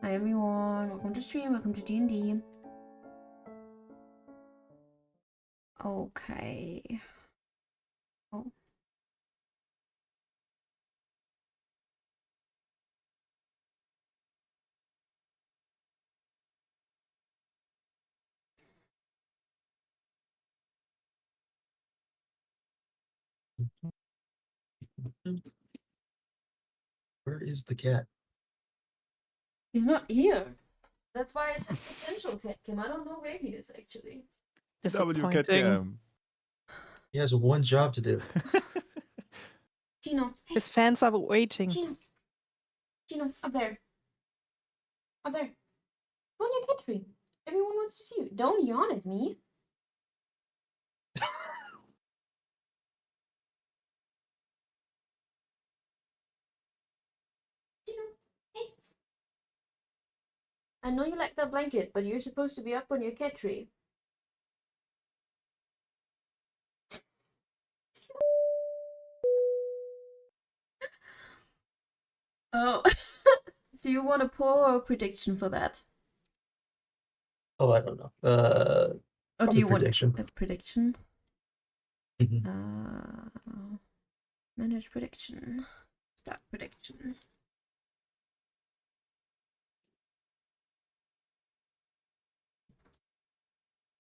Hi everyone, welcome to stream, welcome to D&D. Okay. Oh. Where is the cat? He's not here. That's why I said potential cat cam. I don't know where he is actually. Disappointing. He has one job to do. Gino, hey. His fans are waiting. Gino, up there. Up there. Go in your cat tree. Everyone wants to see you. Don't yawn at me. Gino, hey. I know you like that blanket, but you're supposed to be up on your cat tree. Oh. Do you want a poll or a prediction for that? Oh, I don't know. Or do you prediction. want a prediction? Mm-hmm. Manage prediction. Start prediction.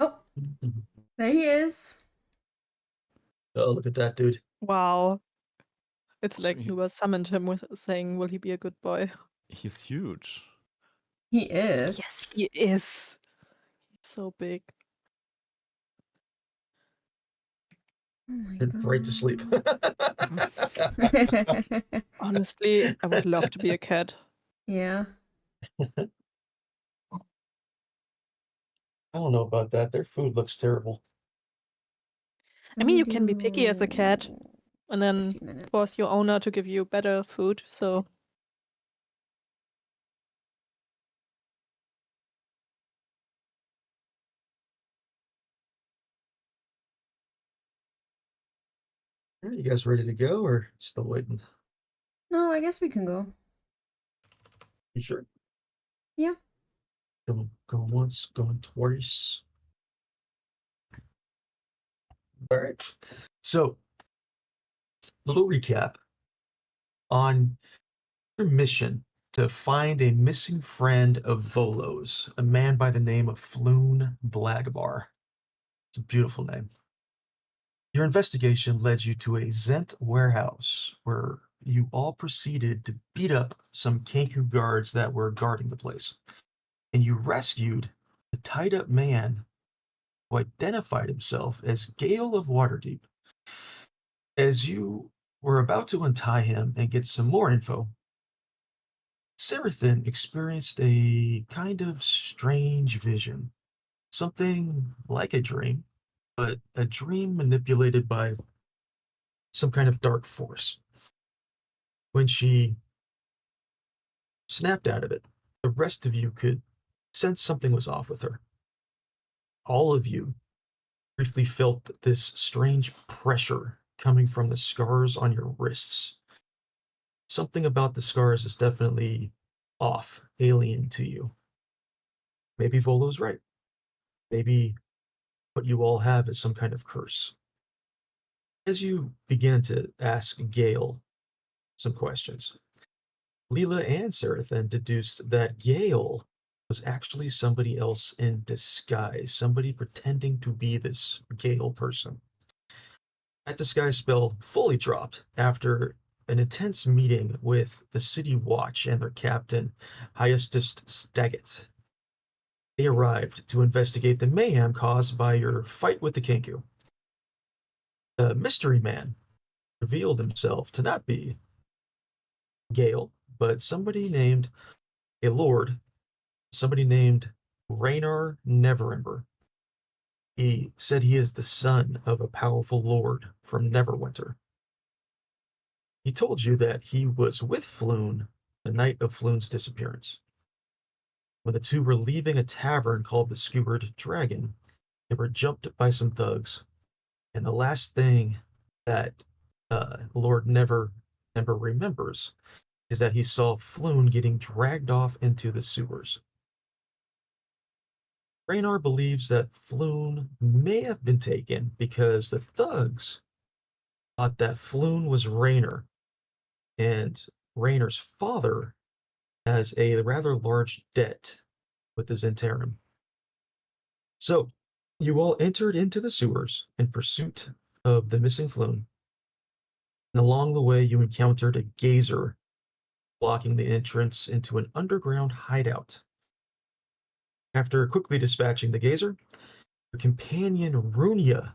Oh, there he is. Oh, look at that dude. Wow. It's like Nuba summoned him with saying, will he be a good boy? He's huge. He is. Yes, he is. He's so big. Oh my And god. right to sleep. Honestly, I would love to be a cat. Yeah. I don't know about that. Their food looks terrible. I mean, you can be picky as a cat and then force your owner to give you better food, so... Are you guys ready to go or still waiting? No, I guess we can go. You sure? Yeah. Going once, going twice. All right. So, little recap on your mission to find a missing friend of Volo's, a man by the name of Floon Blagbar. It's a beautiful name. Your investigation led you to a Zent warehouse where you all proceeded to beat up some Kenku guards that were guarding the place. And you rescued a tied up man who identified himself as Gale of Waterdeep. As you were about to untie him and get some more info, Sarathan experienced a kind of strange vision. Something like a dream, but a dream manipulated by some kind of dark force. When she snapped out of it, the rest of you could sense something was off with her. All of you briefly felt this strange pressure coming from the scars on your wrists. Something about the scars is definitely off, alien to you. Maybe Volo's right. Maybe what you all have is some kind of curse. As you began to ask Gale some questions, Leela and Sarathan deduced that Gale was actually somebody else in disguise, somebody pretending to be this Gale person. That disguise spell fully dropped after an intense meeting with the City Watch and their captain, Hyastus Staggett. They arrived to investigate the mayhem caused by your fight with the Kenku. The mystery man revealed himself to not be Gale, but somebody named a lord, somebody named Raynar Neverember. He said he is the son of a powerful lord from Neverwinter. He told you that he was with Floon the night of Floon's disappearance. When the two were leaving a tavern called the Skewered Dragon, they were jumped by some thugs, and the last thing that Lord Never remembers is that he saw Floon getting dragged off into the sewers. Raynar believes that Floon may have been taken because the thugs thought that Floon was Raynar, and Raynar's father has a rather large debt with his Zhentarim. So, you all entered into the sewers in pursuit of the missing Floon, and along the way you encountered a gazer blocking the entrance into an underground hideout. After quickly dispatching the gazer, your companion Runia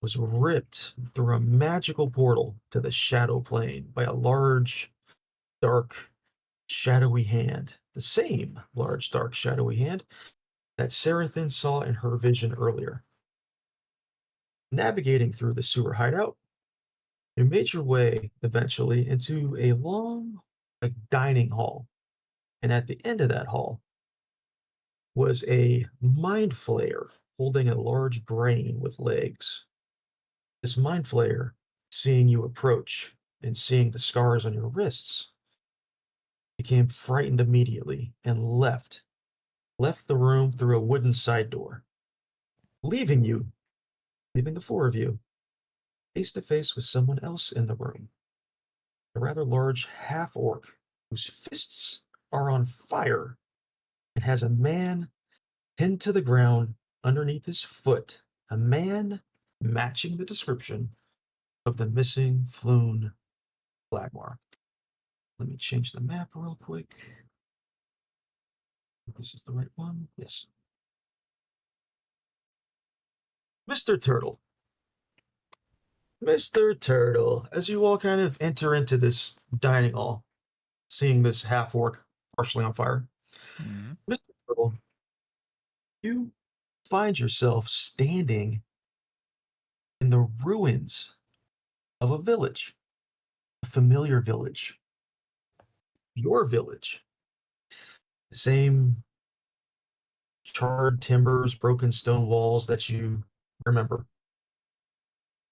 was ripped through a magical portal to the shadow plane by a large, dark, shadowy hand. The same large, dark, shadowy hand that Sarathin saw in her vision earlier. Navigating through the sewer hideout, you made your way eventually into a long, dining hall. And at the end of that hall was a mind flayer holding a large brain with legs. This mind flayer, seeing you approach and seeing the scars on your wrists, became frightened immediately and left the room through a wooden side door, leaving the four of you, face to face with someone else in the room. A rather large half-orc whose fists are on fire and has a man pinned to the ground underneath his foot, a man matching the description of the missing Floon Blagmar. Let me change the map real quick. This is the right one. Yes. Mr. Turtle. Mr. Turtle, as you all kind of enter into this dining hall, seeing this half-orc partially on fire, Mr. Turtle, you find yourself standing in the ruins of a village, a familiar village, your village. The same charred timbers, broken stone walls that you remember.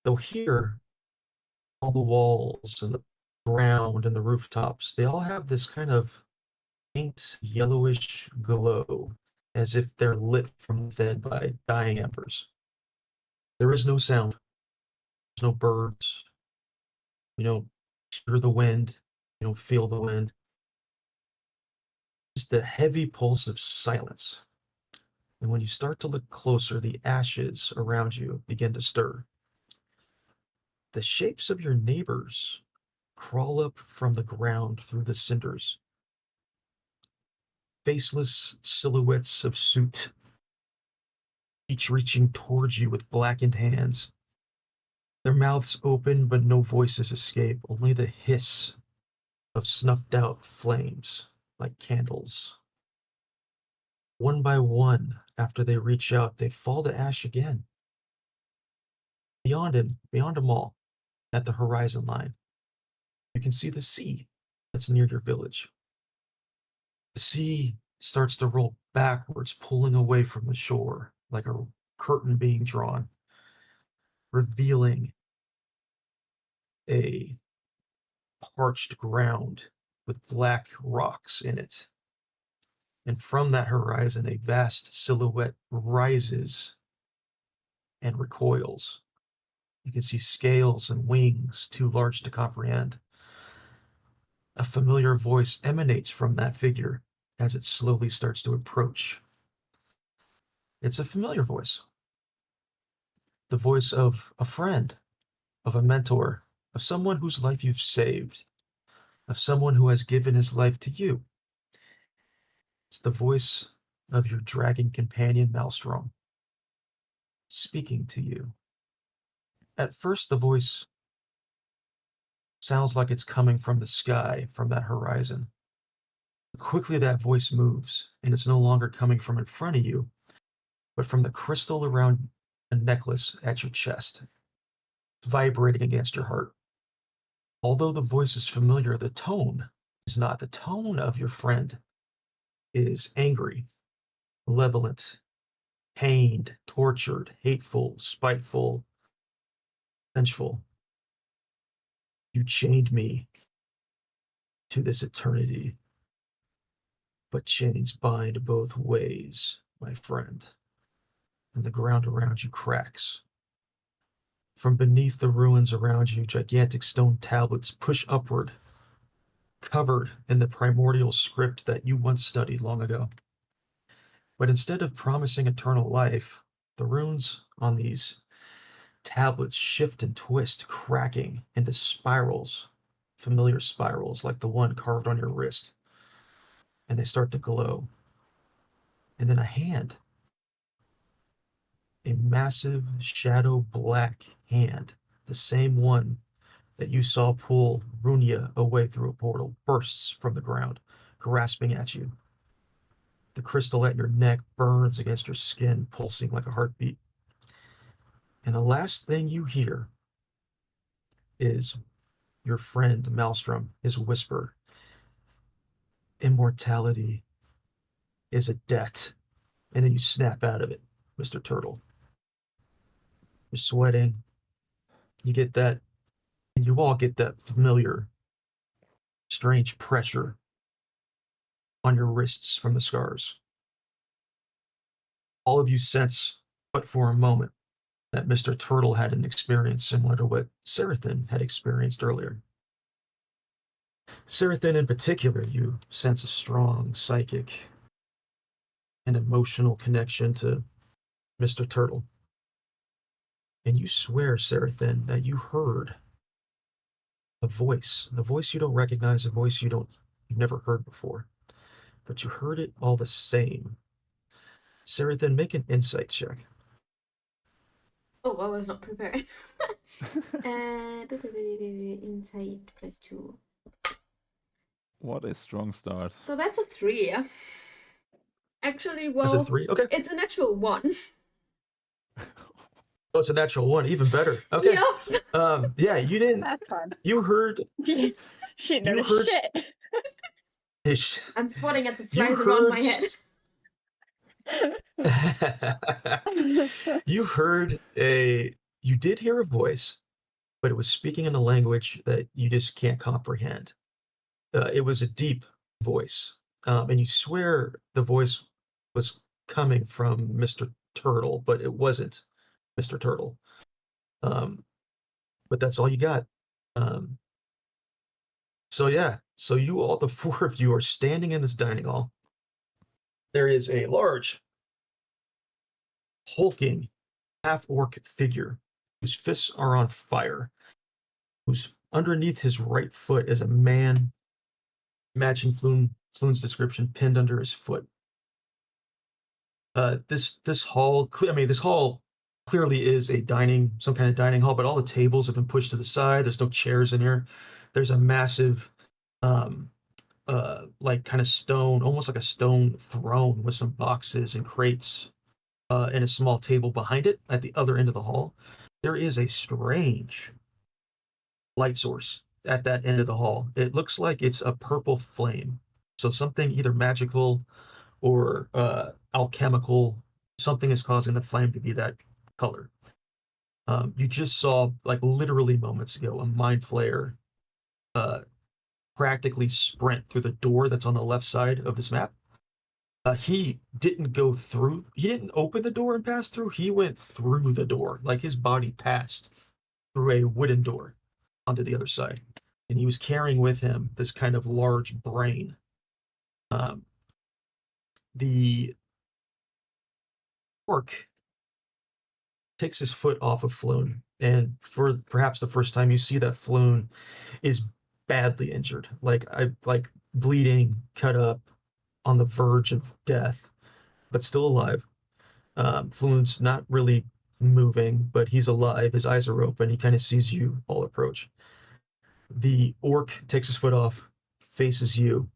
Though here, all the walls and the ground and the rooftops, they all have this kind of faint yellowish glow, as if they're lit from within by dying embers. There is no sound. There's no birds. You don't hear the wind. You don't feel the wind. Just the heavy pulse of silence. And when you start to look closer, the ashes around you begin to stir. The shapes of your neighbors crawl up from the ground through the cinders. Faceless silhouettes of soot, each reaching towards you with blackened hands. Their mouths open, but no voices escape, only the hiss of snuffed out flames like candles. One by one, after they reach out, they fall to ash again. Beyond them all, at the horizon line, you can see the sea that's near your village. The sea starts to roll backwards, pulling away from the shore like a curtain being drawn, revealing a parched ground with black rocks in it. And from that horizon, a vast silhouette rises and recoils. You can see scales and wings too large to comprehend. A familiar voice emanates from that figure as it slowly starts to approach. It's a familiar voice. The voice of a friend, of a mentor, of someone whose life you've saved, of someone who has given his life to you. It's the voice of your dragon companion Maelstrom, speaking to you. At first, the voice sounds like it's coming from the sky, from that horizon. Quickly, that voice moves, and it's no longer coming from in front of you, but from the crystal around a necklace at your chest, vibrating against your heart. Although the voice is familiar, the tone is not. The tone of your friend is angry, malevolent, pained, tortured, hateful, spiteful, vengeful. You chained me to this eternity. But chains bind both ways, my friend, and the ground around you cracks. From beneath the ruins around you, gigantic stone tablets push upward, covered in the primordial script that you once studied long ago. But instead of promising eternal life, the runes on these tablets shift and twist, cracking into spirals, familiar spirals like the one carved on your wrist. And they start to glow. And then a massive shadow black hand, the same one that you saw pull Runia away through a portal, bursts from the ground, grasping at you. The crystal at your neck burns against your skin, pulsing like a heartbeat. And the last thing you hear is your friend Maelstrom, his whisper. Immortality is a debt. And then you snap out of it, Mr. Turtle. You're sweating. You get that, and you all get that familiar, strange pressure on your wrists from the scars. All of you sense, but for a moment, that Mr. Turtle had an experience similar to what Serathin had experienced earlier. Serathin in particular, you sense a strong psychic and emotional connection to Mr. Turtle. And you swear, Serathin, that you heard a voice you don't recognize, a voice you've never heard before, but you heard it all the same. Serathin, make an insight check. Oh, I was not prepared. Insight +2. What a strong start. So that's a 3. Actually, Is well, it 3? Okay. it's a natural 1. Oh, it's a natural 1, even better. Okay. Yep. Yeah, you didn't. That's fun. You heard. She didn't You notice heard. shit. I'm swatting at the You flies around my heard. You heard a. You did hear a voice, but it was speaking in a language that you just can't comprehend. It was a deep voice, and you swear the voice was coming from Mr. Turtle, but it wasn't Mr. Turtle. But that's all you got. So yeah, so you all, the 4 of you, are standing in this dining hall. There is a large, hulking, half-orc figure whose fists are on fire, who's underneath his right foot is a man matching Floon's description pinned under his foot. This hall, this hall clearly is some kind of dining hall, but all the tables have been pushed to the side. There's no chairs in here. There's a massive, like kind of stone, almost like a stone throne with some boxes and crates, and a small table behind it at the other end of the hall. There is a strange light source at that end of the hall. It looks like it's a purple flame. So something either magical or alchemical, something is causing the flame to be that color. You just saw, like literally moments ago, a mind flayer practically sprint through the door that's on the left side of this map. He didn't open the door and pass through. He went through the door, like his body passed through a wooden door onto the other side. And he was carrying with him this kind of large brain. The orc takes his foot off of Floon, and for perhaps the first time you see that Floon is badly injured, like bleeding, cut up, on the verge of death, but still alive. Floon's not really moving, but he's alive. His eyes are open. He kind of sees you all approach. The orc takes his foot off, faces you,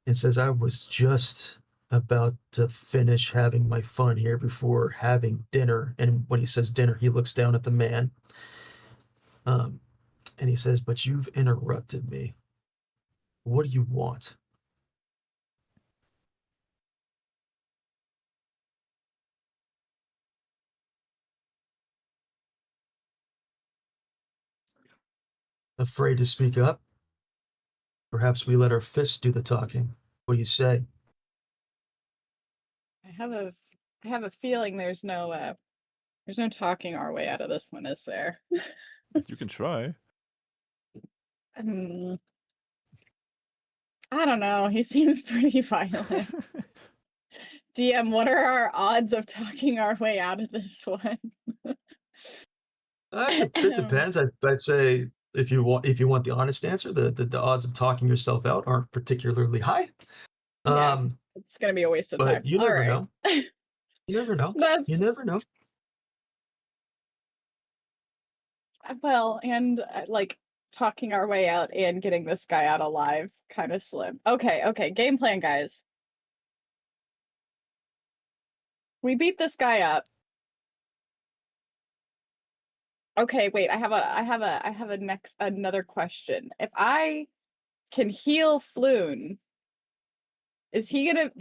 and says, "I was just about to finish having my fun here before having dinner." And when he says dinner, he looks down at the man. And he says, "But you've interrupted me. What do you want?" Afraid to speak up? Perhaps we let our fists do the talking. What do you say? I have a feeling there's no talking our way out of this one, is there? You can try. Hmm. I don't know. He seems pretty violent. DM, what are our odds of talking our way out of this one? It depends. I'd say if you want the honest answer, the odds of talking yourself out aren't particularly high. Yeah. It's gonna be a waste of time. But you All never right. know. You never know. That's You never know. well, and like talking our way out and getting this guy out alive, kind of slim. Okay. Game plan, guys. We beat this guy up. Okay, wait. I have another question. If I can heal Floon, is he gonna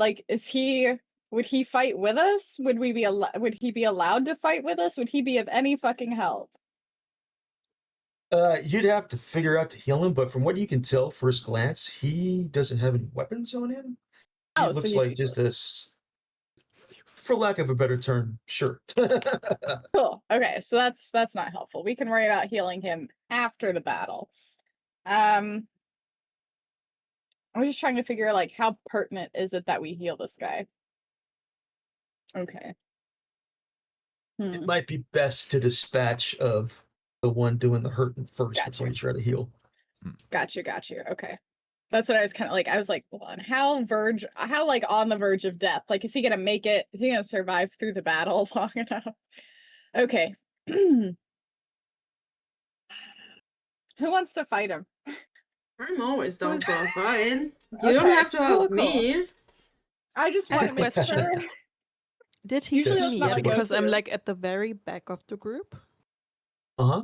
would he fight with us? Would he be allowed to fight with us? Would he be of any fucking help? You'd have to figure out to heal him, but from what you can tell, first glance, he doesn't have any weapons on him. He Oh, so looks he's like just useless. for lack of a better term, shirt. Cool. Okay, so that's not helpful. We can worry about healing him after the battle. I'm just trying to figure like how pertinent is it that we heal this guy? Okay. It might be best to dispatch of the one doing the hurting first before you try to heal. Got you. Okay. That's what I was kind of like. I was like, hold on, how like on the verge of death? Like, is he gonna make it? Is he gonna survive through the battle long enough? Okay. Who wants to fight him? I'm always down Who's- for a fight. You Okay, don't have to ask cool. me. I just want to make Question. sure. Did he Usually see that's me not yet? a Because I'm go-to. like at the very back of the group. Uh-huh.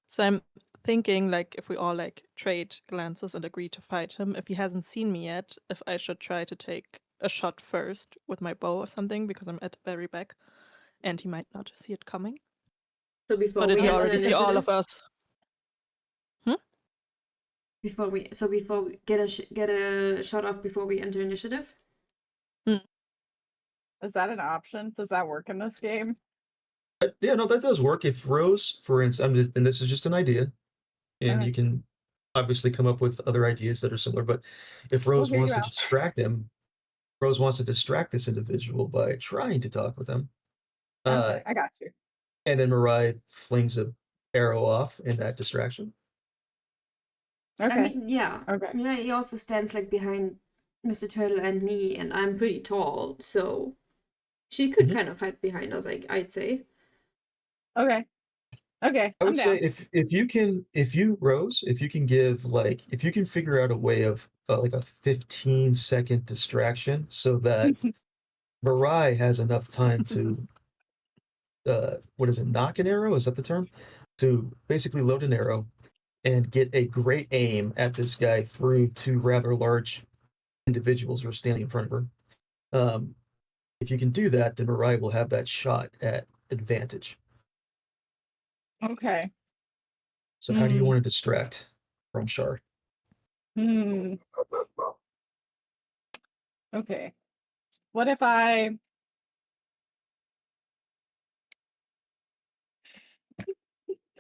So I'm thinking like if we all like trade glances and agree to fight him, if he hasn't seen me yet, if I should try to take a shot first with my bow or something because I'm at the very back and he might not see it coming. So Or before did we he enter already see initiative, all of us? before we get a shot off before we enter initiative. Is that an option? Does that work in this game? Yeah, no, that does work. If Rose, for instance, and this is just an idea, and Okay. you can obviously come up with other ideas that are similar, but if Rose hear you wants to out. distract him, Rose wants to distract this individual by trying to talk with him. Okay, I got you. And then Mirai flings a arrow off in that distraction. Okay. I mean, yeah. Okay. Mirai, he also stands like behind Mr. Turtle and me, and I'm pretty tall, so she could kind of hide behind us. I'd say. Okay. I I'm would say down. if you can figure out a way of like a 15-second distraction so that Mirai has enough time to what is it, knock an arrow? Is that the term? To basically load an arrow and get a great aim at this guy through two rather large individuals who are standing in front of her. If you can do that, then Mirai will have that shot at advantage. Okay. So how do you want to distract Grum'shar? Okay. What if I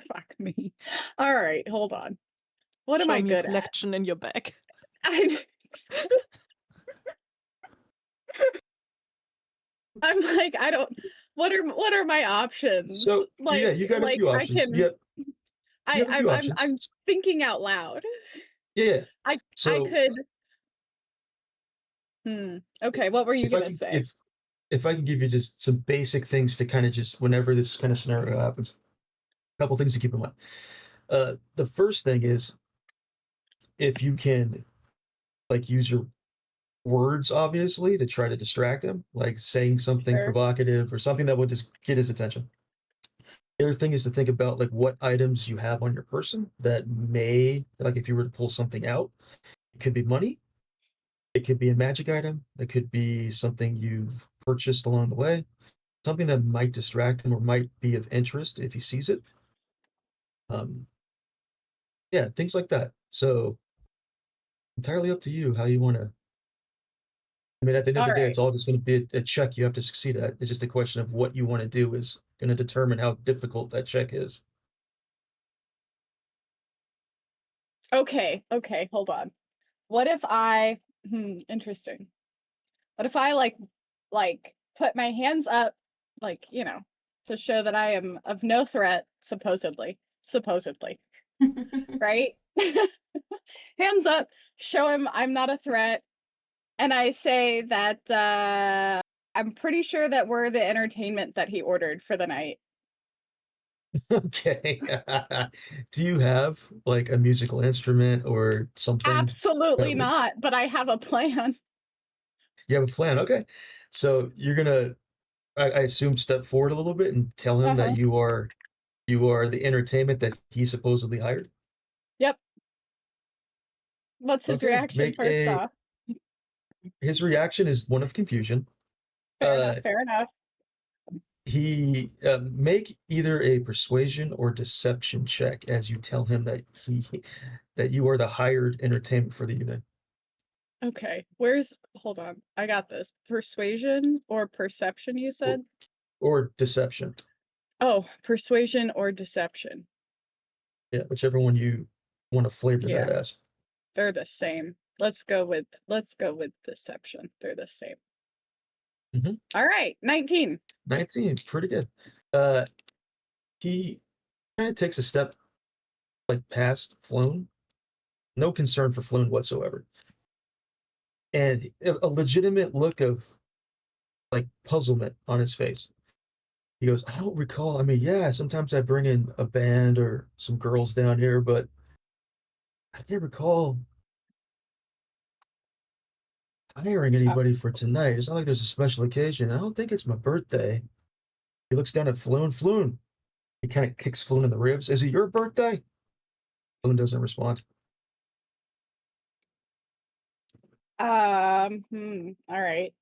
fuck me? All right, hold on. What am Show I me a good at? collection in your bag. I'm like, I don't. What are my options? So Like, yeah, you got a few I options. can. You have a few I'm options. thinking out loud. Yeah. I So could. Okay, what were you gonna say? If I can give you just some basic things to kind of just whenever this kind of scenario happens, a couple things to keep in mind. The first thing is if you can like use your words obviously to try to distract him, like saying something Sure. provocative or something that would just get his attention. The other thing is to think about like what items you have on your person that may, like if you were to pull something out, it could be money, it could be a magic item, it could be something you've purchased along the way, something that might distract him or might be of interest if he sees it. Yeah, things like that. So entirely up to you how you want to. I mean, at the end of All the day, right. it's all just going to be a check you have to succeed at. It's just a question of what you want to do is going to determine how difficult that check is. Okay, hold on. What if I interesting. What if I like put my hands up, like, to show that I am of no threat, supposedly. Supposedly. Right? Hands up, show him I'm not a threat, and I say that I'm pretty sure that we're the entertainment that he ordered for the night. Okay. Do you have like a musical instrument or something? Absolutely would... not, but I have a plan. You have a plan. Okay. So you're gonna, I assume, step forward a little bit and tell him that you are the entertainment that he supposedly hired. Yep. What's his Okay. reaction first off? His reaction is one of confusion. Fair enough. He make either a persuasion or deception check as you tell him that you are the hired entertainment for the unit. Okay. Hold on. I got this. Persuasion or perception, you said? Or deception. Oh, persuasion or deception. Yeah, whichever one you want to flavor that as. They're the same. Let's go with deception. They're the same. All right, 19. 19, pretty good. He kind of takes a step like past Floon. No concern for Floon whatsoever. And a legitimate look of like puzzlement on his face. He goes, I don't recall. I mean, yeah, sometimes I bring in a band or some girls down here, but I can't recall hiring anybody for tonight. It's not like there's a special occasion. I don't think it's my birthday. He looks down at Floon. Floon. He kind of kicks Floon in the ribs. Is it your birthday? Floon doesn't respond. All right.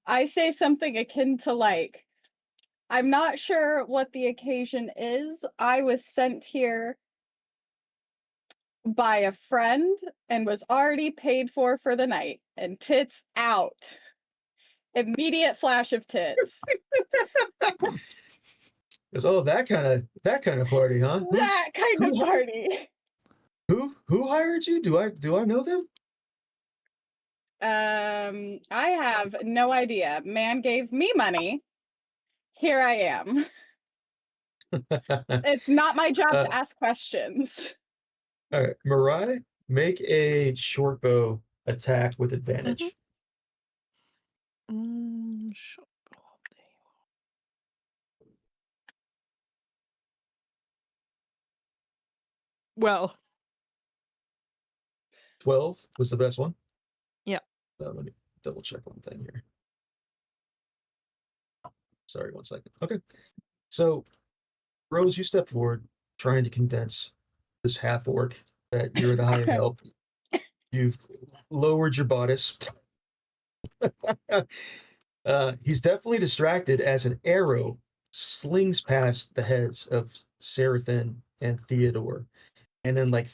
I say something akin to like, I'm not sure what the occasion is. I was sent here by a friend and was already paid for the night, and tits out. Immediate flash of tits. Goes, oh, that kind of party, huh? That kind of party. Who hired you? Do I know them? I have no idea. Man gave me money. Here I am. It's not my job to ask questions. All right, Mirai, make a short bow attack with advantage. Short bow, there you are. Well, 12 was the best one. Yeah. Let me double check one thing here. Sorry, 1 second. Okay. So, Rose, you step forward trying to convince this half orc that you're the hired help. You've lowered your bodice. He's definitely distracted as an arrow slings past the heads of Serathin and Theodore. And then like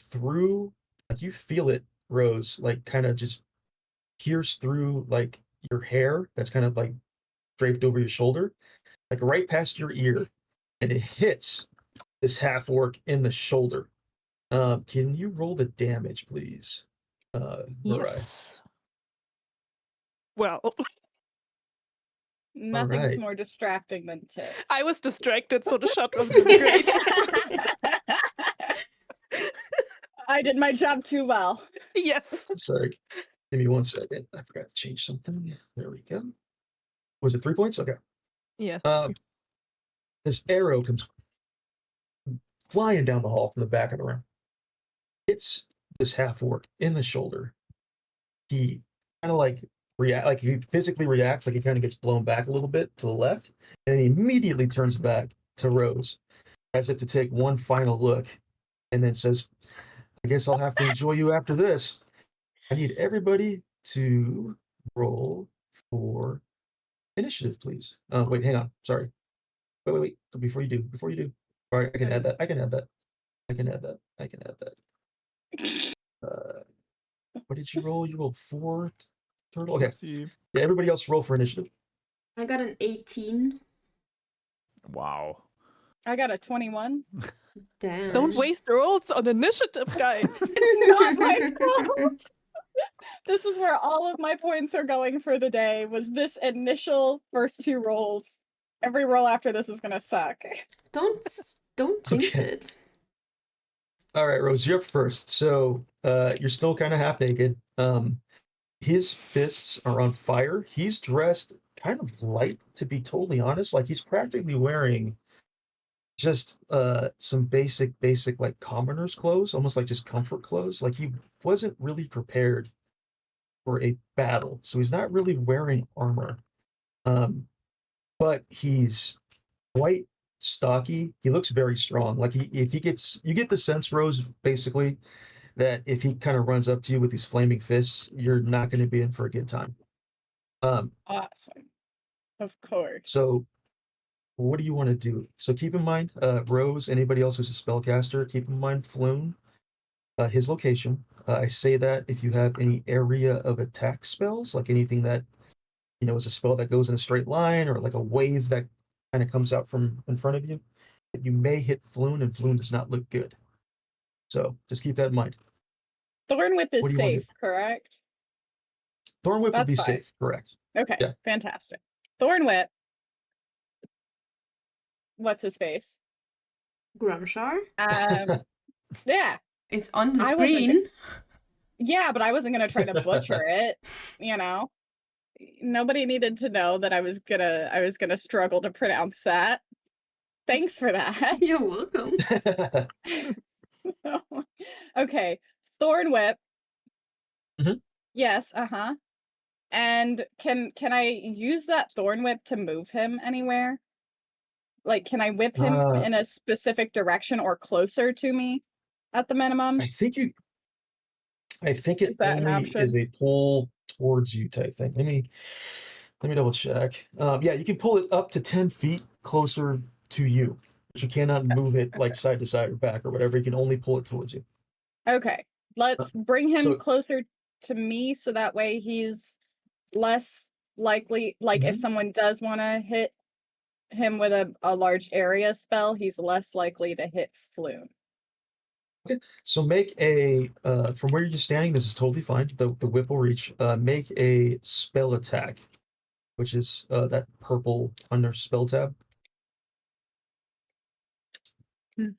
you feel it, Rose, like kind of just pierce through like your hair that's kind of like draped over your shoulder, like right past your ear, and it hits this half orc in the shoulder. Can you roll the damage, please, Mirai? yes. Well, Nothing's right. more distracting than tits. I was distracted, so the shot wasn't great. I did my job too well. Yes. Sorry. Give me 1 second. I forgot to change something. There we go. Was it 3 points? Okay. Yeah. This arrow comes flying down the hall from the back of the room. Hits this half orc in the shoulder. He kind of like he physically reacts, like he kind of gets blown back a little bit to the left, and he immediately turns back to Rose, as if to take one final look, and then says, I guess I'll have to enjoy you after this. I need everybody to roll for initiative, please. Wait, hang on. Sorry. Wait. Before you do. All right, I can add that. I can add that. I can add that. What did you roll? You rolled 4 turtle. Okay. Oopsie. Yeah. Everybody else roll for initiative. I got an 18. Wow. I got a 21. Damn. Don't waste the rolls on initiative, guys. It's not my fault. This is where all of my points are going for the day, was this initial first 2 rolls. Every roll after this is gonna suck. Don't jinx Okay. it. All right, Rose, you're up first. So you're still kind of half naked. His fists are on fire. He's dressed kind of light, to be totally honest. Like he's practically wearing just some basic like commoner's clothes, almost like just comfort clothes. Like he wasn't really prepared for a battle, so he's not really wearing armor. But he's quite stocky. He looks very strong. Like if he gets, you get the sense, Rose, basically, that if he kind of runs up to you with these flaming fists, you're not going to be in for a good time. Awesome. Of course. So what do you want to do? So keep in mind, Rose, anybody else who's a spellcaster, keep in mind Floon, his location. I say that if you have any area of attack spells, like anything that, is a spell that goes in a straight line, or like a wave that kind of comes out from in front of you, you may hit Floon, and Floon does not look good. So just keep that in mind. Thorn Whip is What do you wanna safe, correct? Thorn Whip would That's be fine. safe, correct? Okay, Yeah. fantastic. Thorn Whip. What's his face? Grum'shar? Yeah. It's on the I wasn't screen. Yeah, but I wasn't gonna try to butcher it, Nobody needed to know that I was gonna struggle to pronounce that. Thanks for that. You're welcome. Okay. Thorn Whip. Mhm. Yes, uh-huh. And can I use that Thorn Whip to move him anywhere? Like, can I whip him in a specific direction or closer to me at the minimum? I think it Is that an only option? is a pull towards you type thing. Let me double check. Yeah, you can pull it up to 10 feet closer to you, but you cannot move it like side to side or back or whatever. You can only pull it towards you. Okay. Let's bring him so- closer to me so that way he's less likely, like if Mhm. someone does want to hit him with a large area spell, he's less likely to hit Floon. So make a from where you're just standing, this is totally fine. The whip will reach. Make a spell attack, which is that purple under spell tab. Hmm.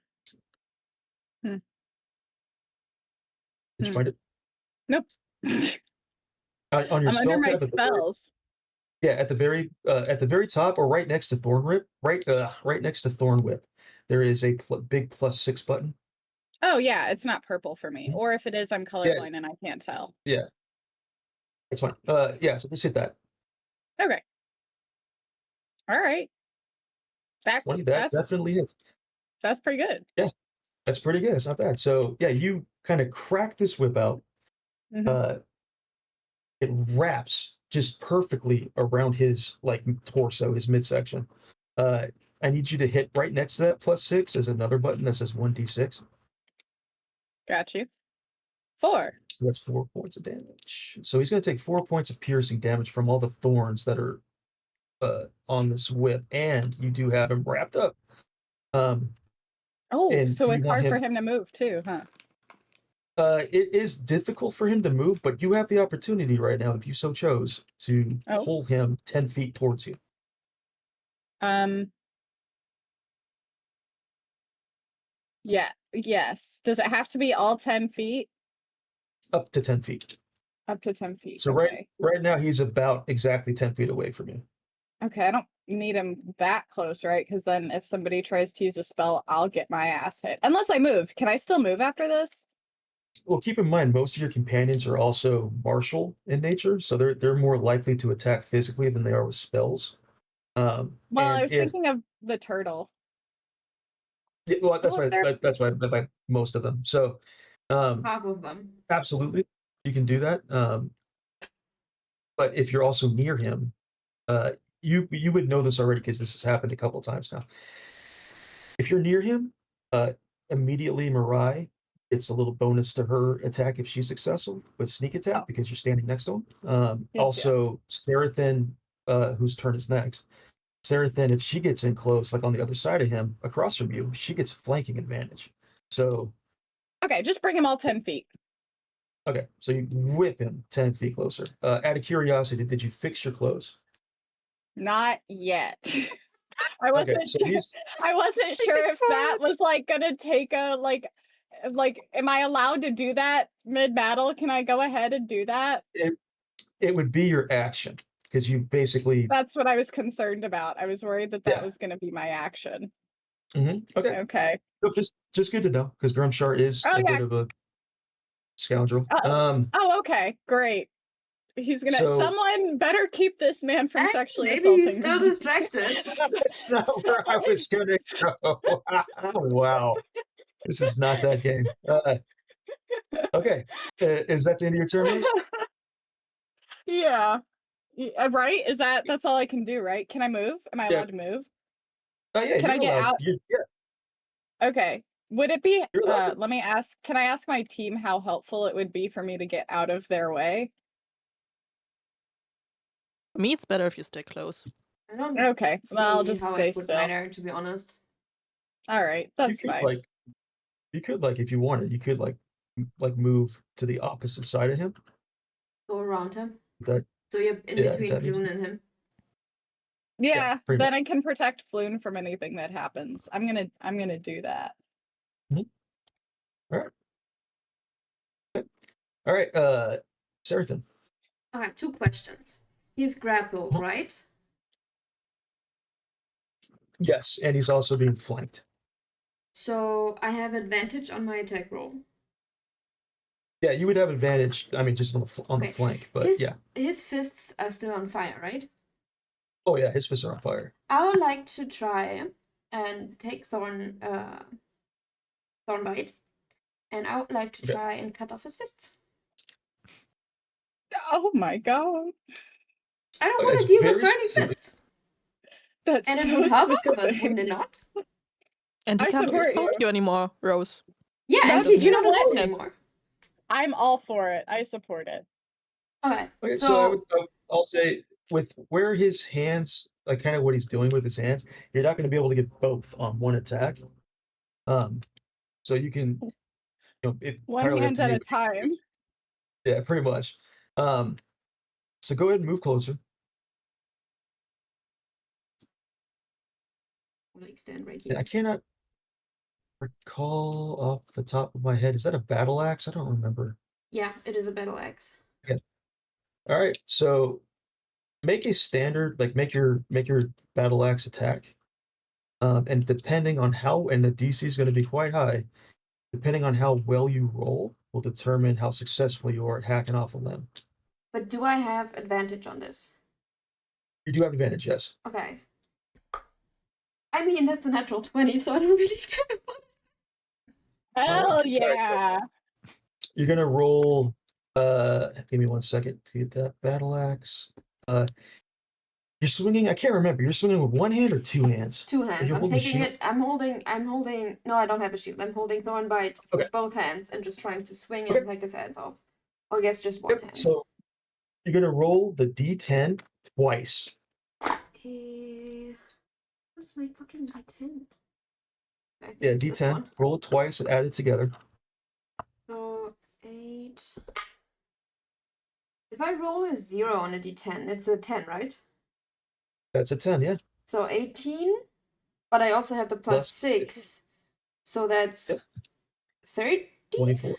Hmm. Did you find it? Nope. On your I'm spell under my tab at the very, spells. yeah, at the very top or right next to Thorn Whip, right next to Thorn Whip, there is a big +6 button. Oh yeah, it's not purple for me. Mhm. Or if it is, I'm colorblind and I can't tell. Yeah, it's fine. Yeah, so just hit that. Okay. All right. 20. That That's definitely hits. that's pretty good. That's pretty good. It's not bad. So yeah, you kind of crack this whip out. Mhm. It wraps just perfectly around his like torso, his midsection. I need you to hit right next to that +6. There's another button that says 1d6. Got you. 4. So that's 4 points of damage. So he's going to take 4 points of piercing damage from all the thorns that are on this whip, and you do have him wrapped up. Oh, And so do you it's want hard for him? him to move too, huh? It is difficult for him to move, but you have the opportunity right now, if you so chose, to Oh. pull him 10 feet towards you. Yeah, yes. Does it have to be all 10 feet? Up to 10 feet. Up to 10 feet. So Okay. right now he's about exactly 10 feet away from you. Okay, I don't need him that close, right? Because then if somebody tries to use a spell, I'll get my ass hit. Unless I move. Can I still move after this? Well, keep in mind most of your companions are also martial in nature, so they're more likely to attack physically than they are with spells. Well, I And was if thinking of the turtle. yeah, well, that's Well, why if they're- that's why by most of them. So Half of them. absolutely you can do that. But if you're also near him, you would know this already because this has happened a couple times now. If you're near him, immediately Mirai gets a little bonus to her attack if she's successful with sneak attack Oh. because you're standing next to him. Yes, Also, Sarathan, whose turn is next. Sarathan, if she gets in close, like on the other side of him, across from you, she gets flanking advantage. So, Okay, just bring him all 10 feet. okay, so you whip him 10 feet closer. Out of curiosity, did you fix your clothes? Not yet. I wasn't Okay, so he's I wasn't sure Looking if that forward. was like gonna take a like am I allowed to do that mid-battle? Can I go ahead and do that? it would be your action because you basically That's what I was concerned about. I was worried that Yeah. was gonna be my action. Okay. Okay. Nope, just good to know because Grum'shar is Oh, a yeah. bit of a scoundrel. Oh, okay, great. He's gonna. So- Someone better keep this man from sexually Maybe he's assaulting still me. distracted. That's not where I was gonna go. Wow, this is not that game. Okay, is that the end of your turn, Mage? Yeah. Right? That's all I can do, right? Can I move? Am I Yeah. allowed to move? Oh yeah, Can you're I get allowed. out? Yeah, Okay. Would it be You're allowed to- let me ask, can I ask my team how helpful it would be for me to get out of their way? For me, it's better if you stay close. I don't Okay. see Well, I'll just how stay it would still. matter, to be honest. All right. you That's could fine. you could if you wanted, you could move to the opposite side of him. Go around him. That So you're in Yeah, between that makes Floon and him. Yeah, pretty then I can protect Floon from anything that happens. I'm gonna do that. all right. Sarathan. Okay, 2 questions. He's grappled, Mhm. right? Yes, and he's also being flanked. So I have advantage on my attack roll. Yeah, you would have advantage. I mean, just on the Okay. flank, but his, yeah. His fists are still on fire, right? Oh yeah, his fists are on fire. I would like to try and take Thornbite, and I would like to Okay. try and cut off his fists. Oh my god. I don't Okay, want it's to deal with very burning specific. fists. That's And it so would help all of us, specific. wouldn't it not? And he I can't support assault you. you anymore, Rose. Yeah, and That's- you're you not know assault what? anymore. I'm all for it. I support it. Okay, Okay, so I'll say with where his hands, like kind of what he's doing with his hands, you're not going to be able to get both on one attack. So you can, it One entirely up hand to at you. a time. Yeah, pretty much. So go ahead and move closer. like stand right And here. I cannot recall off the top of my head. Is that a battle axe? I don't remember. Yeah, it is a battle axe. All right, so make a standard, make your battle axe attack. And depending on and the DC is going to be quite high, depending on how well you roll, will determine how successful you are at hacking off a limb. But do I have advantage on this? You do have advantage, yes. Okay. I mean, that's a natural 20, so I don't really care about it. Hell Sorry. yeah. You're gonna roll. Give me 1 second to get that battle axe. You're swinging. I can't remember. You're swinging with one hand or two hands. 2 hands. you I'm holding a taking shield? it. I'm holding. No, I don't have a shield. I'm holding Thornbite Okay. with both hands and just trying to swing Okay. and hack his hands off. Or I guess just one Yep. hand. So you're gonna roll the D10 twice. What's my fucking D10? I think Yeah, it's this D10. one. Roll it twice and add it together. So 8. If I roll a 0 on a D10, it's a 10, right? That's a 10. Yeah. So 18, but I also have the plus Plus 6. So that's Yep. 30? 24.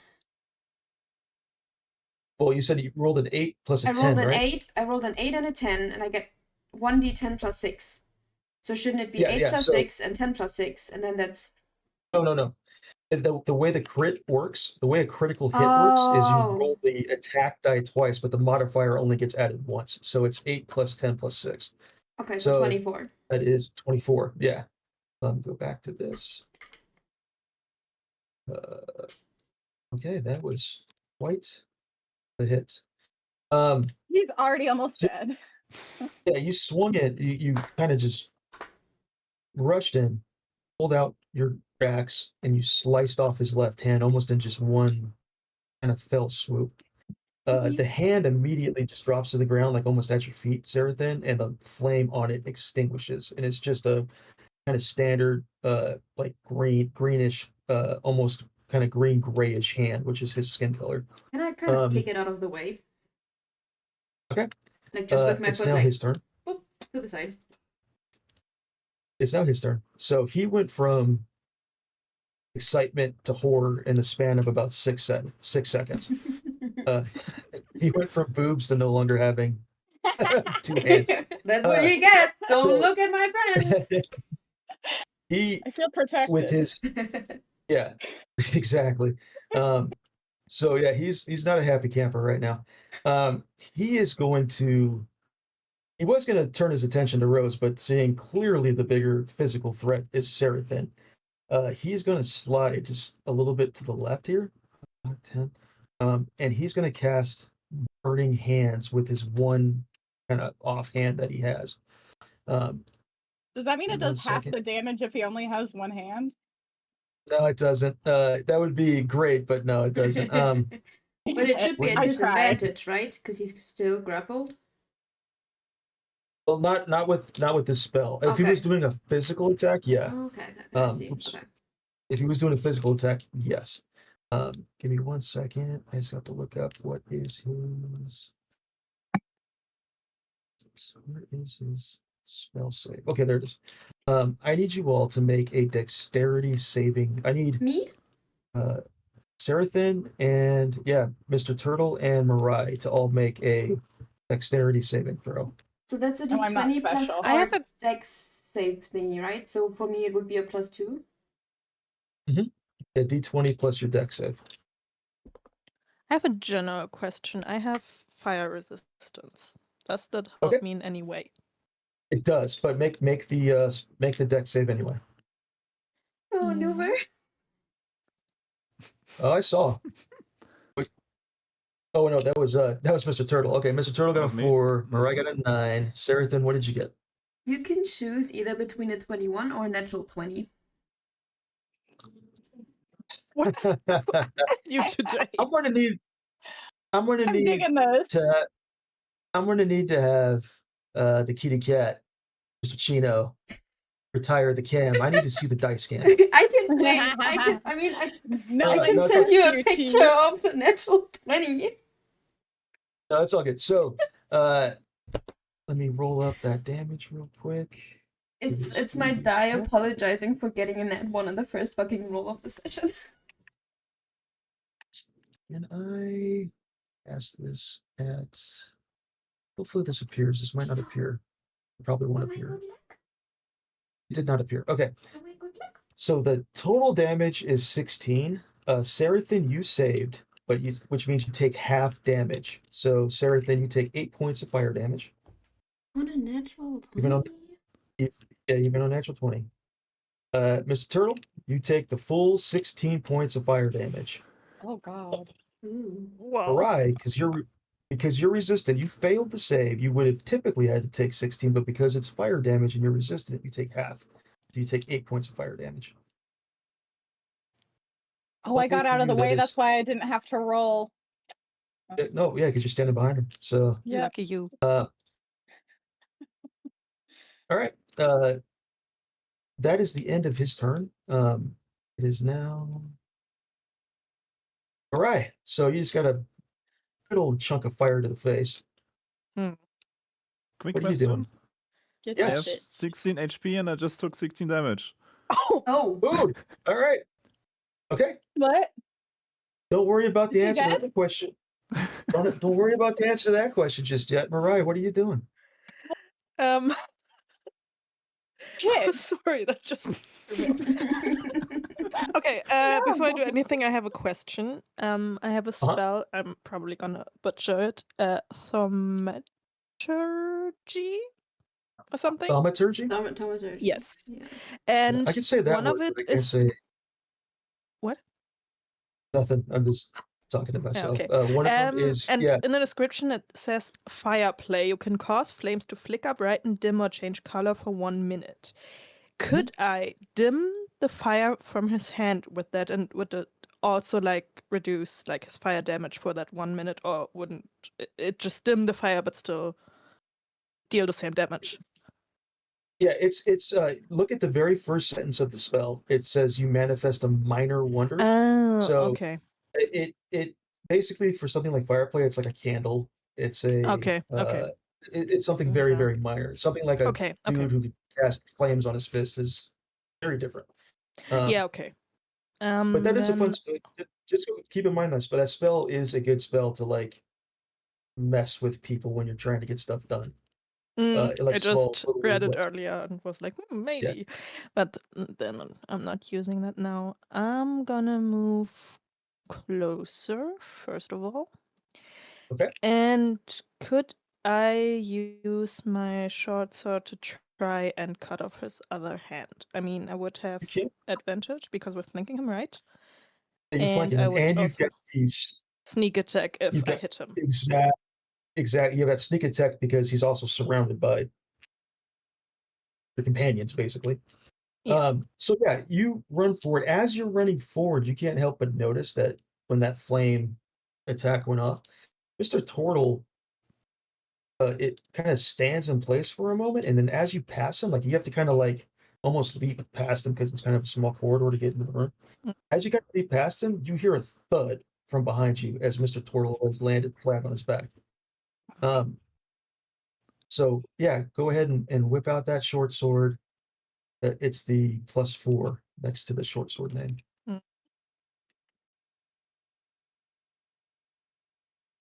Well, you said you rolled an 8 plus a I 10, rolled an right? 8. I rolled an 8 and a 10, and I get 1d10 plus 6. So shouldn't it be Yeah, 8 yeah, plus so- 6 and 10 plus 6? And then that's. No. The way the crit works, the way a critical hit works, is you Oh. roll the attack die twice, but the modifier only gets added once. So it's 8 plus 10 plus 6. Okay, so So- 24. That is 24. Yeah. Go back to this. Okay, that was quite the hit. He's already almost So- dead. Yeah, you swung it. You kind of just rushed in, pulled out your axe and you sliced off his left hand almost in just one kind of fell swoop. The hand immediately just drops to the ground, like almost at your feet, Zarathan, and the flame on it extinguishes. And it's just a kind of standard, like greenish, almost kind of green grayish hand, which is his skin color. Can I kind of kick it out of the way? Okay. Like just with my It's foot, now like his turn. boop, to the side. It's now his turn. So he went from excitement to horror in the span of about 6 seconds. He went from boobs to no longer having 2 hands. That's what he gets. Don't so- look at my friends. He I feel protected. with his yeah, exactly. So yeah, he's not a happy camper right now. He is going to. He was going to turn his attention to Rose, but seeing clearly the bigger physical threat is Zarathan, he's going to slide just a little bit to the left here, 10, and he's going to cast Burning Hands with his one kind of offhand that he has. Does that mean it Give me does one half second. the damage if he only has one hand? No, it doesn't. That would be great, but no, it doesn't. But it should be a I tried. disadvantage, right? Because he's still grappled. Well, not with this spell. If he was Okay. doing a physical attack, yeah. Okay, I see. Oops. Okay. If he was doing a physical attack, yes. Give me 1 second. I just have to look up what is his. Where is his spell save? Okay, there it is. I need you all to make a dexterity saving. I need Me? Zarathan and Mr. Turtle and Mirai to all make a dexterity saving throw. So that's a No, I'm not d20 plus special. I have our dex save thingy, right? So for me it would be a +2. Yeah, d20 plus your dex save. I have a general question. I have fire resistance. Does that help Okay. me in any way? It does, but make the dex save anyway. Oh, never. Oh, I saw. Wait. Oh no, that was Mr. Turtle. Okay, Mr. Turtle got a was me. 4. Mirai got a 9. Zarathan, what did you get? You can choose either between a 21 or a natural 20. What's you today? I'm gonna need I'm need digging this. to I'm gonna need to have the kitty cat, Mr. Chino, retire the cam. I need to see the dice scan. I can wait. I No, can no, it's send okay. you a Your picture teeth. of the natural 20. No, it's all good. So let me roll up that damage real quick. It's my die apologizing for getting a nat 1 on the first fucking roll of the session. Can I ask this at hopefully this appears. This might not appear. It probably won't Oh my appear. good luck. It did not appear. Okay. Oh my good luck. So the total damage is 16. Zarathan, you saved, which means you take half damage. So Zarathan, you take 8 points of fire damage. On a natural 20? Even on even on natural 20. Mr. Turtle, you take the full 16 points of fire damage. Oh god. Ooh. Wow. Right, because you're resistant. You failed the save. You would have typically had to take 16, but because it's fire damage and you're resistant, you take half. So you take 8 points of fire damage. Oh, I Luckily got for out of you, the that way. is- That's why I didn't have to roll. No, yeah, because you're standing behind him. So Yeah. Lucky you. all right. That is the end of his turn. It is now. All right. So you just got a good old chunk of fire to the face. Quick What are you question. doing? Get I that have Yes. shit. 16 HP and I just took 16 damage. Oh, Oh. Ooh. All right. Okay. What? Don't worry about the Is he answer to dead? that question. Don't worry about the answer to that question just yet. Mariah, what are you doing? Shit. sorry, that just threw me off. Okay, before I do anything, I have a question. I have a spell. I'm probably gonna butcher it. Thaumaturgy or something. Thaumaturgy? Thaumaturgy. Yes. Yeah. And I can say that one word, of it but I can't is say what? nothing. I'm just talking to myself. Okay. One of them is And in the description it says fire play. You can cause flames to flicker, brighten, dim, or change color for 1 minute. Could I dim the fire from his hand with that, and would it also like reduce like his fire damage for that 1 minute, or wouldn't it just dim the fire but still deal the same damage? Yeah, it's look at the very first sentence of the spell. It says you manifest a minor wonder. Oh, So okay. it basically, for something like fire play, it's like a candle. It's a Okay. it's something very, Yeah. very minor. Something like a Okay. dude who could cast flames on his fist is very different. Yeah. Okay. But that is a fun Then spell. Just keep in mind that spell is a good spell to like mess with people when you're trying to get stuff done. Like I small just little read it ways. earlier and was like, Yeah. maybe. But then I'm not using that now. I'm gonna move closer, first of all. Okay. And could I use my short sword to try and cut off his other hand? I mean, I would have You can. advantage because we're flanking him, right? You're And flanking I him, would and you've also got these. sneak attack if You've I got hit him. exact. You have that sneak attack because he's also surrounded by the companions, basically. Yeah. So yeah, you run forward. As you're running forward, you can't help but notice that when that flame attack went off, Mr. Turtle, it kind of stands in place for a moment, and then as you pass him, like you have to kind of like almost leap past him because it's kind of a small corridor to get into the room. Mm. As you kind of leap past him, you hear a thud from behind you as Mr. Turtle has landed flat on his back. Um, so yeah, go ahead and whip out that short sword. It's the +4 next to the short sword name. Mm.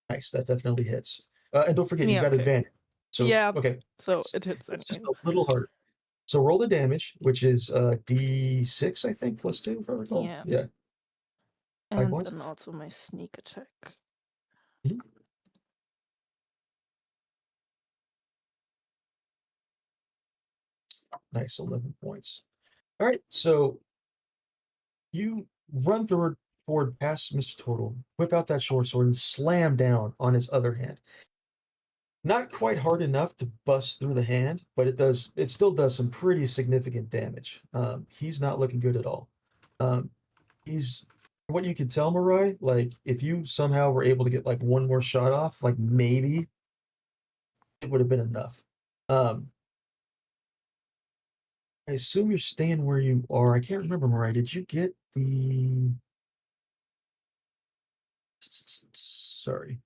Nice, that definitely hits. And don't forget, you Yeah, got okay. advantage. So Yeah, okay, so it hits it's just anyway. a little harder. So roll the damage, which is D6, I think, +2, if I recall. Yeah. Yeah. 5 And points. then also my sneak attack. Mhm. Nice, 11 points. All right, so you run forward past Mr. Turtle, whip out that short sword, and slam down on his other hand. Not quite hard enough to bust through the hand, but it still does some pretty significant damage. He's not looking good at all. He's from what you can tell, Mirai, like if you somehow were able to get like one more shot off, like maybe it would have been enough. Um, I assume you're staying where you are. I can't remember, Mirai. Did you get the? Sorry.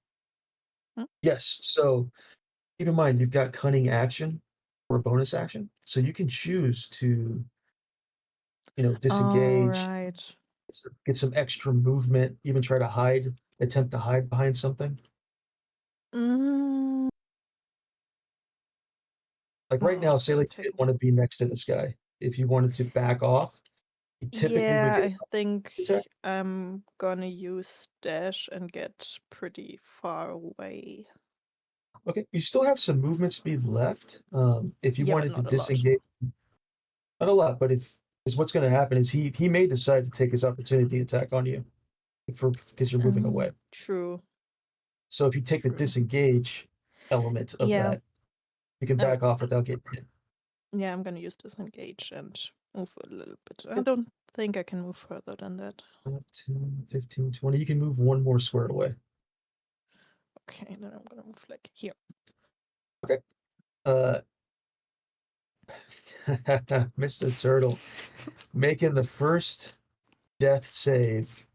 Hmm? Yes. So keep in mind you've got cunning action or bonus action, so you can choose to All disengage, right. get some extra movement, even try to hide, attempt to hide behind something. Mm, Like right now, say I'll like you take didn't want to be next to this guy. If you wanted to back off, you typically would Yeah, get I think an attack. I'm gonna use dash and get pretty far away. Okay, you still have some movement speed left. If you Yeah, but wanted to not a lot. disengage, not a lot, but if is what's going to happen is he may decide to take his opportunity attack on you because you're moving away. True, So if you take the true. disengage element of Yeah, that, you can I'm, back off without getting hit. yeah, I'm gonna use disengage and move a little bit. I don't think I can move further than that. 10, 15, 20. You can move one more square away. Okay, then I'm gonna move like here. Okay. Uh, Mr. Turtle making the first death save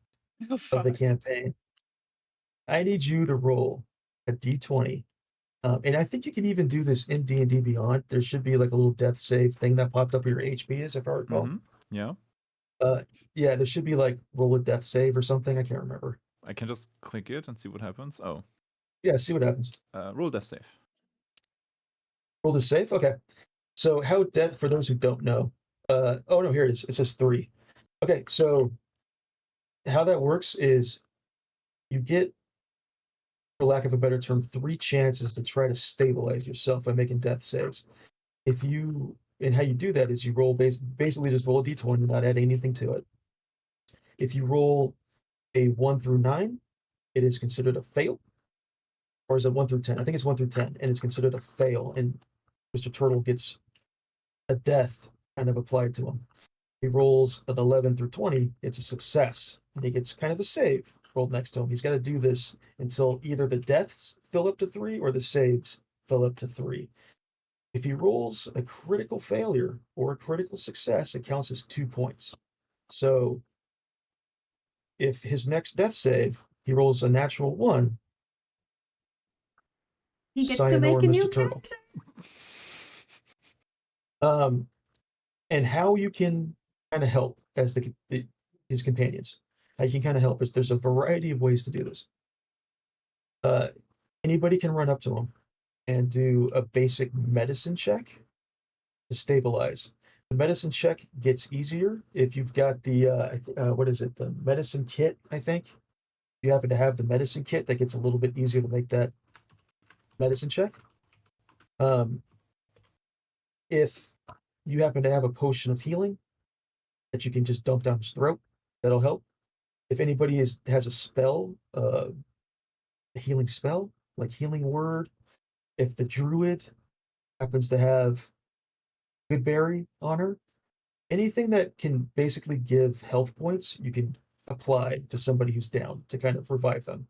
Oh, of the fuck. campaign. I need you to roll a d20. And I think you can even do this in D&D Beyond. There should be like a little death save thing that popped up where your HP is, if I recall. Yeah. Yeah, there should be like roll a death save or something. I can't remember. I can just click it and see what happens. Oh, Yeah, see what happens. roll death save. Roll the save? Okay. So how death, for those who don't know, oh no, here it is. It says 3. Okay, so how that works is you get, for lack of a better term, 3 chances to try to stabilize yourself by making death saves. And how you do that is you roll basically just roll a d20, not add anything to it. If you roll a 1 through 9, it is considered a fail. Or is it 1 through 10? I think it's 1 through 10, and it's considered a fail, and Mr. Turtle gets a death kind of applied to him. He rolls an 11 through 20, it's a success, and he gets kind of a save rolled next to him. He's got to do this until either the deaths fill up to 3 or the saves fill up to 3. If he rolls a critical failure or a critical success, it counts as 2 points. So if his next death save, he rolls a natural 1, He gets to Sayonara, make a Mr. new Turtle. character. And how you can kind of help as his companions. How you can kind of help is there's a variety of ways to do this. Anybody can run up to him and do a basic medicine check to stabilize. The medicine check gets easier if you've got the what is it? The medicine kit, I think. If you happen to have the medicine kit, that gets a little bit easier to make that medicine check. If you happen to have a potion of healing that you can just dump down his throat, that'll help. If anybody has a spell, a healing spell, like healing word, if the druid happens to have good berry on her, anything that can basically give health points, you can apply to somebody who's down to kind of revive them.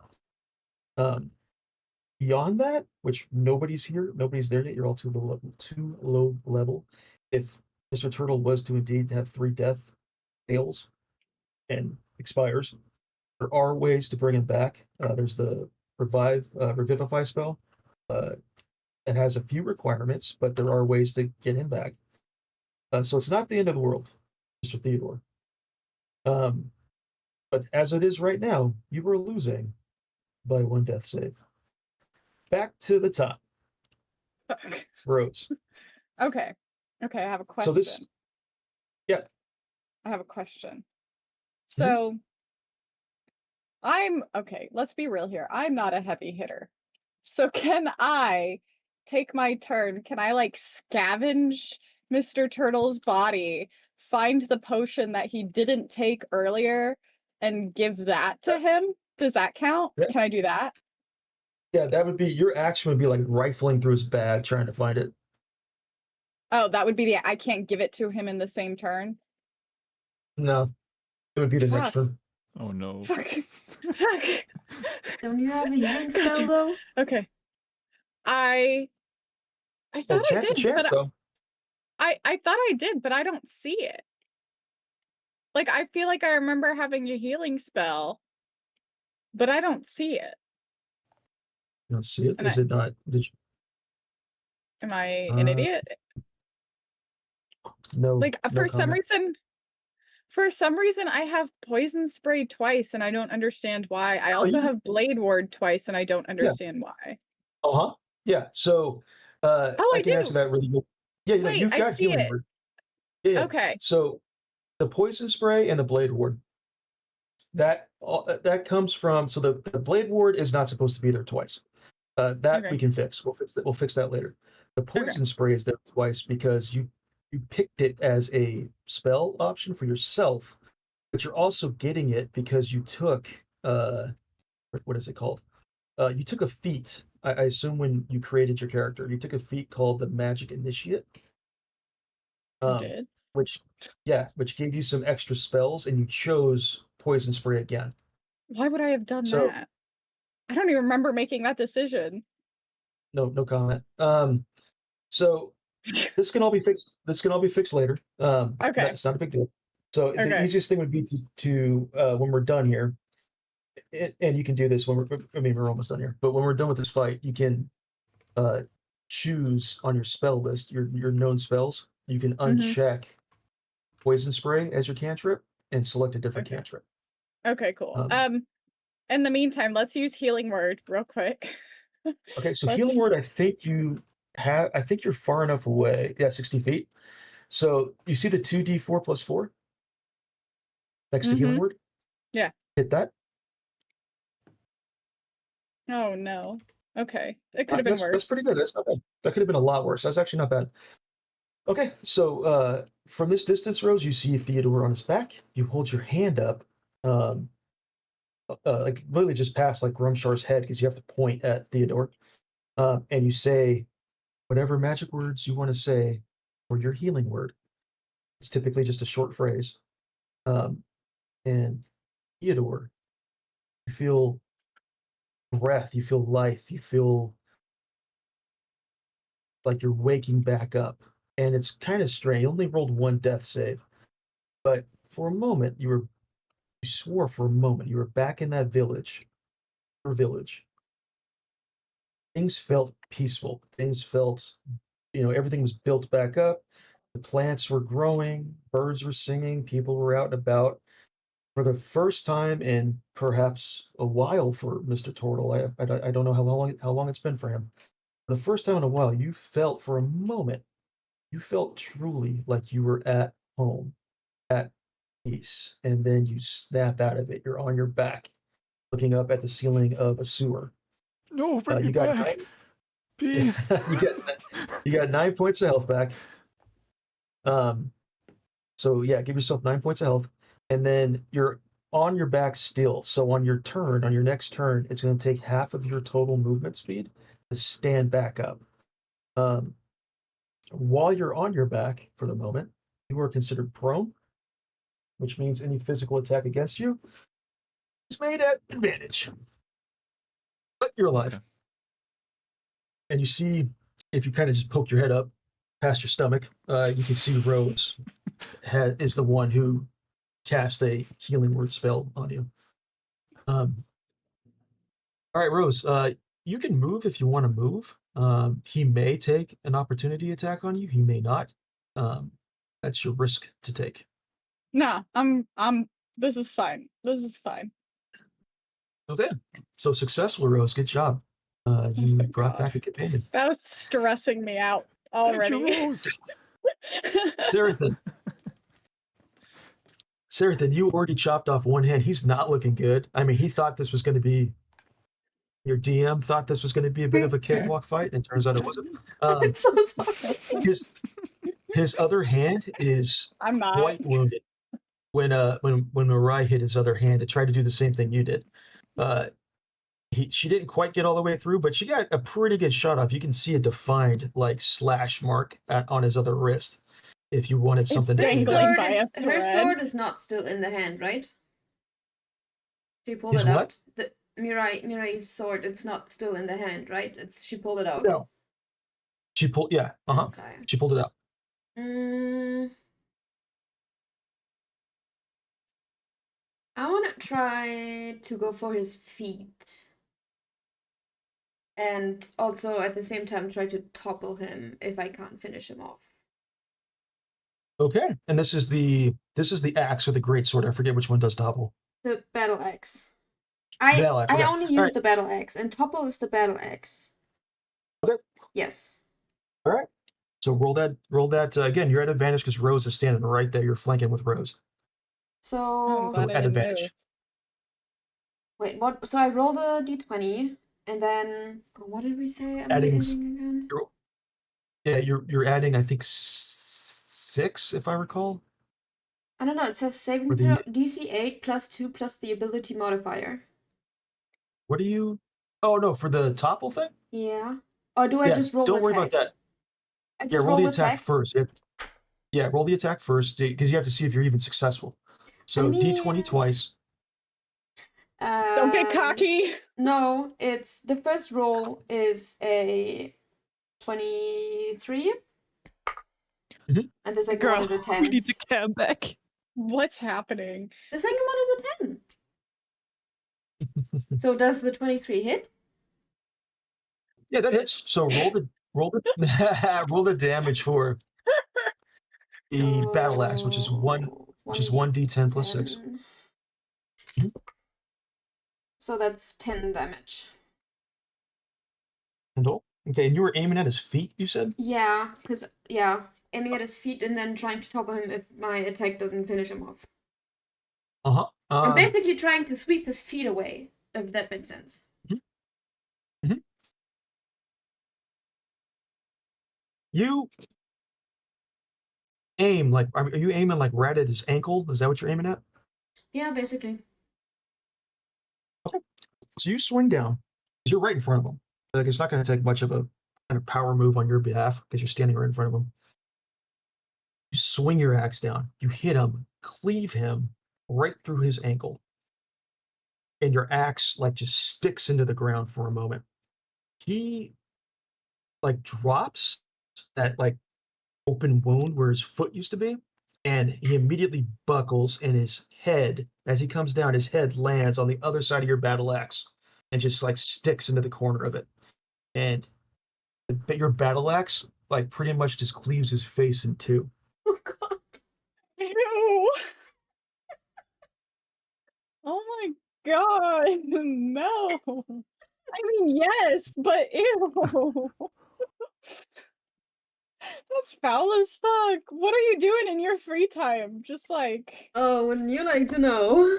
Beyond that, which nobody's there yet. You're all too low level. If Mr. Turtle was to indeed have 3 death fails and expires, there are ways to bring him back. There's the revivify spell. It has a few requirements, but there are ways to get him back. So it's not the end of the world, Mr. Theodore. But as it is right now, you are losing by 1 death save. Back to the top. Rose. Okay. Okay, I have a question. So this, yeah. I have a question. So let's be real here. I'm not a heavy hitter. So can I take my turn? Can I like scavenge Mr. Turtle's body, find the potion that he didn't take earlier, and give that to him? Does that count? Yeah. Can I do that? Yeah, that would be your action would be like rifling through his bag trying to find it. Oh, that would be I can't give it to him in the same turn? No, it would be the next Fuck. turn. Oh no. Fuck. Fuck. Don't you have a healing spell though? Okay. I thought I Chance did, a chance but though. I thought I did, but I don't see it. Like, I feel like I remember having a healing spell, but I don't see it. You don't see it? And Is it not? Did you? am I an idiot? No. Like, no for some comment. reason, I have poison spray twice, and I don't understand why. I also have blade ward twice, and I don't understand why. Uh-huh. Yeah. So I can answer do. that really good. Yeah, you know, Wait, you've I got see healing it. word. Yeah. Okay. So the poison spray and the blade ward, that comes from, so the blade ward is not supposed to be there twice. That Okay. we can fix. We'll fix that later. The poison spray is there twice because you picked it as a spell option for yourself, but you're also getting it because you took what is it called? You took a feat. I assume when you created your character, you took a feat called the Magic Initiate. Did. Which gave you some extra spells, and you chose poison spray again. Why would I have done So that? I don't even remember making that decision. no comment. So this can all be fixed. This can all be fixed later. Okay. It's not a big deal. So the Okay. easiest thing would be to when we're done here, and you can do this when we're almost done here. But when we're done with this fight, you can choose on your spell list your known spells. You can uncheck poison spray as your cantrip and select a different cantrip. Okay, cool. In the meantime, let's use healing word real quick. Okay, so healing word, I think you're far enough away. Yeah, 60 feet. So you see the 2d4 plus 4 next to healing word? Yeah. Hit that. Oh no. Okay. It could have been worse. That's pretty good. That's not bad. That could have been a lot worse. That's actually not bad. Okay, so from this distance, Rose, you see Theodore on his back. You hold your hand up, like literally just past like Grum'shar's head because you have to point at Theodore, and you say whatever magic words you want to say for your healing word. It's typically just a short phrase. And Theodore, you feel breath, you feel life, you feel like you're waking back up. And it's kind of strange. You only rolled one death save. But for a moment, you swore for a moment you were back in that village. Your village. Things felt peaceful. Things felt, everything was built back up. The plants were growing, birds were singing, people were out and about. For the first time in perhaps a while for Mr. Turtle, I don't know how long it's been for him. The first time in a while, you felt for a moment, you felt truly like you were at home, at peace, and then you snap out of it. You're on your back, looking up at the ceiling of a sewer. No, bring me You got back. Please. you got 9 points of health back. So yeah, give yourself 9 points of health, and then you're on your back still. So on your next turn, it's going to take half of your total movement speed to stand back up. While you're on your back for the moment, you are considered prone, which means any physical attack against you is made at advantage. But you're alive. Okay. And you see, if you kind of just poke your head up past your stomach, you can see Rose is the one who cast a healing word spell on you. All right, Rose, you can move if you want to move. He may take an opportunity attack on you. He may not. That's your risk to take. Nah, this is fine. This is fine. Okay. So successful, Rose. Good job. You Thank brought God. back a companion. That was stressing me out Thank you, already. Rose. Sarathan, you already chopped off one hand. He's not looking good. I mean, he thought this was going to be, your DM thought this was going to be a bit of a cakewalk fight, and turns out it wasn't. I'm so sorry. His other hand is I'm not. quite wounded. When Mirai hit his other hand, it tried to do the same thing you did. She didn't quite get all the way through, but she got a pretty good shot off. You can see a defined slash mark on his other wrist. If you wanted something to dangling by a Her thread. sword is not still in the hand, right? She pulled His it what? out. The Mirai's sword, it's not still in the hand, right? She pulled it out. No. She pulled. Yeah. Okay. She pulled it out. I want to try to go for his feet. And also at the same time try to topple him if I can't finish him off. Okay. And this is the axe or the great sword. I forget which one does topple. The battle axe. I Okay. only use the battle axe, and topple is the battle axe. Okay. Yes. All right. So roll that. Again, you're at advantage because Rose is standing right there. You're flanking with Rose. So So at advantage. Wait, what? So I roll the d20, and then what did we say? Adding again? you're adding, I think, 6, if I recall. I don't know. It says saving throw DC 8 plus 2 plus the ability modifier. What do you? Oh no, for the topple thing. Yeah. Or do I just roll? Don't worry about that. Yeah, roll the attack first. Yeah, roll the attack first because you have to see if you're even successful. So d20 twice. Don't get cocky. No, it's the first roll is a 23. Mm-hmm. And the second one is a 10. We need to come back. What's happening? The second one is a 10. So does the 23 hit? Yeah, that hits. So roll the roll the damage for the battle axe, which is 1d10 plus 6. Mm-hmm. So that's 10 damage. Okay, and you were aiming at his feet, you said? Yeah, aiming at his feet and then trying to topple him if my attack doesn't finish him off. I'm basically trying to sweep his feet away, if that makes sense. Mm-hmm. You aim are you aiming right at his ankle? Is that what you're aiming at? Yeah, basically. Okay. So you swing down, because you're right in front of him. It's not going to take much of a kind of power move on your behalf, because you're standing right in front of him. You swing your axe down. You hit him, cleave him right through his ankle. And your axe like just sticks into the ground for a moment. He like drops that like open wound where his foot used to be, and he immediately buckles, and his head, as he comes down, his head lands on the other side of your battle axe and just like sticks into the corner of it. And your battle axe like pretty much just cleaves his face in two. Oh god. Ew. Oh my god, no. I mean, yes, but ew. That's foul as fuck. What are you doing in your free time? Just like... Oh, wouldn't you like to know?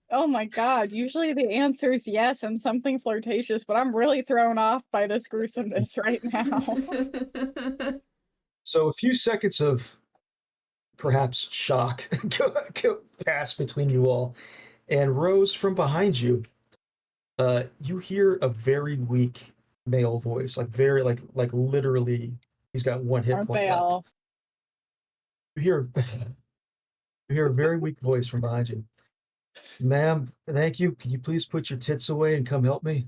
Oh my god, usually the answer is yes and something flirtatious, but I'm really thrown off by this gruesomeness right now. So a few seconds of perhaps shock go pass between you all, and Rose, from behind you, you hear a very weak male voice, like very like literally, he's got one hit Aren't point they left. all? You hear a very weak voice from behind you. Ma'am, thank you. Can you please put your tits away and come help me?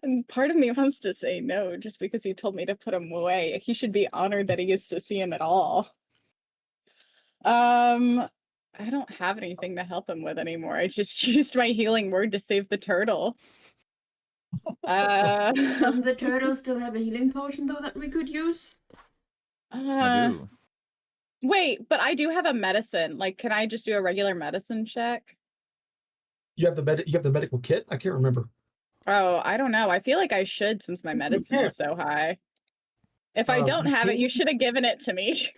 And part of me wants to say no, just because he told me to put him away. He should be honored that he gets to see him at all. I don't have anything to help him with anymore. I just used my healing word to save the turtle. Doesn't the turtle still have a healing potion though that we could use? I do. Wait, but I do have a medicine. Like, can I just do a regular medicine check? You have the medical kit? I can't remember. Oh, I don't know. I feel like I should since my medicine is so high. If I don't have it, you should have given it to me.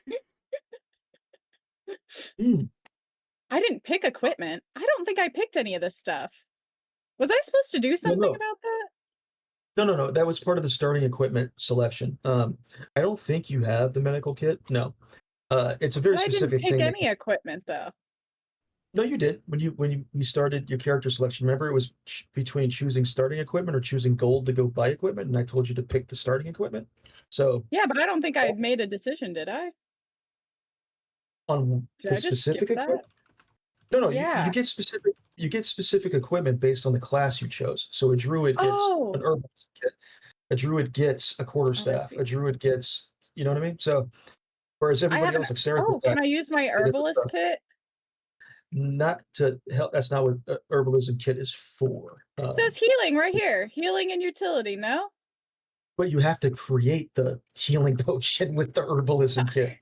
I didn't pick equipment. I don't think I picked any of this stuff. Was I supposed to do something about that? No. That was part of the starting equipment selection. I don't think you have the medical kit. No. It's a very specific thing. I didn't pick any equipment though. No, you did. When you started your character selection, remember it was between choosing starting equipment or choosing gold to go buy equipment, and I told you to pick the starting equipment. So yeah, but I don't think I had made a decision, did I? On the specific equipment? No. Yeah. You get specific equipment based on the class you chose. So a druid gets an herbalist kit. A druid gets a quarterstaff. A druid gets, you know what I mean? So whereas everybody else, like Sarah, can I use my herbalist kit? Not to help. That's not what herbalism kit is for. It says healing right here. Healing and utility, no? But you have to create the healing potion with the herbalism kit.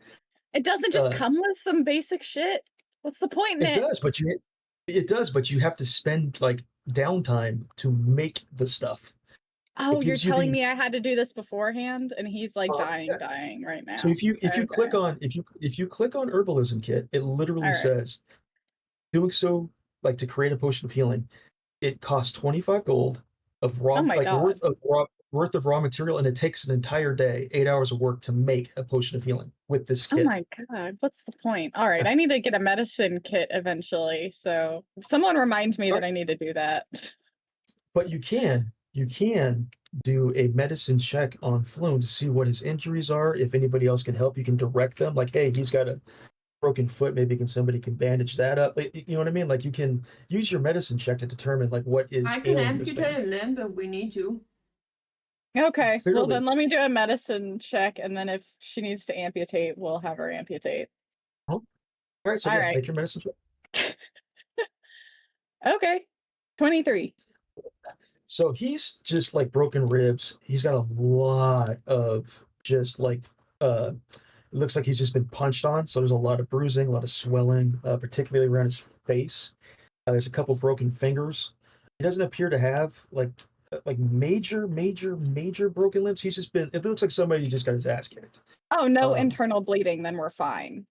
It doesn't just come with some basic shit. What's the point in it? It does, but you have to spend like downtime to make the stuff. Oh, you're telling me I had to do this beforehand, and he's like dying right now. So if you click on herbalism kit, it literally says doing so, like to create a potion of healing, it costs 25 gold of raw worth of raw material, and it takes an entire day, 8 hours of work to make a potion of healing with this kit. Oh my god, what's the point? All right, I need to get a medicine kit eventually, so someone remind me that I need to do that. But you can do a medicine check on Floon to see what his injuries are. If anybody else can help, you can direct them. Like, hey, he's got a broken foot. Maybe somebody can bandage that up. Like, you know what I mean? Like, you can use your medicine check to determine like what is. I can amputate a limb if we need to. Okay, well then let me do a medicine check, and then if she needs to amputate, we'll have her amputate. All right, so make your medicine check. Okay, 23. So he's just like broken ribs. He's got a lot of just like it looks like he's just been punched on. So there's a lot of bruising, a lot of swelling, particularly around his face. There's a couple broken fingers. He doesn't appear to have like major broken limbs. He's just been. It looks like somebody just got his ass kicked. Oh, no internal bleeding. Then we're fine.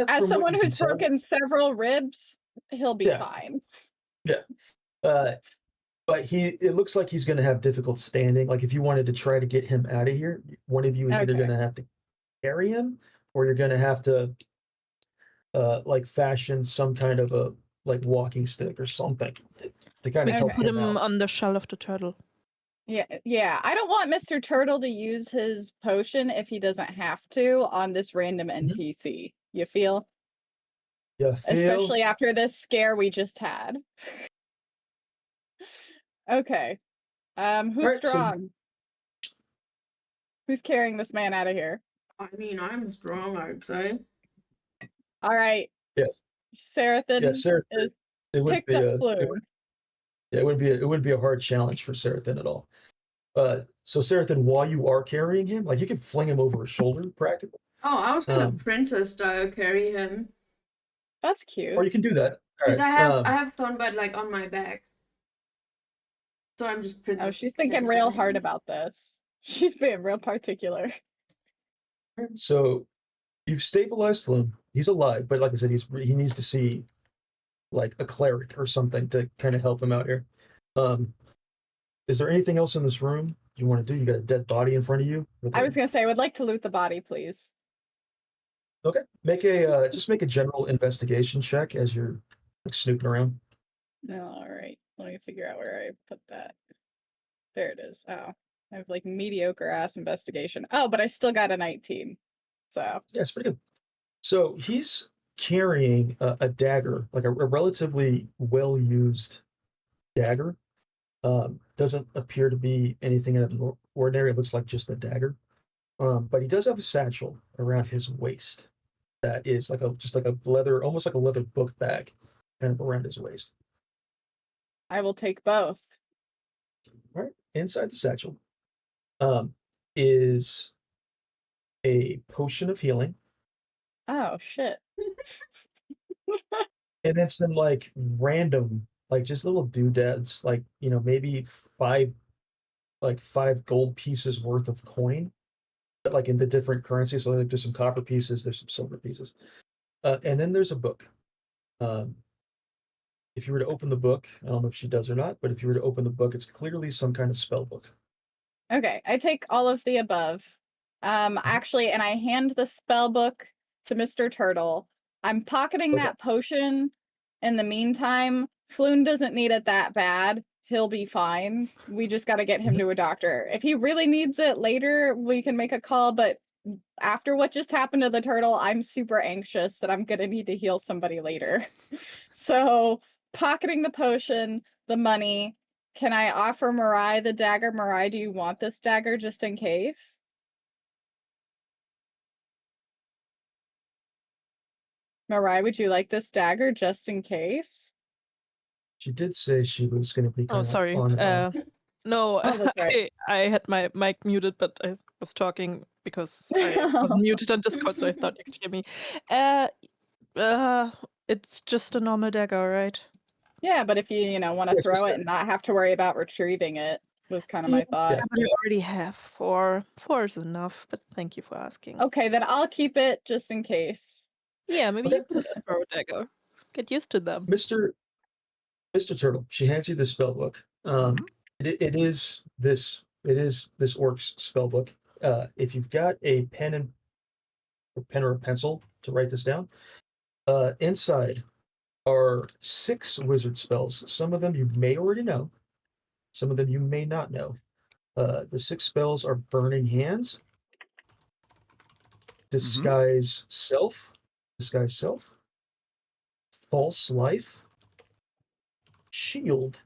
As someone who's broken several ribs, he'll be fine. Yeah. But it looks like he's going to have difficult standing. Like if you wanted to try to get him out of here, one of you is either going to have to carry him, or you're going to have to like fashion some kind of a like walking stick or something to kind of help put him out. on the shell of the turtle. Yeah. I don't want Mr. Turtle to use his potion if he doesn't have to on this random NPC. You feel? Yeah, Especially after this scare we just had. Okay. Who's Alright, so- strong? Who's carrying this man out of here? I mean, I'm strong, I'd say. All right. Yeah. Sarathan Sarathan, is it wouldn't picked be up a Floon. it wouldn't be a hard challenge for Sarathan at all. So Sarathan, while you are carrying him, like you can fling him over his shoulder practically. Oh, I was gonna princess style carry him. That's cute. Or you can do that. Because I have Thornbite like on my back. So I'm just princess. Oh, she's thinking real hard about this. She's being real particular. So you've stabilized Floon. He's alive, but like I said, he needs to see like a cleric or something to kind of help him out here. Is there anything else in this room you want to do? You got a dead body in front of you. I was gonna say, I would like to loot the body, please. Okay, just make a general investigation check as you're like snooping around. All right, let me figure out where I put that. There it is. Oh, I have like mediocre ass investigation. Oh, but I still got a 19. So yeah, it's pretty good. So he's carrying a dagger, like a relatively well used dagger. Doesn't appear to be anything out of the ordinary. It looks like just a dagger. But he does have a satchel around his waist that is like a leather, almost like a leather book bag, kind of around his waist. I will take both. All right. Inside the satchel is a potion of healing. Oh shit. And then some like random, like just little doodads, like maybe five gold pieces worth of coin, but like in the different currencies. So like, there's some copper pieces, there's some silver pieces, and then there's a book. If you were to open the book, I don't know if she does or not, but if you were to open the book, it's clearly some kind of spell book. Okay, I take all of the above. Actually, and I hand the spell book to Mr. Turtle. I'm pocketing that potion. In the meantime, Floon doesn't need it that bad. He'll be fine. We just got to get him to a doctor. If he really needs it later, we can make a call, but after what just happened to the turtle, I'm super anxious that I'm gonna need to heal somebody later. So, pocketing the potion, the money. Can I offer Mirai the dagger? Mirai, do you want this dagger just in case? Mirai, would you like this dagger just in case? She did say she was going to be. Oh, sorry. No, Oh, that's right. I had my mic muted, but I was talking because I was muted on Discord, so I thought you could hear me. It's just a normal dagger, right? Yeah, but if you want to throw it and not have to worry about retrieving it, was kind of my thought. Yeah, but I already have four. Four is enough, but thank you for asking. Okay, then I'll keep it just in case. Yeah, maybe you could throw a dagger. Get used to them. Mr. Turtle, she hands you the spell book. It is this orc's spell book. If you've got a pen or a pencil to write this down, inside are 6 wizard spells. Some of them you may already know, some of them you may not know. The 6 spells are Burning Hands, Disguise Self, False Life, Shield,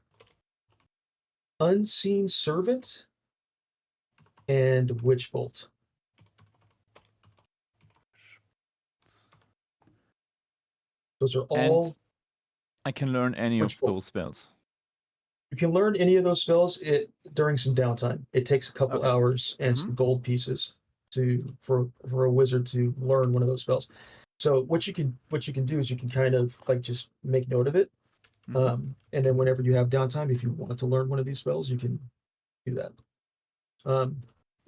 Unseen Servant, and Witch Bolt. Those are all. And I can learn any of those spells. You can learn any of those spells during some downtime. It takes a couple hours and some gold pieces for a wizard to learn one of those spells. So what you can do is you can kind of like just make note of it, and then whenever you have downtime, if you want to learn one of these spells, you can do that.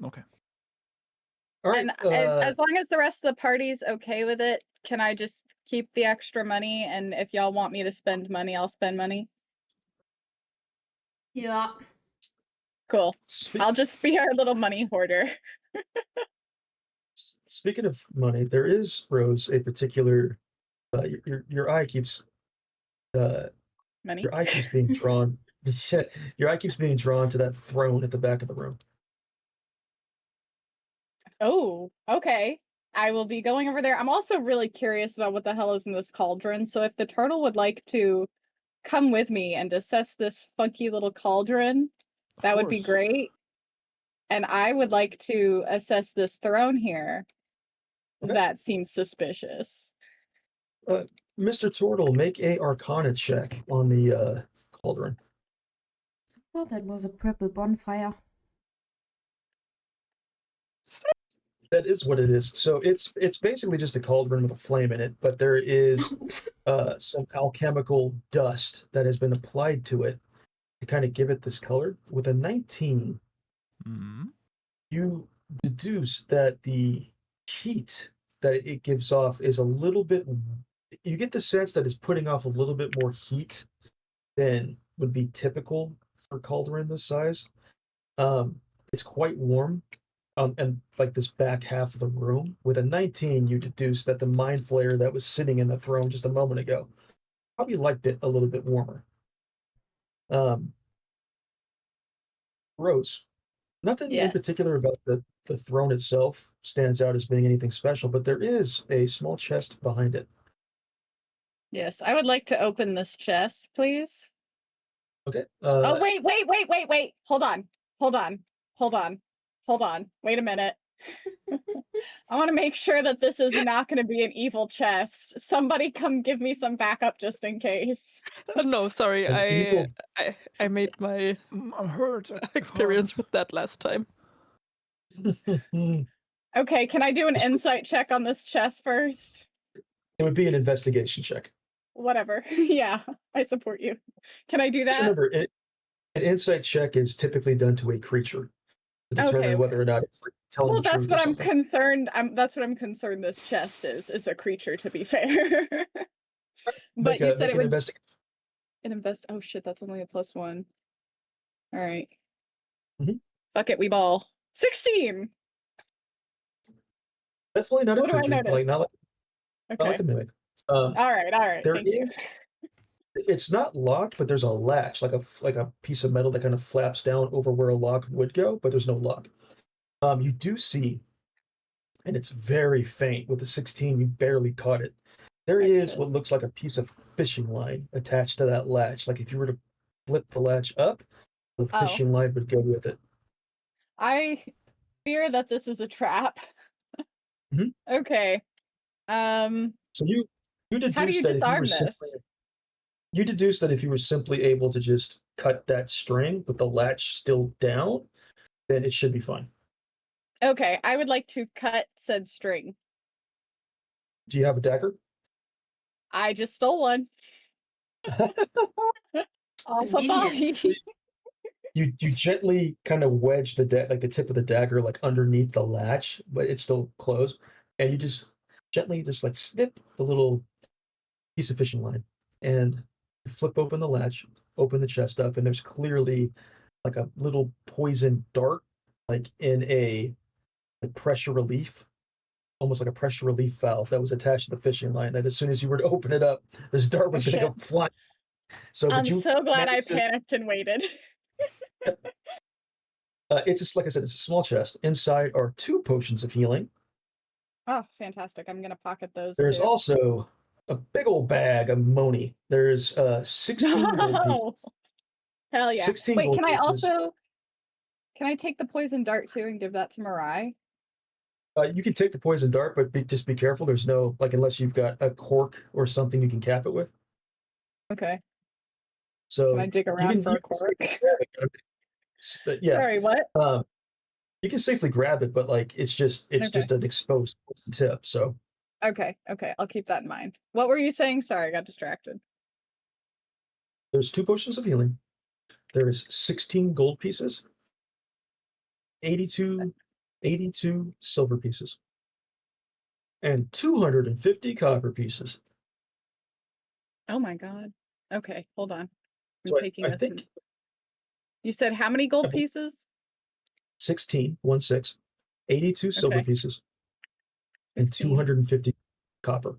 Okay. All right. And as long as the rest of the party's okay with it, can I just keep the extra money? And if y'all want me to spend money, I'll spend money. Yeah. Cool. I'll just be our little money hoarder. Speaking of money, there is, Rose, a particular your eye keeps money. Your eye keeps being drawn Your eye keeps being drawn to that throne at the back of the room. Oh, okay. I will be going over there. I'm also really curious about what the hell is in this cauldron. So if the turtle would like to come with me and assess this funky little cauldron, that would be great. And I would like to assess this throne here. Okay. That seems suspicious. Mr. Turtle, make a Arcana check on the cauldron. Oh, that was a purple bonfire. That is what it is. So it's basically just a cauldron with a flame in it, but there is some alchemical dust that has been applied to it to kind of give it this color. With a 19, you deduce that the heat that it gives off is a little bit. You get the sense that it's putting off a little bit more heat than would be typical for cauldron this size. It's quite warm. And like this back half of the room. With a 19, you deduce that the mind flayer that was sitting in the throne just a moment ago probably liked it a little bit warmer. Rose, nothing in particular about the throne itself stands out as being anything special, but there is a small chest behind it. Yes, I would like to open this chest, please. Okay. Oh, wait. Hold on. Wait a minute. I want to make sure that this is not going to be an evil chest. Somebody come give me some backup just in case. No, sorry. I made my I'm hurt. experience with that last time. Okay, can I do an insight check on this chest first? It would be an investigation check. Whatever. Yeah, I support you. Can I do that? Just remember, an insight check is typically done to a creature to determine whether or not it's like telling the truth. Well, that's what I'm concerned. That's what I'm concerned this chest is a creature, to be fair. But you said it would oh shit, that's only a +1. All right. Fuck it, we ball. 16. Definitely not a creature. What do I notice? Not like a mimic. All right. Thank you. It's not locked, but there's a latch, like a piece of metal that kind of flaps down over where a lock would go, but there's no lock. You do see, and it's very faint. With the 16, you barely caught it. There is what looks like a piece of fishing line attached to that latch. Like if you were to flip the latch up, the fishing line would go with it. I fear that this is a trap. Okay. So you deduce how do you that disarm if you were this? You deduce that if you were simply able to just cut that string with the latch still down, then it should be fine. Okay, I would like to cut said string. Do you have a dagger? I just stole one. You gently kind of wedge the the tip of the dagger like underneath the latch, but it's still closed, and you just gently just like snip the little piece of fishing line, and you flip open the latch, open the chest up, and there's clearly like a little poison dart, like in a pressure relief, almost like a pressure relief valve that was attached to the fishing line. That as soon as you were to open it up, this dart was going to go flying. So I'm so glad I panicked and waited. It's just like I said, it's a small chest. Inside are 2 potions of healing. Oh, fantastic! I'm gonna pocket those. There's also a big old bag of money. There's 16 gold pieces. Hell yeah! 16 Wait, gold can I pieces. also? Can I take the poison dart too and give that to Mirai? You can take the poison dart, but just be careful. There's no unless you've got a cork or something you can cap it with. Okay. So can I dig around for a cork? Yeah. Sorry, what? You can safely grab it, but it's just an exposed tip. So. Okay, I'll keep that in mind. What were you saying? Sorry, I got distracted. There's 2 potions of healing. There's 16 gold pieces, 82 silver pieces, and 250 copper pieces. Oh my god. Okay, hold on. I'm so taking this. You said how many gold pieces? 16, 82 silver pieces, 16. And 250 copper.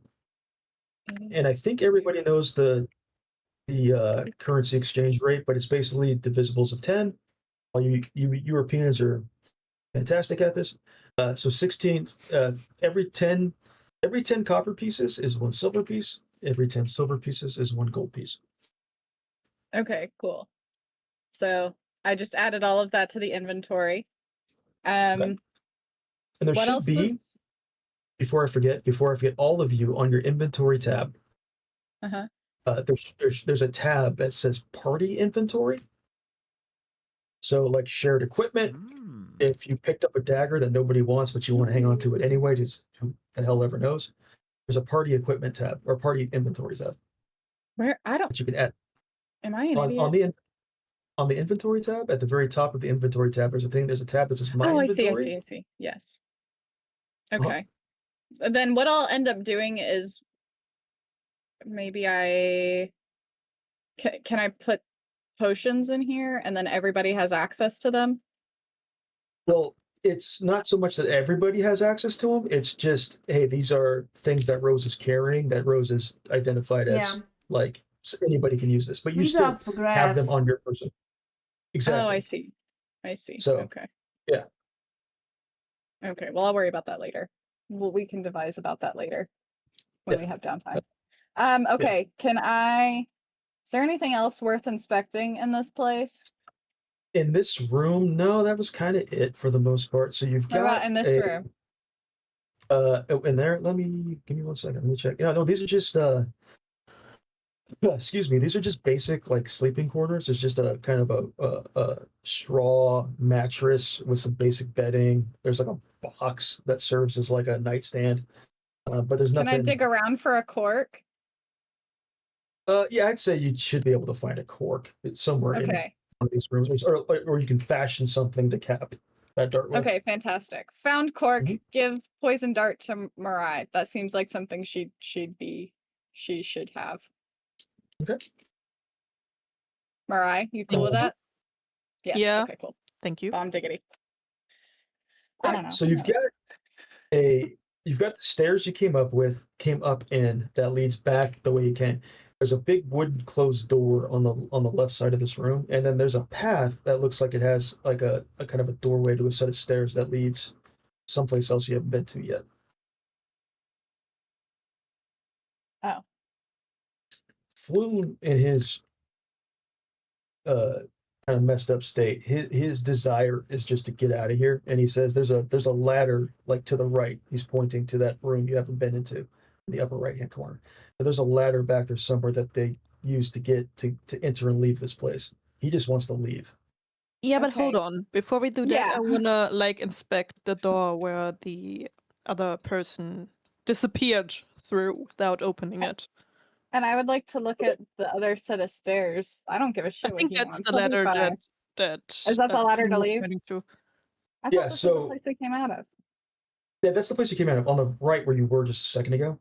And I think everybody knows the the currency exchange rate, but it's basically divisibles of 10. All you Europeans are fantastic at this. So 16, every 10 copper pieces is 1 silver piece. Every 10 silver pieces is 1 gold piece. Okay, cool. So I just added all of that to the inventory. Okay. And there what should else be, was... before I forget, all of you on your inventory tab. Uh-huh. There's a tab that says party inventory. So like shared equipment. If you picked up a dagger that nobody wants, but you want to hang on to it anyway, just who the hell ever knows. There's a party equipment tab or party inventory tab. Where? I don't... That you can add. Am I an idiot? On the inventory tab, at the very top of the inventory tab, there's a tab that says my inventory. I see. Yes. Okay. Then what I'll end up doing is maybe can I put potions in here and then everybody has access to them? Well, it's not so much that everybody has access to them. It's just, hey, these are things that Rose is carrying, that Rose is identified as, like, anybody can use this, but you These still are up for grabs. have them on your person. Exactly. Oh, I see. So, okay. Yeah. Okay, well, I'll worry about that later. Well, we can devise about that later when we have downtime. Okay, is there anything else worth inspecting in this place? In this room, no, that was kind of it for the most part. So you've What about got in this room? in there, give me 1 second. Let me check. No, these are just excuse me, these are just basic like sleeping quarters. It's just a kind of a straw mattress with some basic bedding. There's like a box that serves as like a nightstand. But there's nothing. Can I dig around for a cork? Yeah, I'd say you should be able to find a cork. It's somewhere in one of these rooms, or you can fashion something to cap that dart with. Okay, fantastic. Found cork. Give poison dart to Mirai. That seems like something she should have. Okay. Mirai, you cool with that? Yes. Yeah. Okay, cool. Thank you. Bomb diggity. Right. I don't know. So you've got the stairs you came up in that leads back the way you can. There's a big wooden closed door on the left side of this room, and then there's a path that looks like it has like a kind of a doorway to a set of stairs that leads someplace else you haven't been to yet. Oh. Floon in his kind of messed up state, his desire is just to get out of here, and he says there's a ladder like to the right. He's pointing to that room you haven't been into in the upper right hand corner. But there's a ladder back there somewhere that they use to get to enter and leave this place. He just wants to leave. Yeah, but hold on. Before we do that, I wanna like inspect the door where the other person disappeared through without opening it. And I would like to look at the other set of stairs. I don't give a shit I think what he that's wants. the ladder that Is that the ladder to leave? I thought this was the place we came out of. Yeah, that's the place you came out of, on the right where you were just a second ago.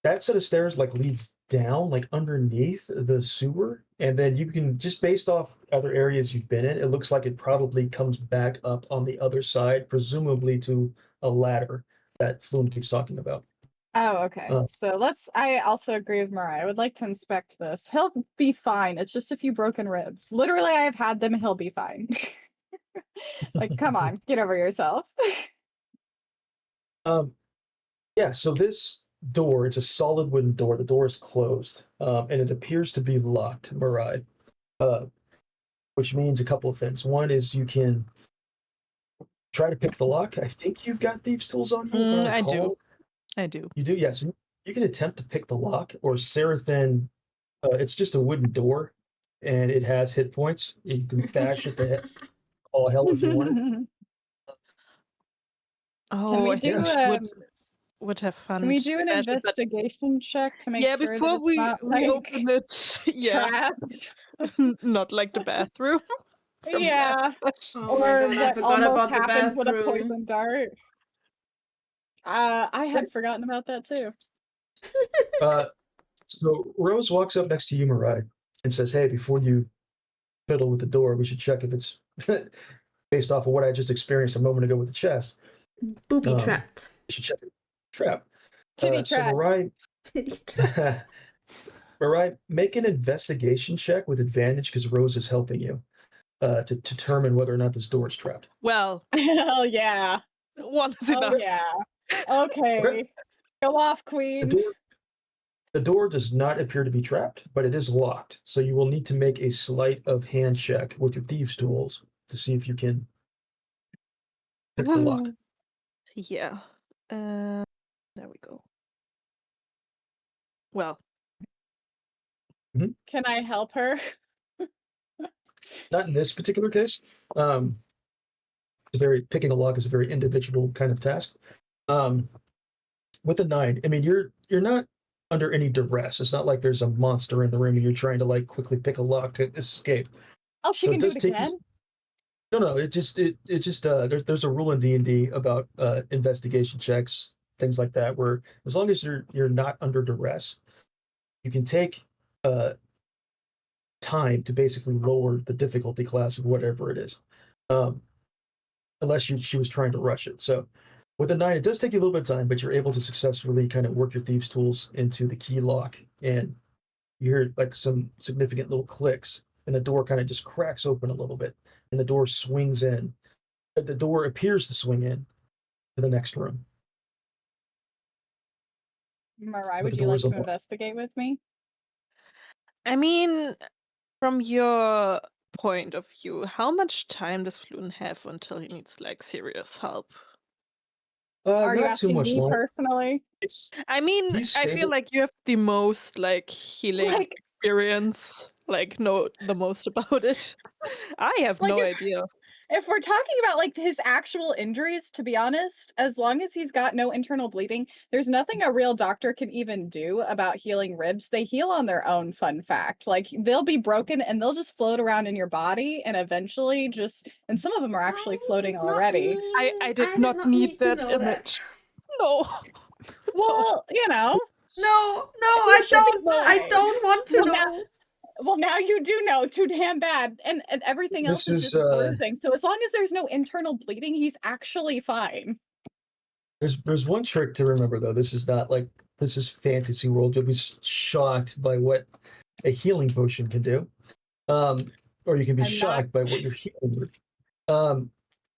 That set of stairs like leads down like underneath the sewer, and then you can just based off other areas you've been in, it looks like it probably comes back up on the other side, presumably to a ladder that Floon keeps talking about. Oh, okay. So I also agree with Mariah. I would like to inspect this. He'll be fine. It's just a few broken ribs. Literally, I have had them. He'll be fine. Like, come on, get over yourself. Yeah, so this door, it's a solid wooden door. The door is closed, and it appears to be locked, Mariah. Which means a couple of things. One is you can try to pick the lock. I think you've got thieves' tools on you. I do. You do, yes. You can attempt to pick the lock, or Seraphin. It's just a wooden door, and it has hit points. You can bash it to all hell if you want. Oh, I think would have fun. Can we do an investigation check to make sure before that it's not, like, open it? Yeah, not like the bathroom. Yeah, oh my God, I forgot about the bathroom. With a poison dart. I had forgotten about that too. So Rose walks up next to you, Mariah, and says, "Hey, before you fiddle with the door, we should check if it's based off of what I just experienced a moment ago with the chest. Booby trapped. You should check it. Trap. Titty trapped. So Mariah, Mariah, make an investigation check with advantage because Rose is helping you to determine whether or not this door is trapped. Well, Hell yeah. one is Oh enough. yeah. Okay. Go off, Queen. The door does not appear to be trapped, but it is locked. So you will need to make a sleight of hand check with your thieves' tools to see if you can pick the lock. Yeah. There we go. Well. Can I help her? Not in this particular case. Picking a lock is a very individual kind of task. With a 9, I mean you're not under any duress. It's not like there's a monster in the room and you're trying to like quickly pick a lock to escape. Oh, she can do it again? No, there's a rule in D&D about investigation checks, things like that, where as long as you're not under duress, you can take time to basically lower the difficulty class of whatever it is, unless she was trying to rush it. So with a 9, it does take you a little bit of time, but you're able to successfully kind of work your thieves' tools into the key lock, and you hear like some significant little clicks, and the door kind of just cracks open a little bit, and the door swings in. The door appears to swing in to the next room. Mariah, would you like to investigate with me? I mean, from your point of view, how much time does Floon have until he needs like serious help? Are you asking me personally? I mean, I feel like you have the most like healing experience, like know the most about it. I have no idea. If we're talking about like his actual injuries, to be honest, as long as he's got no internal bleeding, there's nothing a real doctor can even do about healing ribs. They heal on their own, fun fact. Like they'll be broken and they'll just float around in your body and eventually and some of them are actually floating already. I did not need that image. No. Well, you know. No, I don't want to know. Well, now you do know too damn bad, and everything else is just bruising. So as long as there's no internal bleeding, he's actually fine. There's one trick to remember though. This is fantasy world. You'll be shocked by what a healing potion can do, or you can be shocked by what you're healing with.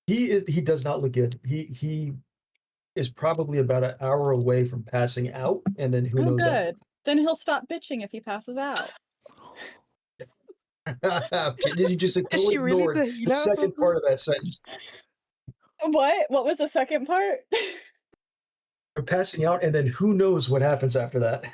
He does not look good. He is probably about an hour away from passing out, and then who knows? Good. Then he'll stop bitching if he passes out. Did you just totally ignore the second part of that sentence? What? What was the second part? You're passing out, and then who knows what happens after that?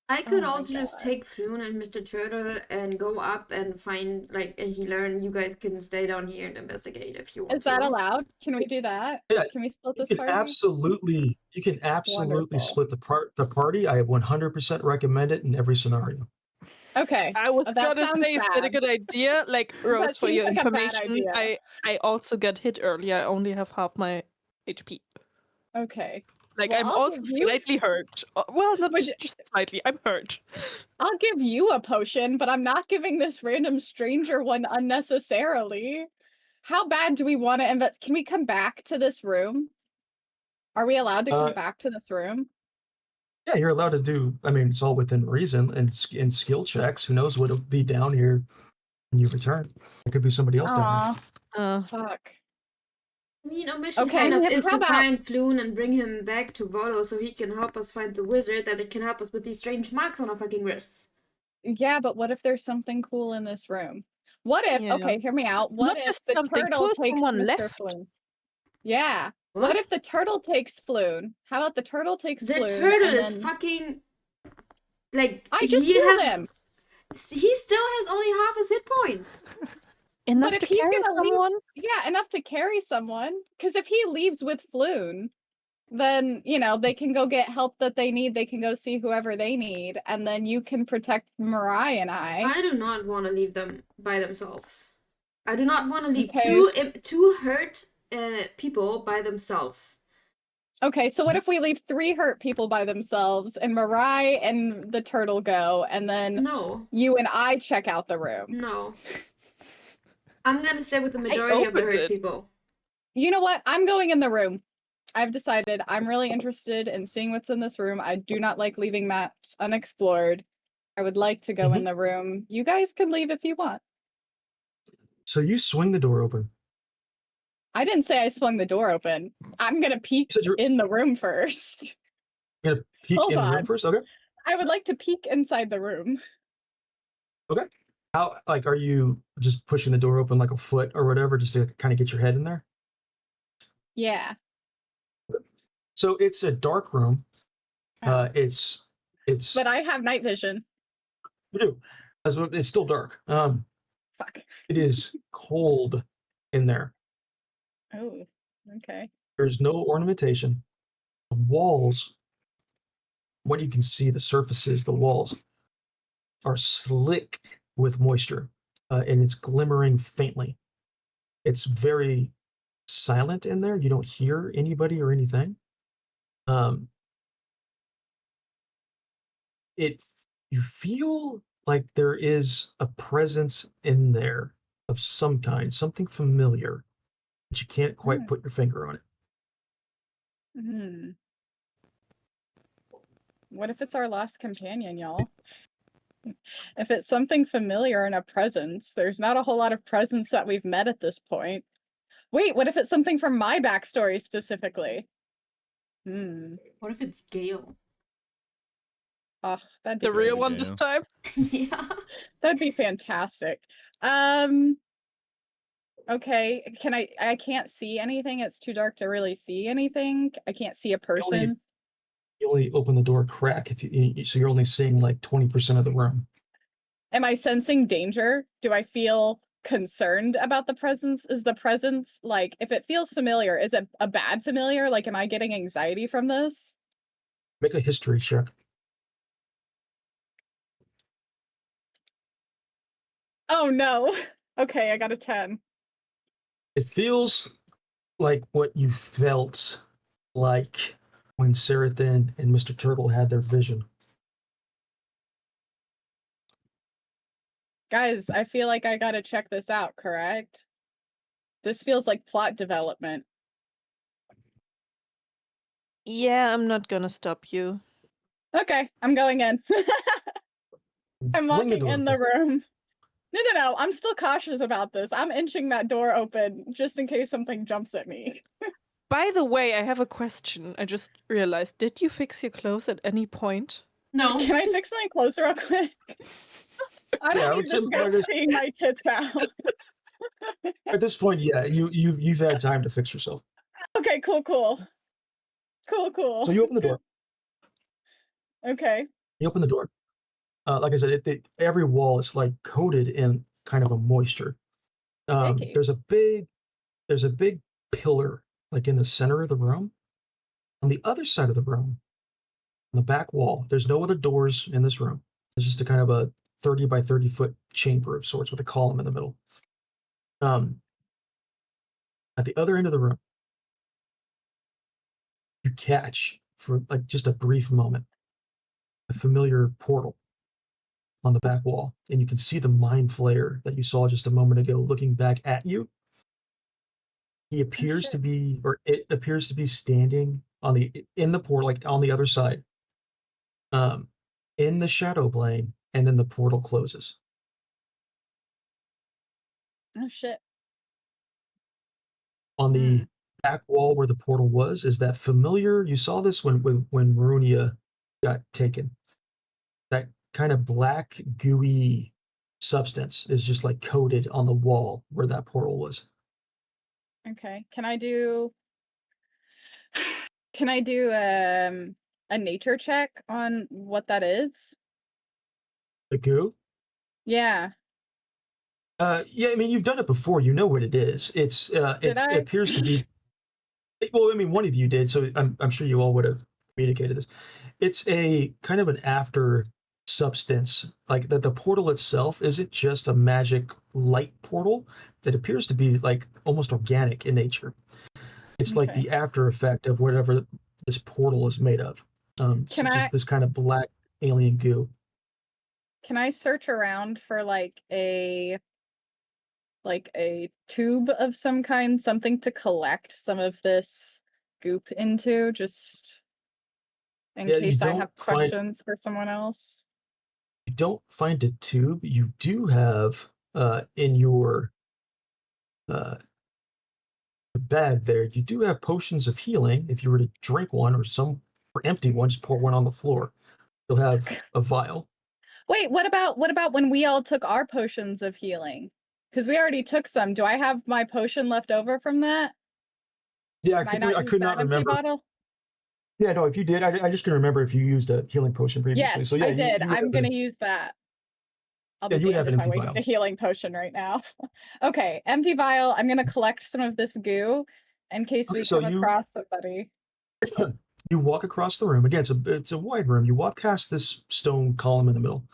I could also just take Floon and Mr. Turtle and go up and find you guys can stay down here and investigate if you want. Is that allowed? Can we do that? Yeah, can we split this party? You can absolutely split the party. I 100% recommend it in every scenario. Okay. I was gonna say, is that a good idea? Like, Rose, for your information, I also got hit earlier. I only have half my HP. Okay. Like, I'm also slightly hurt. Well, not just slightly, I'm hurt. I'll give you a potion, but I'm not giving this random stranger one unnecessarily. How bad do we want to invest? Can we come back to this room? Are we allowed to come back to this room? Yeah, you're allowed to do. I mean, it's all within reason and skill checks. Who knows what'll be down here when you return? There could be somebody else down here. Fuck. I mean, our mission kind of is to find Floon and bring him back to Volo so he can help us find the wizard that it can help us with these strange marks on our fucking wrists. Yeah, but what if there's something cool in this room? What if? Yeah. Okay, hear me out. What if the turtle takes Mr. Floon? Yeah. What if the turtle takes Floon? How about the turtle takes Floon? The turtle is fucking like I just killed him. He still has only half his hit points. Enough to carry someone? Yeah, enough to carry someone. Because if he leaves with Floon, then, you know, they can go get help that they need. They can go see whoever they need. And then you can protect Mariah and I. I do not want to leave them by themselves. I do not want to leave two hurt people by themselves. Okay, so what if we leave 3 hurt people by themselves and Mariah and the turtle go, and then you and I check out the room? No. I'm gonna stay with the majority of the hurt people. You know what? I'm going in the room. I've decided I'm really interested in seeing what's in this room. I do not like leaving maps unexplored. I would like to go in the room. You guys can leave if you want. So you swing the door open. I didn't say I swung the door open. I'm gonna peek in the room first. You're gonna peek in the room first? Okay. I would like to peek inside the room. Okay. How, like, are you just pushing the door open like a foot or whatever, just to kind of get your head in there? Yeah. So it's a dark room. It's. But I have night vision. You do. It's still dark. Fuck. It is cold in there. Oh, okay. There's no ornamentation. The walls, what you can see, the surfaces, the walls are slick with moisture, and it's glimmering faintly. It's very silent in there. You don't hear anybody or anything. You feel like there is a presence in there of some kind, something familiar, but you can't quite put your finger on it. What if it's our lost companion, y'all? If it's something familiar and a presence, there's not a whole lot of presence that we've met at this point. Wait, what if it's something from my backstory specifically? What if it's Gale? Oh, that'd be the real one this time. Yeah, that'd be fantastic. Okay, can I can't see anything. It's too dark to really see anything. I can't see a person. You only open the door a crack so you're only seeing like 20% of the room. Am I sensing danger? Do I feel concerned about the presence? Is the presence, like, if it feels familiar, is it a bad familiar? Like, am I getting anxiety from this? Make a history check. Oh no. Okay, I got a 10. It feels like what you felt like when Sarathan and Mr. Turtle had their vision. Guys, I feel like I gotta check this out, correct? This feels like plot development. Yeah, I'm not gonna stop you. Okay, I'm going in. I'm walking in the room. No. I'm still cautious about this. I'm inching that door open just in case something jumps at me. By the way, I have a question. I just realized. Did you fix your clothes at any point? No. Can I fix my clothes real quick? I don't need this guy seeing my tits out. At this point, yeah, you've had time to fix yourself. Okay, cool. So you open the door. Okay. You open the door. Like I said, every wall is like coated in kind of a moisture. There's a big pillar like in the center of the room. On the other side of the room, on the back wall, there's no other doors in this room. It's just a kind of a 30 by 30 foot chamber of sorts with a column in the middle. At the other end of the room, you catch, for like just a brief moment, a familiar portal on the back wall, and you can see the mind flayer that you saw just a moment ago looking back at you. He appears to be, or it appears to be standing in the portal, like on the other side, in the shadow plane, and then the portal closes. Oh shit. On the back wall where the portal was is that familiar. You saw this when Marunia got taken. That kind of black gooey substance is just like coated on the wall where that portal was. Okay. Can I do a nature check on what that is? The goo? Yeah. Yeah, I mean, you've done it before. You know what it is. It appears to be. Well, I mean, one of you did, so I'm sure you all would have communicated this. It's a kind of an after substance, like that. The portal itself isn't just a magic light portal. It appears to be like almost organic in nature. It's like the after effect of whatever this portal is made of. Just this kind of black alien goo. Can I search around for like a tube of some kind, something to collect some of this goop into, just in Yeah, case I have questions for someone else? You don't find a tube. You do have in your bag there, you do have potions of healing. If you were to drink one or empty one, just pour one on the floor. You'll have a vial. Wait, what about when we all took our potions of healing? Because we already took some. Do I have my potion left over from that? Yeah, I could not remember. Bottle? Yeah, no, if you did, I just couldn't remember if you used a healing potion previously. Yes, So yeah, I did. I'm gonna use use that. I'll yeah, be you would have damned an if I empty waste vial. a healing potion right now. Okay, empty vial. I'm gonna collect some of this goo in case we come across somebody. You walk across the room. Again, it's a wide room. You walk past this stone column in the middle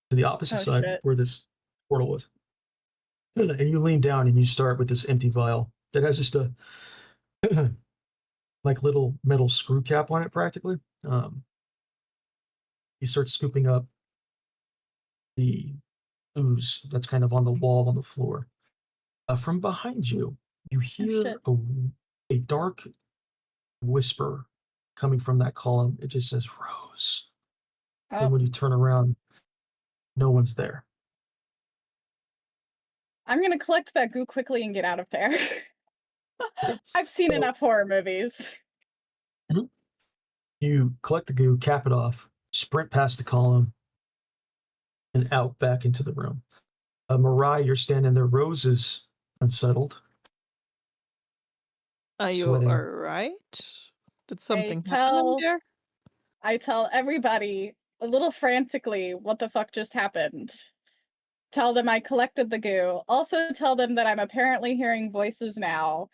to the opposite side where this portal was. And you lean down and you start with this empty vial that has just a like little metal screw cap on it practically. You start scooping up the ooze that's kind of on the wall on the floor. From behind you, you hear a dark whisper coming from that column. It just says Rose. Oh. And when you turn around, no one's there. I'm gonna collect that goo quickly and get out of there. I've seen enough horror movies. You collect the goo, cap it off, sprint past the column, and out back into the room. Mirai, you're standing there. Rose is unsettled. Are you alright? Did something happen in there? I tell everybody, a little frantically, what the fuck just happened. Tell them I collected the goo. Also tell them that I'm apparently hearing voices now,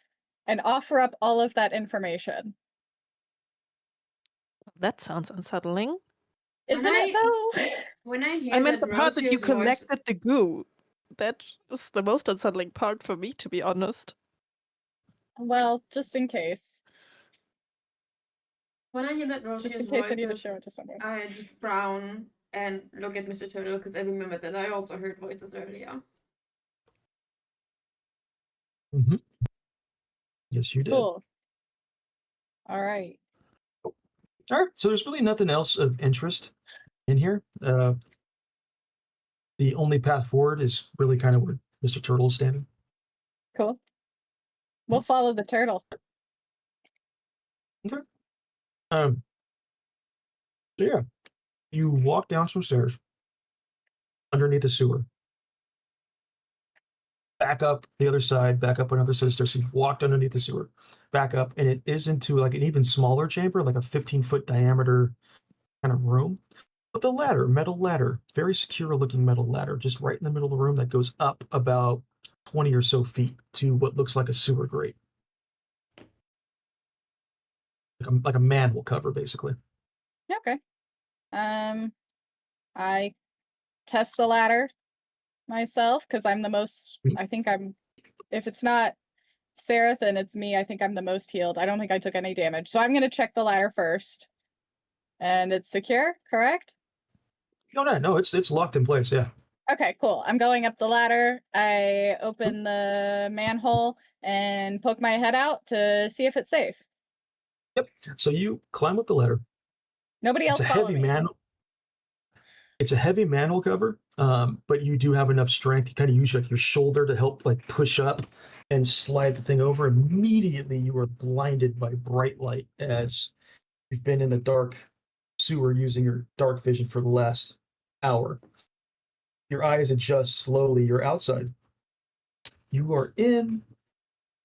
and offer up all of that information. That sounds unsettling. Isn't it though? When I hear I meant the part that you collected voice, the goo. That is the most unsettling part for me, to be honest. Well, just in case. When I hear that Rosie's voice, I just frown and look at Mr. Turtle because I remember that I also heard voices earlier. Mm-hmm. Yes, you did. Cool. All right. All right. So there's really nothing else of interest in here. The only path forward is really kind of where Mr. Turtle is standing. Cool. We'll follow the turtle. Okay. So yeah, you walk down some stairs underneath the sewer. Back up the other side, back up another set of stairs. So you've walked underneath the sewer, back up, and it is into like an even smaller chamber, like a 15-foot diameter kind of room. With a ladder, metal ladder, very secure looking metal ladder, just right in the middle of the room that goes up about 20 or so feet to what looks like a sewer grate. Like a manhole cover, basically. Okay. I test the ladder myself because I'm the most. I think I'm. If it's not Sarah, then it's me. I think I'm the most healed. I don't think I took any damage, so I'm gonna check the ladder first. And it's secure, correct? No, it's locked in place. Yeah. Okay, cool. I'm going up the ladder. I open the manhole and poke my head out to see if it's safe. Yep. So you climb up the ladder. Nobody else follow me. It's a heavy manhole cover, but you do have enough strength. You kind of use like your shoulder to help like push up and slide the thing over. Immediately, you are blinded by bright light as you've been in the dark sewer using your dark vision for the last hour. Your eyes adjust slowly. You're outside. You are in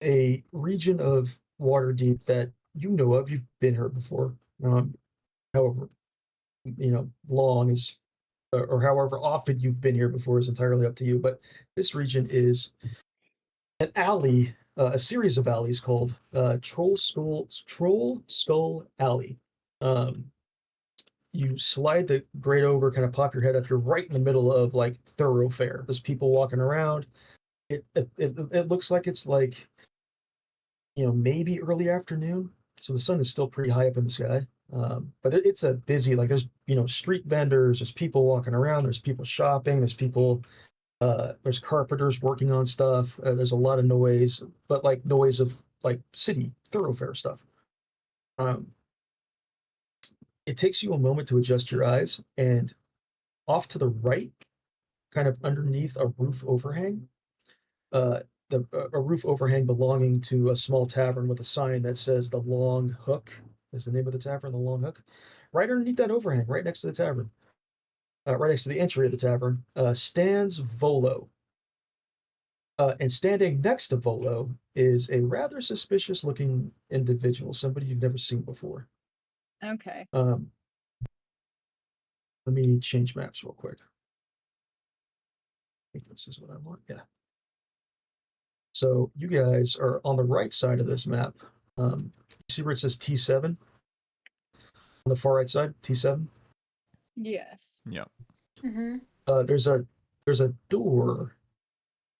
a region of Waterdeep that you know of. You've been here before. However, long is or however often you've been here before is entirely up to you. But this region is an alley, a series of alleys called Trollskull Alley. You slide the grate over, kind of pop your head up. You're right in the middle of like thoroughfare. There's people walking around. It looks like it's like maybe early afternoon, so the sun is still pretty high up in the sky. But it's a busy, like there's street vendors, there's people walking around, there's people shopping, there's carpenters working on stuff. There's a lot of noise, but like noise of like city thoroughfare stuff. It takes you a moment to adjust your eyes, and off to the right, kind of underneath a roof overhang, a roof overhang belonging to a small tavern with a sign that says the Long Hook is the name of the tavern, the Long Hook. Right underneath that overhang, right next to the tavern, right next to the entry of the tavern, stands Volo. And standing next to Volo is a rather suspicious looking individual, somebody you've never seen before. Okay. Let me change maps real quick. I think this is what I want. Yeah. So you guys are on the right side of this map. You see where it says T7? On the far right side, T7? Yes. Yeah. Mm-hmm. There's a door.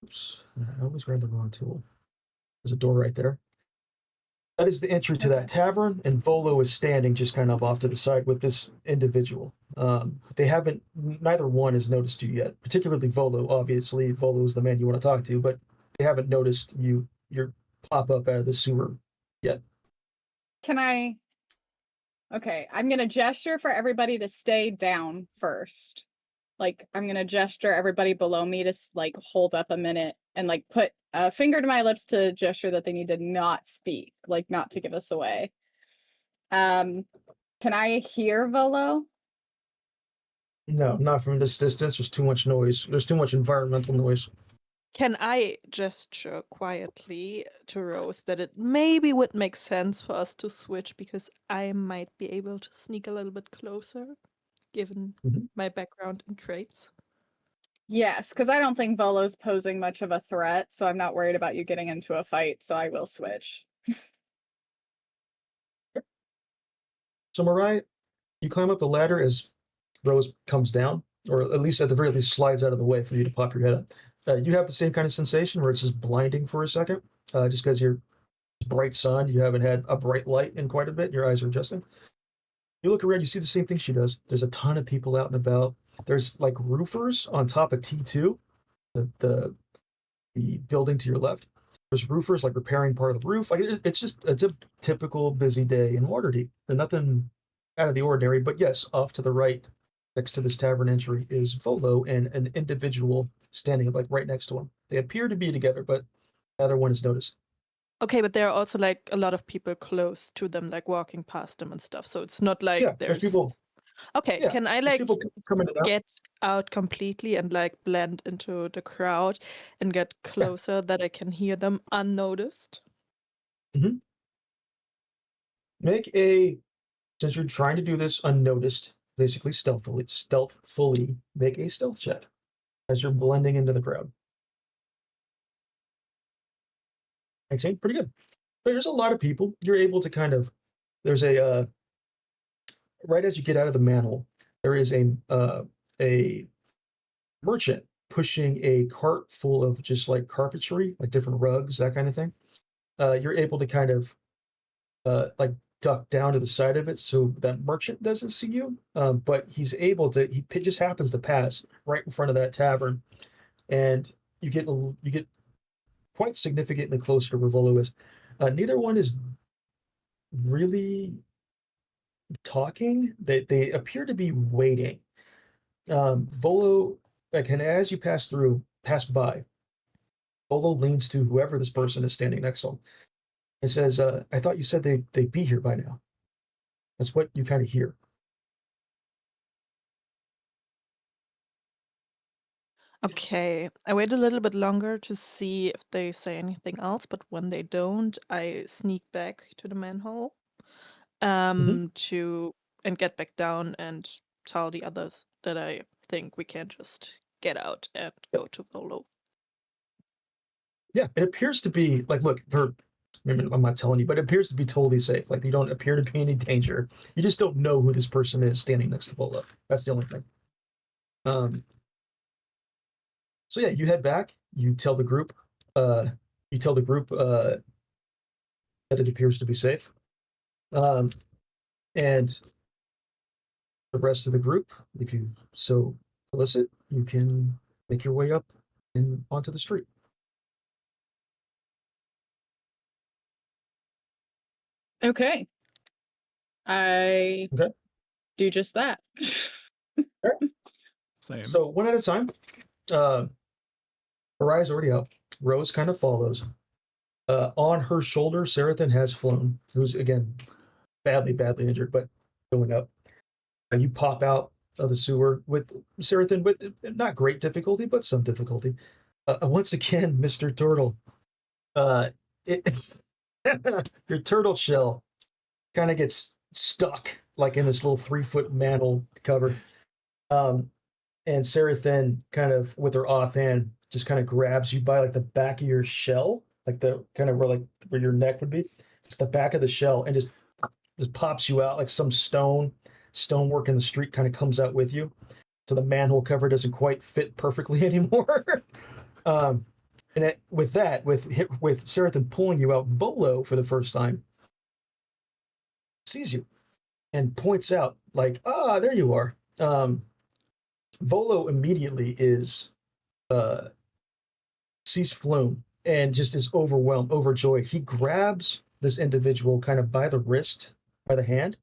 Oops, I always grab the wrong tool. There's a door right there. That is the entry to that tavern, and Volo is standing just kind of off to the side with this individual. Neither one has noticed you yet, particularly Volo. Obviously, Volo is the man you want to talk to, but they haven't noticed you pop up out of the sewer yet. Okay, I'm gonna gesture for everybody to stay down first. Like, I'm gonna gesture everybody below me to like hold up a minute and like put a finger to my lips to gesture that they need to not speak, like not to give us away. Can I hear Volo? No, not from this distance. There's too much noise. There's too much environmental noise. Can I gesture quietly to Rose that it maybe would make sense for us to switch because I might be able to sneak a little bit closer, given my background and traits? Yes, because I don't think Volo's posing much of a threat, so I'm not worried about you getting into a fight, so I will switch. So Mariah, you climb up the ladder as Rose comes down, or at least at the very least slides out of the way for you to pop your head up. You have the same kind of sensation where it's just blinding for a second, just because you're bright sun, you haven't had a bright light in quite a bit, your eyes are adjusting. You look around, you see the same thing she does. There's a ton of people out and about. There's like roofers on top of T2, the building to your left. There's roofers like repairing part of the roof. Like it's a typical busy day in Waterdeep. There's nothing out of the ordinary. But yes, off to the right, next to this tavern entry, is Volo and an individual standing like right next to him. They appear to be together, but neither one is noticed. Okay, but there are also like a lot of people close to them, like walking past them and stuff. So it's not like there's people. Okay, Yeah, can I there's like people coming and out. get out completely and like blend into the crowd and get closer that I can hear them unnoticed? Since you're trying to do this unnoticed, basically stealthfully, make a stealth check as you're blending into the crowd. 19, pretty good. But there's a lot of people. You're able to kind of, there's a, right as you get out of the manhole, there is a merchant pushing a cart full of just like carpentry, like different rugs, that kind of thing. You're able to kind of like duck down to the side of it so that merchant doesn't see you. But he's able to. He just happens to pass right in front of that tavern, and you get quite significantly closer to where Volo is. Neither one is really talking. They appear to be waiting. Volo, like, and as you pass by, Volo leans to whoever this person is standing next to him and says, "I thought you said they'd be here by now." That's what you kind of hear. Okay, I wait a little bit longer to see if they say anything else, but when they don't, I sneak back to the manhole to and get back down and tell the others that I think we can just get out and go to Volo. Yeah, it appears to be like, look, I'm not telling you, but it appears to be totally safe. Like, you don't appear to be in any danger. You just don't know who this person is standing next to Volo. That's the only thing. So yeah, you head back. You tell the group. That it appears to be safe. And the rest of the group, if you so solicit, you can make your way up and onto the street. Okay. I do just that. Same. So one at a time. Mariah's already up. Rose kind of follows. On her shoulder, Sarathan has Floon, who's again badly injured, but going up. You pop out of the sewer with Sarathan with not great difficulty, but some difficulty. Once again, Mr. Turtle, your turtle shell kind of gets stuck like in this little 3-foot mantle cover. And Sarathan kind of with her offhand just kind of grabs you by like the back of your shell, like the kind of where your neck would be, just the back of the shell, and just pops you out like some stonework in the street kind of comes out with you. So the manhole cover doesn't quite fit perfectly anymore. With Sarathan pulling you out, Volo for the first time sees you and points out like, there you are. Volo immediately sees Floon and just is overjoyed. He grabs this individual kind of by the wrist, by the hand,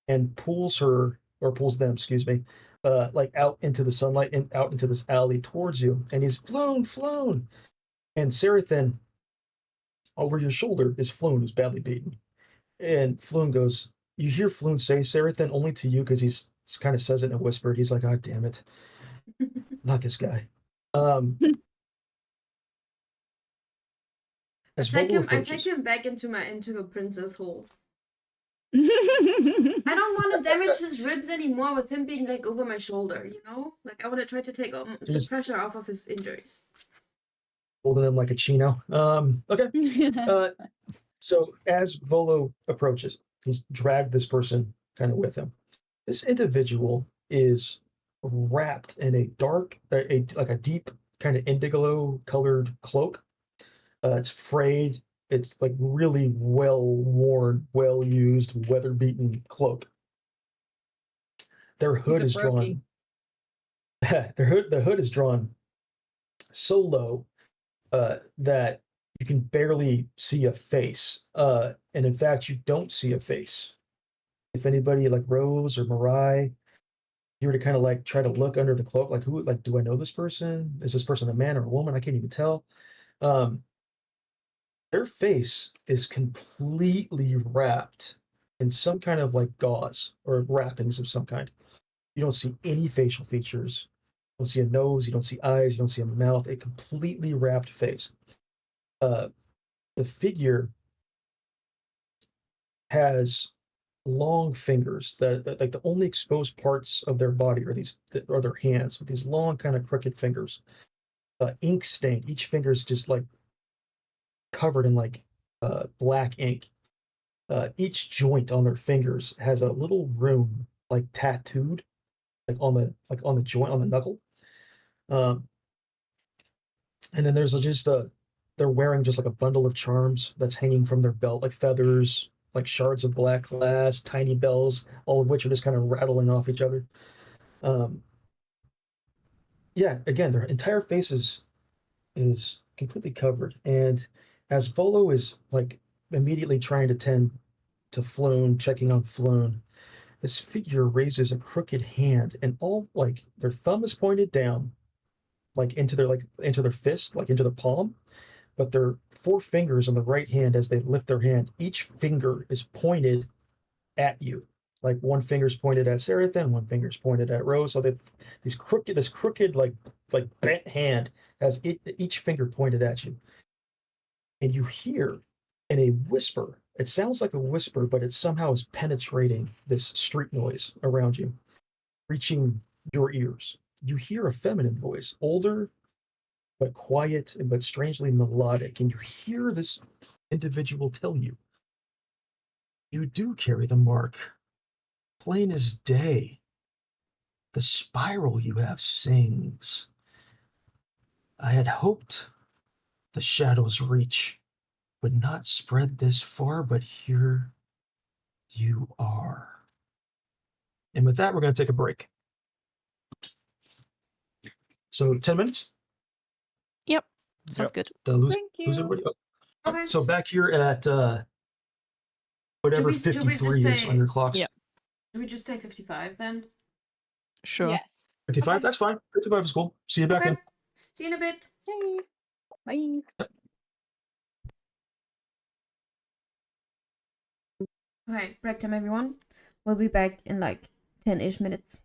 and pulls them, excuse me, like out into the sunlight and out into this alley towards you. And he's Floon. And Sarathan, over your shoulder, is Floon, who's badly beaten. And Floon goes, you hear Floon say Sarathan only to you because he's kind of says it in a whisper. He's like, God damn it. Not this guy. I take him back into the princess hole. I don't want to damage his ribs anymore with him being like over my shoulder, you know? Like I want to try to take the pressure off of his injuries. Holding him like a chino. Okay. So as Volo approaches, he's dragged this person kind of with him. This individual is wrapped in a deep kind of indigo colored cloak. It's frayed. It's like really well-worn, well-used, weather-beaten cloak. Their hood is drawn. The hood is drawn so low that you can barely see a face. And in fact, you don't see a face. If anybody like Rose or Mariah, you were to kind of like try to look under the cloak, like do I know this person? Is this person a man or a woman? I can't even tell. Their face is completely wrapped in some kind of like gauze or wrappings of some kind. You don't see any facial features. You don't see a nose. You don't see eyes. You don't see a mouth. A completely wrapped face. The figure has long fingers that like the only exposed parts of their body are their hands with these long kind of crooked fingers. Ink stained. Each finger is just like covered in like black ink. Each joint on their fingers has a little rune like tattooed, like on the joint on the knuckle. And then there's they're wearing just like a bundle of charms that's hanging from their belt, like feathers, like shards of black glass, tiny bells, all of which are just kind of rattling off each other. Yeah, again, their entire face is completely covered, and as Volo is like immediately trying to tend to Floon, checking on Floon, this figure raises a crooked hand, and all like their thumb is pointed down, like into their fist, like into their palm, but their 4 fingers on the right hand, as they lift their hand, each finger is pointed at you. Like one finger's pointed at Sarathan, one finger's pointed at Rose. So that this crooked like bent hand has each finger pointed at you, and you hear in a whisper. It sounds like a whisper, but it somehow is penetrating this street noise around you, reaching your ears. You hear a feminine voice, older but quiet but strangely melodic, and you hear this individual tell you, "You do carry the mark. Plain as day. The spiral you have sings. I had hoped the shadow's reach would not spread this far, but here you are." And with that, we're going to take a break. So 10 minutes? Yep. Sounds good. Did I lose Thank you. everybody? Oh. Okay. So back here at whatever should we 53 just is say, on your clocks. Yeah. should we just say 55 then? Sure. Yes. 55, Okay. that's fine. 55 is cool. See you back Okay. in. See you in a bit. Yay. Bye. Okay, break time, everyone. We'll be back in like 10-ish minutes.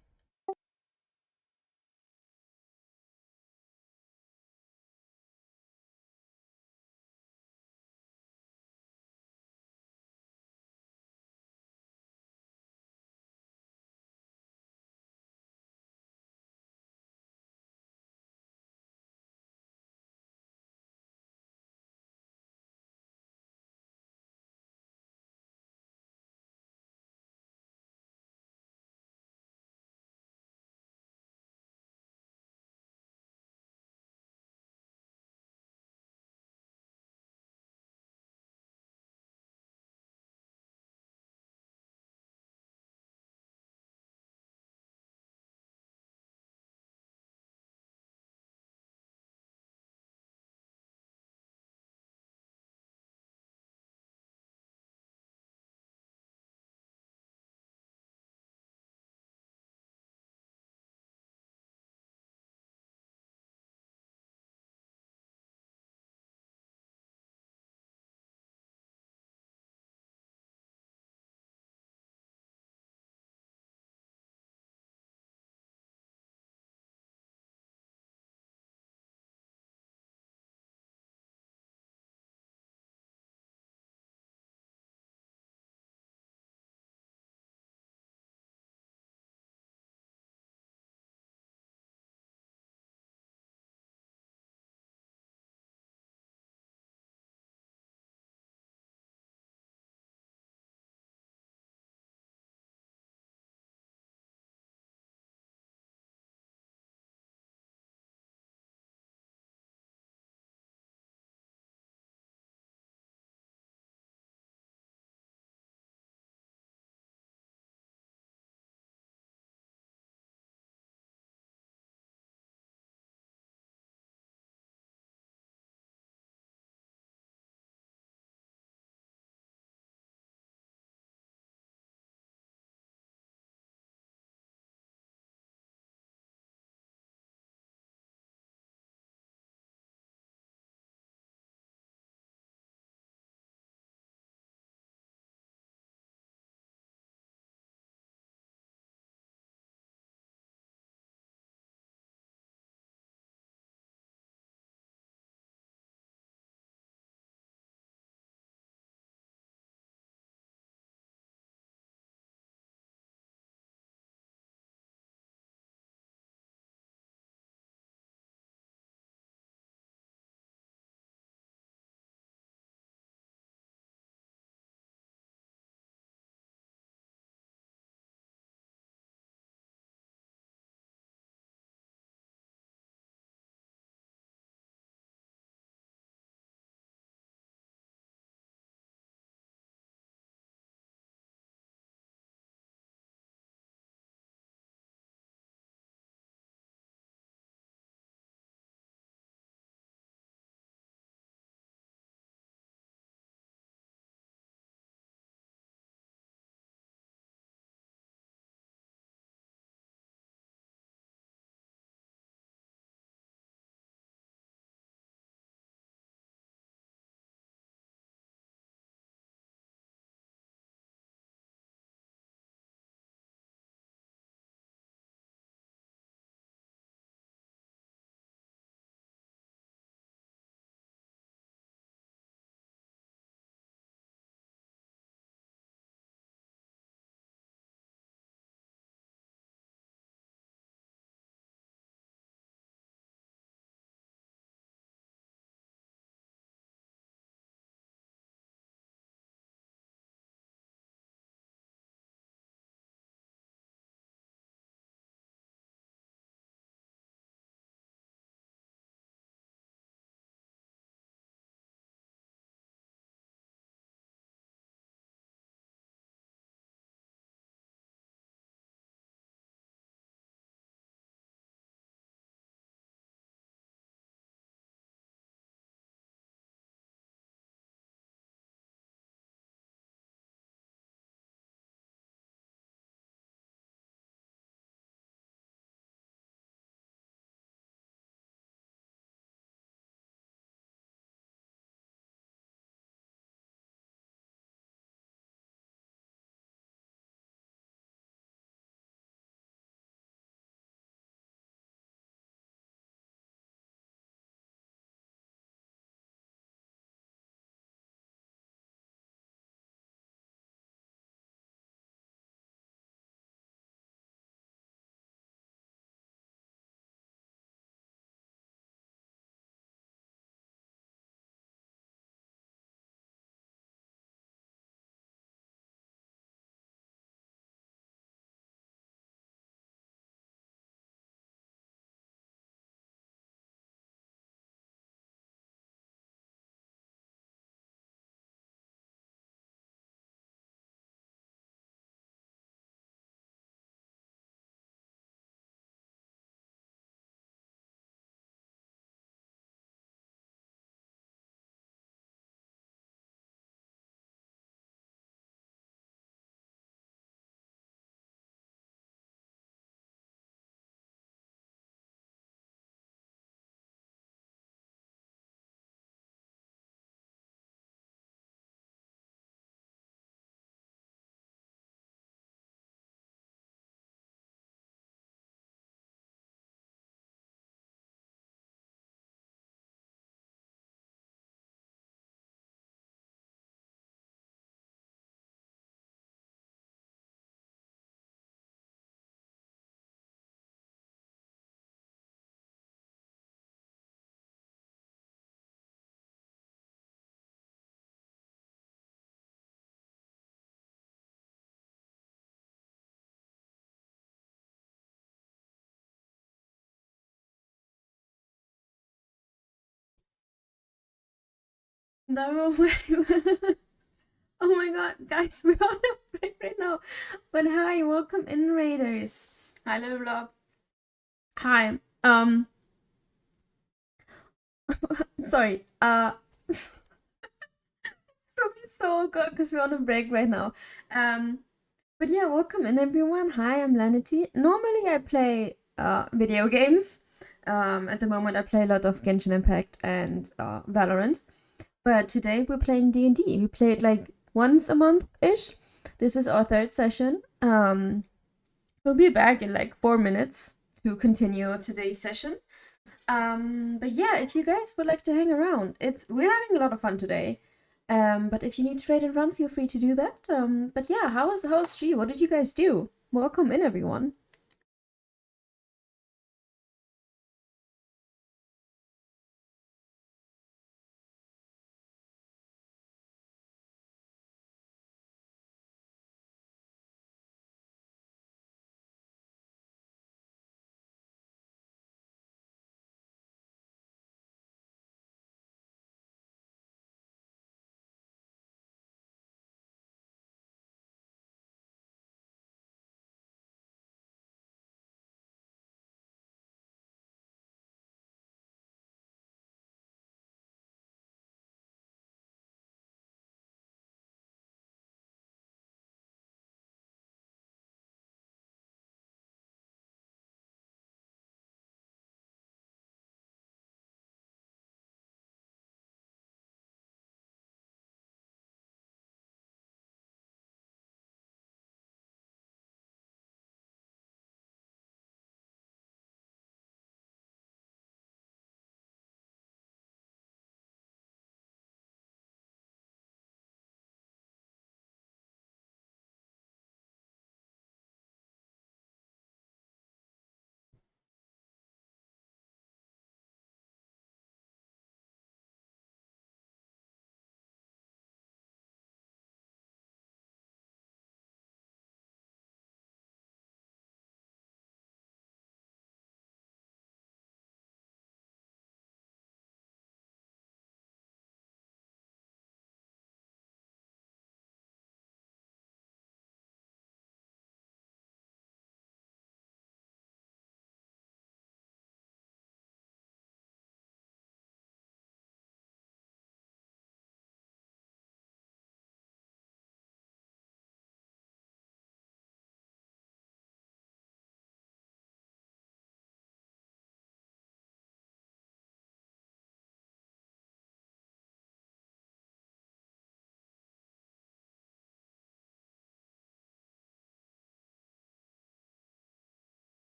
No way. Oh my god, guys, we're on a break right now. But hi, welcome in, Raiders. Hi, Level Up. Hi. Sorry. It's probably so good because we're on a break right now. But yeah, welcome in, everyone. Hi, I'm Lanitee. Normally, I play video games. At the moment, I play a lot of Genshin Impact and Valorant. But today we're playing D&D. We play it like once a month-ish. This is our third session. We'll be back in like 4 minutes to continue today's session. But yeah, if you guys would like to hang around, we're having a lot of fun today. But if you need to trade and run, feel free to do that. But yeah, how's G? What did you guys do? Welcome in, everyone.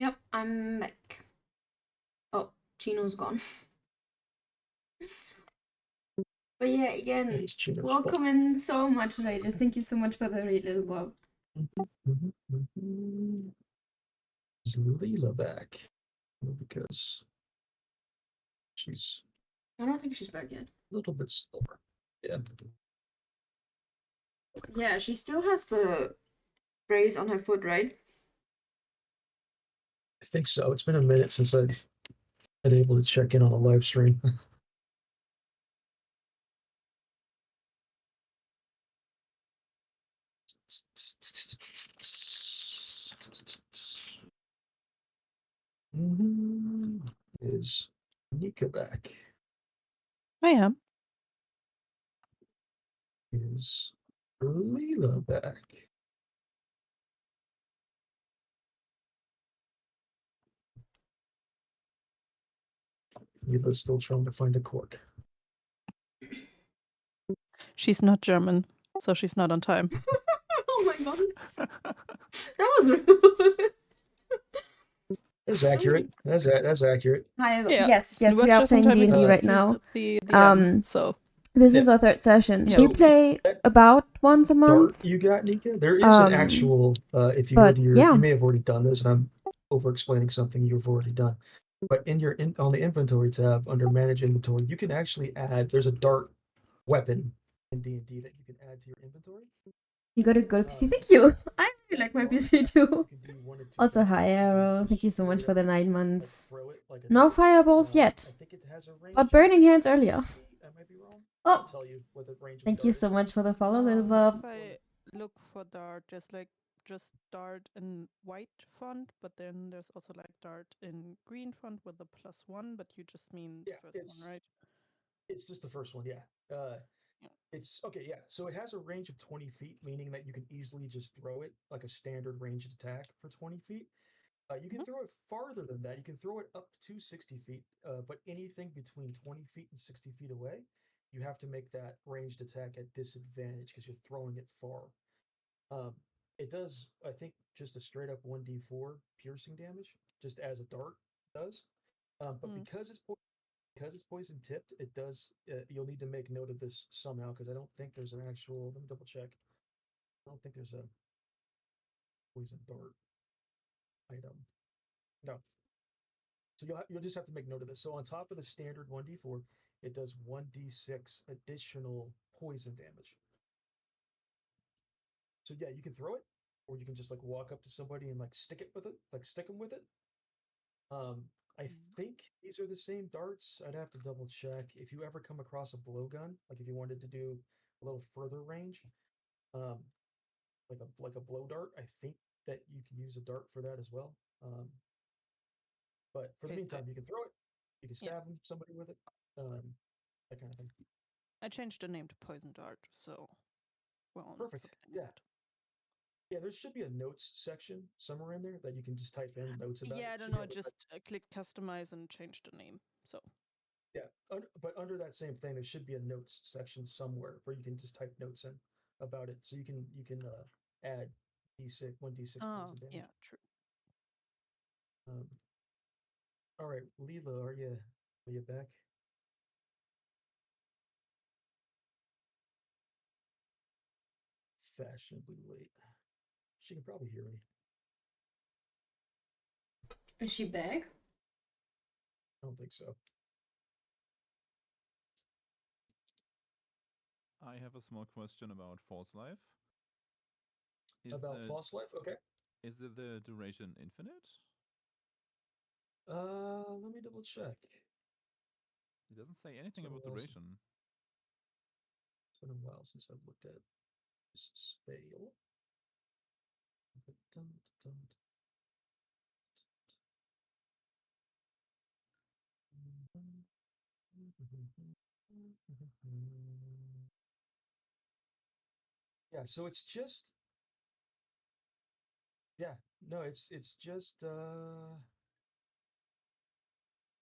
Yep, I'm back. Oh, Chino's gone. But yeah, again, welcome in so much, Raiders. Thank you so much for the raid, little love. Is Leela back? Because she's I don't think she's back yet. a little bit slower. Yeah. Yeah, she still has the brace on her foot, right? I think so. It's been a minute since I've been able to check in on a live stream. Is Nika back? I am. Is Leela back? Leela's still trying to find a cork. She's not German. so she's not on time. Oh my god. That was rude. That's accurate. That's accurate. Hi, Yeah, yes, it we was are just in playing time D&D because right this is now. The so This Yeah. is our third session. Yeah. We So, play that about once a month. dart you got, Nika? There is an actual, if you go but to your, yeah. you may have already done this, and I'm over-explaining something you've already done. But on the inventory tab under manage inventory, you can actually add, there's a dart weapon in D&D that you can add to your inventory. You got a good PC. Thank you. I really like my PC too. You can do one of two Also, things. hi You can Arrow. just Thank you so straight much for up, the 9 like, months. throw it like a No dart. fireballs yet, I think it has a range but of burning hands earlier. 20 feet. I might be wrong. I'll Oh, tell you what the range of thank dart you is. so much for the follow, little bub. if I look for dart, there's like just dart in white font, but then there's also like dart in green font with a +1, but you just mean the Yeah, first one, right? It's just the first one, yeah. It's okay, yeah. So it has a range of 20 feet, meaning that you can easily just throw it like a standard ranged attack for 20 feet. You can throw it farther than that. You can throw it up to 60 feet, but anything between 20 feet and 60 feet away, you have to make that ranged attack at disadvantage because you're throwing it far. It does, I think, just a straight up 1d4 piercing damage, just as a dart does. But because it's poison tipped, it does. You'll need to make note of this somehow because I don't think there's an actual. Let me double check. I don't think there's a poison dart item. No. So you'll just have to make note of this. So on top of the standard 1d4, it does 1d6 additional poison damage. So yeah, you can throw it, or you can just like walk up to somebody and like stick them with it. I think these are the same darts. I'd have to double check. If you ever come across a blowgun, like if you wanted to do a little further range, um, like a blow dart, I think that you can use a dart for that as well. But for the meantime, you can throw it, you can stab somebody with it, that kind of thing. I changed the name to Poison Dart, so we're all Perfect. Yeah. Yeah, there should be a notes section somewhere in there that you can just type in notes about. Yeah, I don't know. I just clicked customize and changed the name. So yeah, but under that same thing, there should be a notes section somewhere where you can just type notes in about it, so you can add d6 1d6 poison damage. Yeah, true. All right, Leela, are you back? Fashionably late. She can probably hear me. Is she back? I don't think so. I have a small question about False Life. False Life? Okay. Is the duration infinite? Let me double check. It doesn't say anything about duration. It's been a while since I've looked at this spell. Yeah, so it's just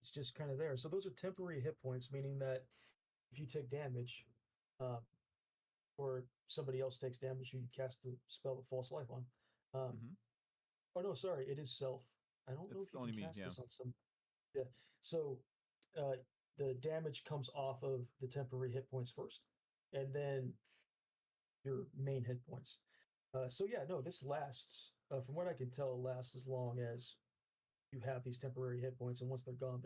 it's just kind of there. So those are temporary hit points, meaning that if you take damage, or somebody else takes damage, you cast the spell of False Life on. Oh no, sorry, it is self. I don't know if you can cast this on some. Yeah, so the damage comes off of the temporary hit points first, and then your main hit points. So yeah, no, this lasts. From what I can tell, lasts as long as you have these temporary hit points, and once they're gone,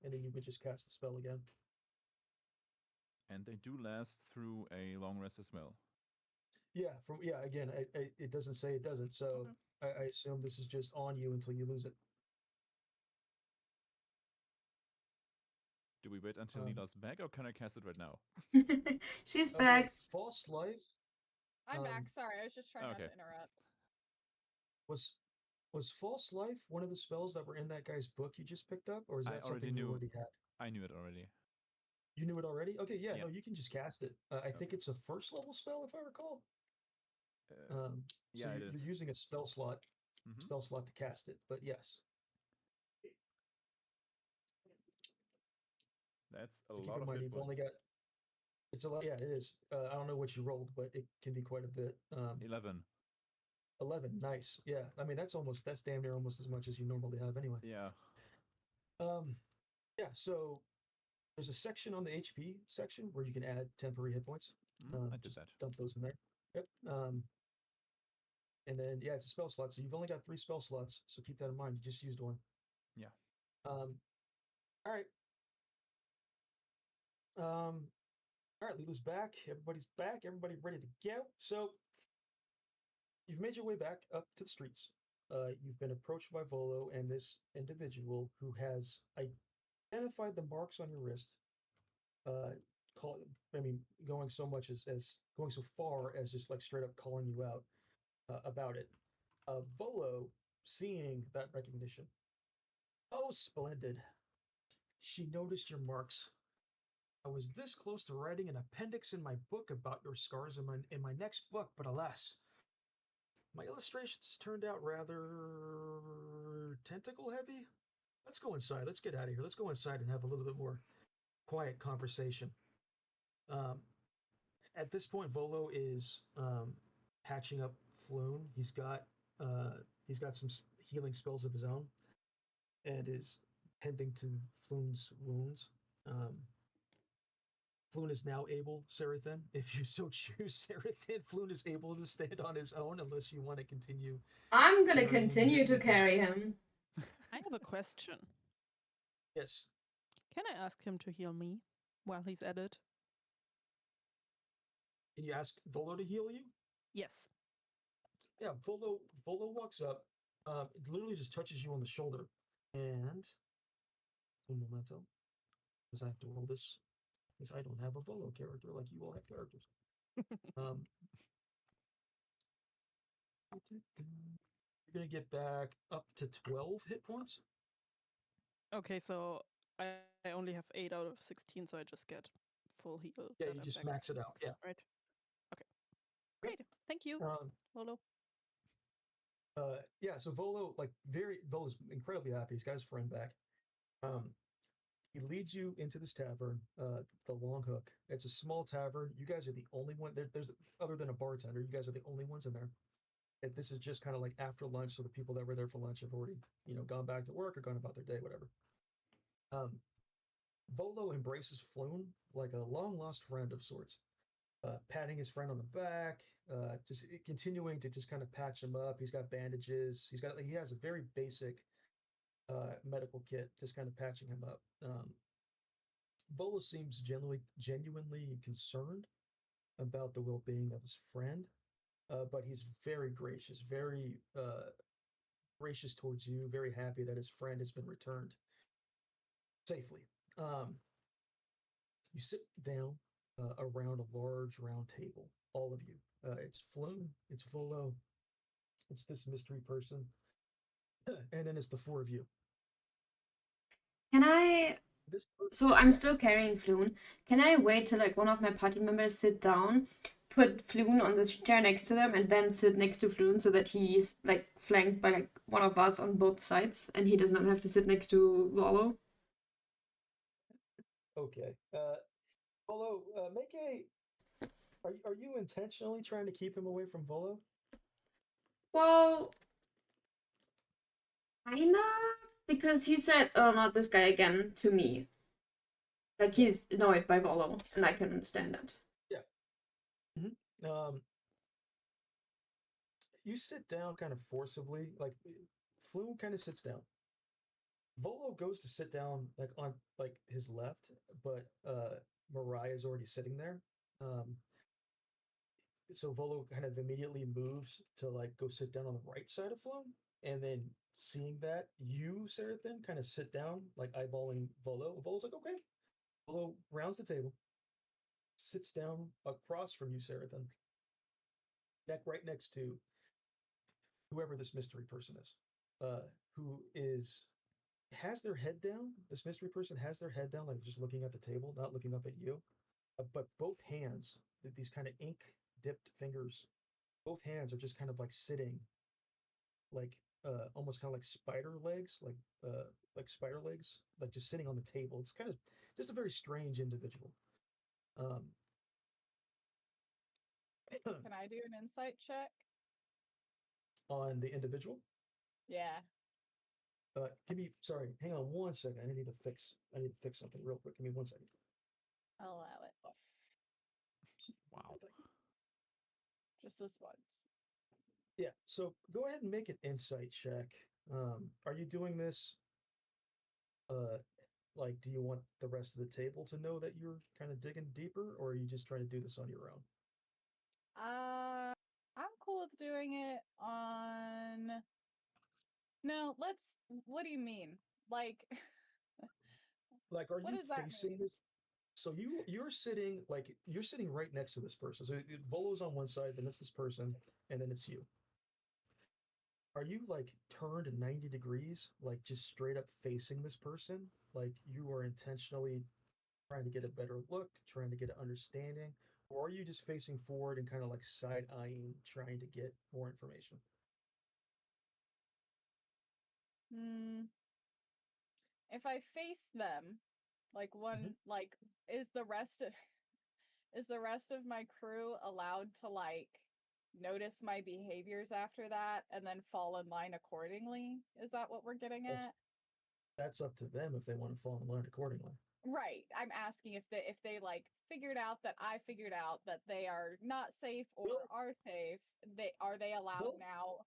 and then you would just cast the spell again. And they do last through a long rest as well. Yeah, again, it doesn't say it doesn't, so I assume this is just on you until you lose it. Do we wait until Leela's back, or can I cast it right now? She's back. False Life. I'm back. Sorry, I was just trying not to interrupt. Was False Life one of the spells that were in that guy's book you just picked up, or is that something you already had? I knew it already. You knew it already? Okay, yeah, no, you can just cast it. I think it's a first level spell, if I recall. So you're using a spell slot to cast it, but yes. That's a lot of hit points. It's a lot. Yeah, it is. I don't know what you rolled, but it can be quite a bit. 11. 11. Nice. Yeah. I mean, that's damn near almost as much as you normally have anyway. Yeah. Um, yeah. So there's a section on the HP section where you can add temporary hit points. I did Just that. dump those in there. Yep. And then yeah, it's a spell slot. So you've only got 3 spell slots. So keep that in mind. You just used one. Yeah. All right. All right, Lila's back. Everybody's back. Everybody ready to go. So you've made your way back up to the streets. You've been approached by Volo and this individual who has identified the marks on your wrist. Uh, going so much as going so far as just like straight up calling you out about it. Volo, seeing that recognition, oh, splendid. She noticed your marks. I was this close to writing an appendix in my book about your scars in my next book, but alas, my illustrations turned out rather tentacle heavy. Let's go inside. Let's get out of here. Let's go inside and have a little bit more quiet conversation. Um, at this point, Volo is patching up Floon. He's got some healing spells of his own, and is tending to Floon's wounds. Floon is now able, Sarathan, if you so choose, Sarathan. Floon is able to stand on his own unless you want to continue. I'm gonna carrying continue to him. carry him. I have a question. Yes. Can I ask him to heal me while he's at it? Can you ask Volo to heal you? Yes. Yeah, Volo walks up. It literally just touches you on the shoulder. And un momento, because I have to roll this, because I don't have a Volo character like you all have characters. Um, you're gonna get back up to 12 hit points. Okay, so I only have 8 out of 16, so I just get full heal. Yeah, that you just effect, max it out. Yeah. Right. Okay. Great. Thank you, Um, Volo. yeah. So Volo's incredibly happy. He's got his friend back. He leads you into this tavern, the Long Hook. It's a small tavern. You guys are the only one there's other than a bartender. You guys are the only ones in there. And this is just kind of like after lunch, so the people that were there for lunch have already, gone back to work or gone about their day, whatever. Volo embraces Floon like a long lost friend of sorts, patting his friend on the back, just continuing to just kind of patch him up. He's got bandages. He has a very basic medical kit, just kind of patching him up. Volo seems genuinely concerned about the well-being of his friend, but he's very gracious, very gracious towards you, very happy that his friend has been returned safely. You sit down around a large round table, all of you. It's Floon, it's Volo, it's this mystery person, and then it's the 4 of you. Can I? This So I'm still carrying Floon. Can I wait till like one of my party members sit down, put Floon on the chair next to them, and then sit next to Floon so that he's like flanked by like one of us on both sides, and he does not have to sit next to Volo? Okay. Volo, make a. Are you intentionally trying to keep him away from Volo? Well, kinda, because he said, "Oh, not this guy again" to me. Like he's annoyed by Volo, and I can understand that. Yeah. You sit down kind of forcibly, like Floon kind of sits down. Volo goes to sit down like on like his left, but Mariah's already sitting there. Um, so Volo kind of immediately moves to like go sit down on the right side of Floon, and then seeing that, you, Sarathan, kind of sit down, like eyeballing Volo. Volo's like, okay. Volo rounds the table, sits down across from you, Sarathan, right next to whoever this mystery person is, who has their head down. This mystery person has their head down, like just looking at the table, not looking up at you. But both hands, these kind of ink dipped fingers, both hands are just kind of like sitting, like almost kind of like spider legs, like spider legs, like just sitting on the table. It's kind of just a very strange individual. Can I do an insight check? On the individual? Yeah. Sorry, hang on 1 second. I need to fix something real quick. Give me 1 second. I'll allow it. Wow. Just this once. Yeah, so go ahead and make an insight check. Are you doing this, like, do you want the rest of the table to know that you're kind of digging deeper, or are you just trying to do this on your own? I'm cool with doing it on. No, what do you mean? Like, Like, are what you does that facing mean? this? So you're sitting right next to this person. So Volo's on one side, then it's this person, and then it's you. Are you like turned 90 degrees, like just straight up facing this person? Like you are intentionally trying to get a better look, trying to get an understanding, or are you just facing forward and kind of like side eyeing, trying to get more information? Hmm. If I face them, like Mhm. is the rest of is the rest of my crew allowed to like notice my behaviors after that and then fall in line accordingly? Is that what we're getting That's at? that's up to them if they want to fall in line accordingly. Right. I'm asking if they like figured out that I figured out that they are not safe or Well, are safe, are they allowed they'll, now,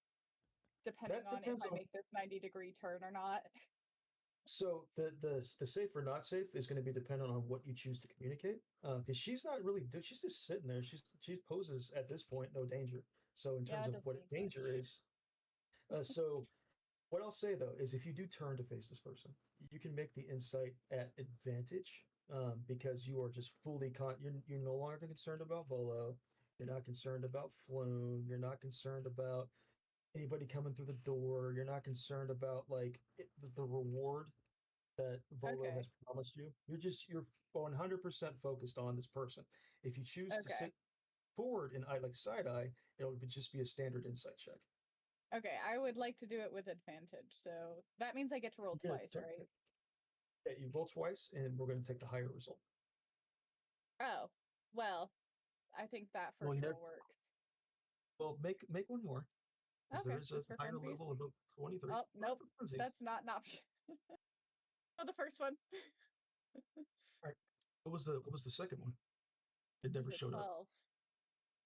depending that on if depends I on. make this 90-degree turn or not? So the safe or not safe is going to be dependent on what you choose to communicate. Because she's not really, she's just sitting there. She poses at this point no danger. So in Yeah, terms it of doesn't what a mean danger much. is, so what I'll say though is if you do turn to face this person, you can make the insight at advantage, because you are just fully you're no longer concerned about Volo. You're not concerned about Floon. You're not concerned about anybody coming through the door. You're not concerned about like the reward that Volo has Okay. promised you. You're 100% focused on this person. If you choose to Okay. sit forward and eye like side eye, it'll just be a standard insight check. Okay. I would like to do it with advantage. So that means I get to roll You're twice, gonna right? you roll twice, and we're going to take the higher result. Oh, well, I think that Well, first roll works. make one more because there Okay, is a just for higher funsies. level above 23. Oh, nope. For funsies. That's not an option. Oh, the first one All right. What was the second one? It is never a showed up.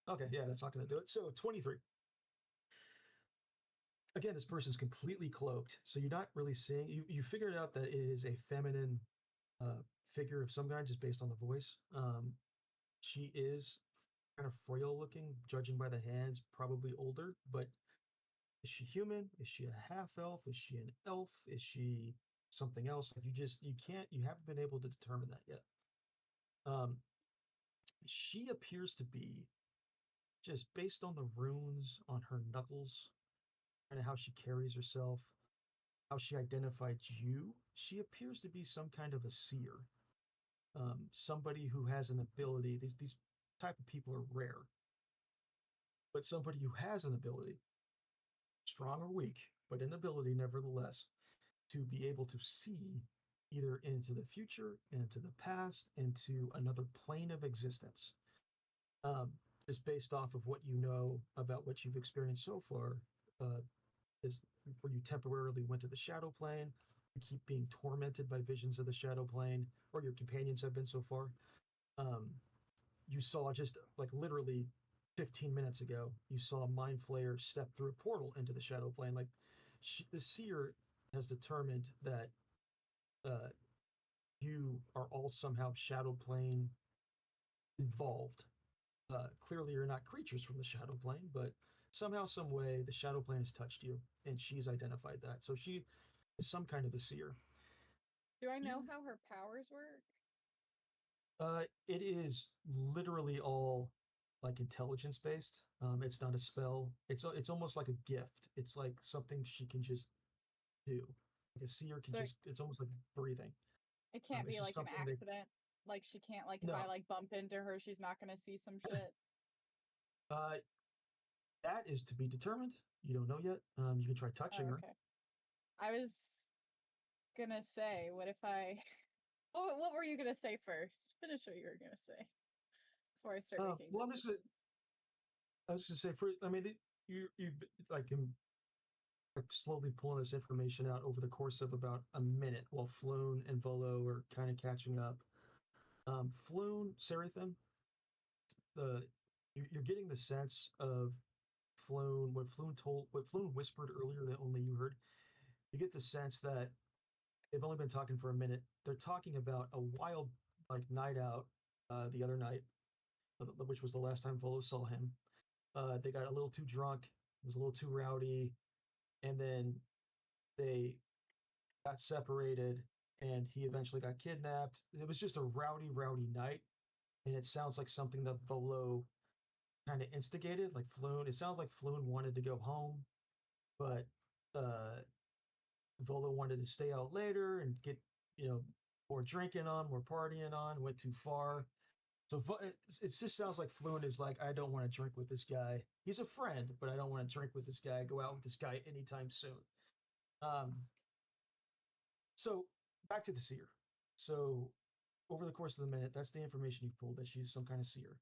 12. Okay, yeah, that's not going to do it. So 23. Again, this person's completely cloaked, so you're not really seeing. You figured out that it is a feminine figure of some kind just based on the voice. She is kind of frail looking, judging by the hands, probably older, but is she human? Is she a half elf? Is she an elf? Is she something else? Like you haven't been able to determine that yet. Um, she appears to be just based on the runes on her knuckles, kind of how she carries herself, how she identified you. She appears to be some kind of a seer, somebody who has an ability. These type of people are rare, but somebody who has an ability, strong or weak, but an ability nevertheless, to be able to see either into the future, into the past, into another plane of existence. Um, just based off of what you know about what you've experienced so far, uh, is where you temporarily went to the shadow plane, you keep being tormented by visions of the shadow plane, or your companions have been so far. Um, you saw just like literally 15 minutes ago, you saw a mind flayer step through a portal into the shadow plane. Like the seer has determined that uh, you are all somehow shadow plane involved. Clearly, you're not creatures from the shadow plane, but somehow, some way, the shadow plane has touched you, and she's identified that. So she is some kind of a seer. Do I know You, how her powers work? it is literally all like intelligence based. It's not a spell. It's almost like a gift. It's like something she can just do. Like a seer can So just. It's almost like breathing. it can't It's be just like an something that accident. Like she can't like if I no. like bump into her, she's not gonna see some shit. Uh, that is to be determined. You don't know yet. You can try Oh, touching her. okay. I was gonna say, what if I what were you gonna say first? Finish what you were gonna say before I start making Well, I'm just gonna, decisions. I was going to say, I mean, you've like slowly pulling this information out over the course of about a minute while Floon and Volo are kind of catching up. Floon, Seraphim, you're getting the sense of Floon, what Floon whispered earlier that only you heard. You get the sense that they've only been talking for a minute. They're talking about a wild like night out the other night, which was the last time Volo saw him. They got a little too drunk. It was a little too rowdy, and then they got separated, and he eventually got kidnapped. It was just a rowdy night, and it sounds like something that Volo kind of instigated, like Floon. It sounds like Floon wanted to go home, but uh, Volo wanted to stay out later and get, more drinking on, more partying on, went too far. So it just sounds like Floon is like, I don't want to drink with this guy. He's a friend, but I don't want to drink with this guy, go out with this guy anytime soon. So back to the seer. So over the course of the minute, that's the information you pulled, that she's some kind of seer.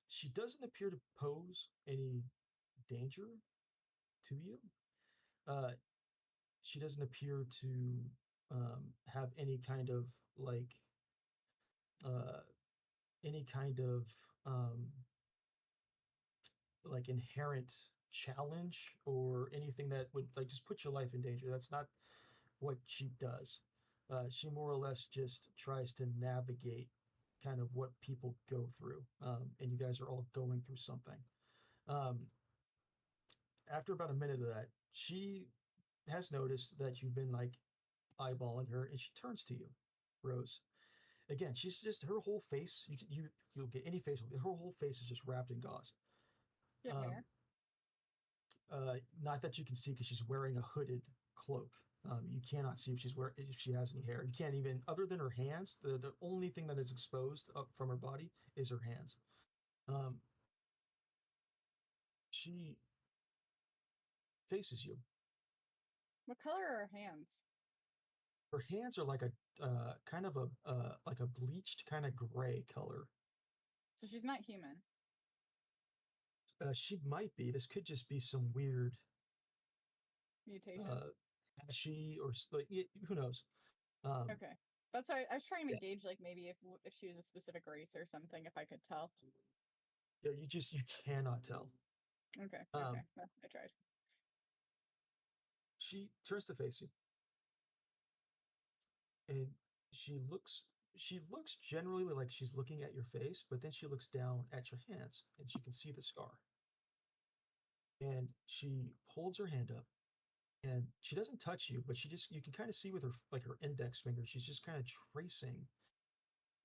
She doesn't appear to pose any danger to you. She doesn't appear to have any kind of uh, any kind of like inherent challenge or anything that would like just put your life in danger. That's not what she does. She more or less just tries to navigate kind of what people go through, and you guys are all going through something. Um, After about a minute of that, she has noticed that you've been like eyeballing her, and she turns to you, Rose. Again, she's just her whole face. You'll get any face. Her whole face is just wrapped in gauze. Do you have hair? Not that you can see because she's wearing a hooded cloak. You cannot see if she has any hair. You can't even, other than her hands. The only thing that is exposed up from her body is her hands. She faces you. What color are her hands? Her hands are like a kind of a like a bleached kind of gray color. So she's not human. She might be. This could just be some weird Mutation. ashy or like who knows. Okay. That's why I was trying to Yeah. gauge, like, maybe if she was a specific race or something, if I could tell. Yeah, you cannot tell. Okay. Okay. Well, I tried. She turns to face you, and she looks generally like she's looking at your face, but then she looks down at your hands, and she can see the scar. And she holds her hand up, and she doesn't touch you, but you can kind of see with her index finger, she's just kind of tracing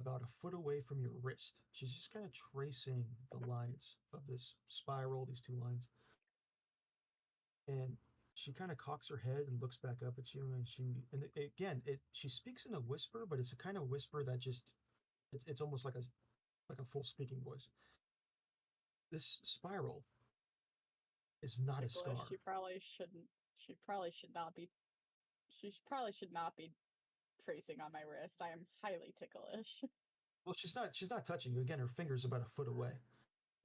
about a foot away from your wrist. She's just kind of tracing the lines of this spiral, these two lines. And she kind of cocks her head and looks back up at you, and she speaks in a whisper, but it's a kind of whisper that just it's almost like a full speaking voice. This spiral is not a Ticklish. scar. She probably shouldn't. She probably should not be. She probably should not be tracing on my wrist. I am highly ticklish. Well, she's not touching you. Again, her finger's about a foot away.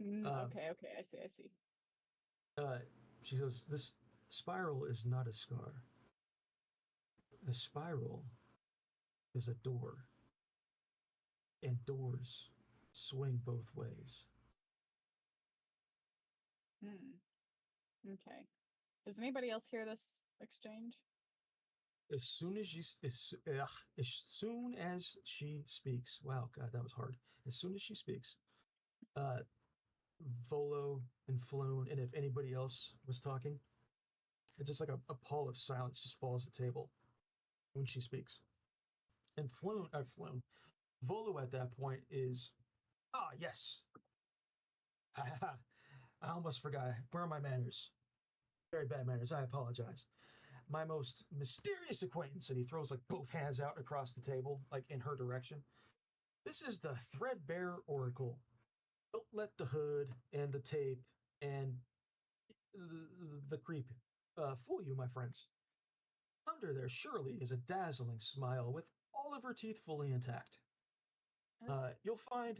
Okay. Okay. I see. I see. She goes, this spiral is not a scar. The spiral is a door, and doors swing both ways. Okay. Does anybody else hear this exchange? As soon as she speaks, wow, God, that was hard. As soon as she speaks, Volo and Floon, and if anybody else was talking, it's just like a pall of silence just falls at the table when she speaks. And Volo at that point is, yes. I almost forgot. Where are my manners? Very bad manners. I apologize. My most mysterious acquaintance, and he throws like both hands out across the table, like in her direction. This is the Threadbare Oracle. Don't let the hood and the tape and the creep fool you, my friends. Under there surely is a dazzling smile with all of her teeth fully intact. You'll find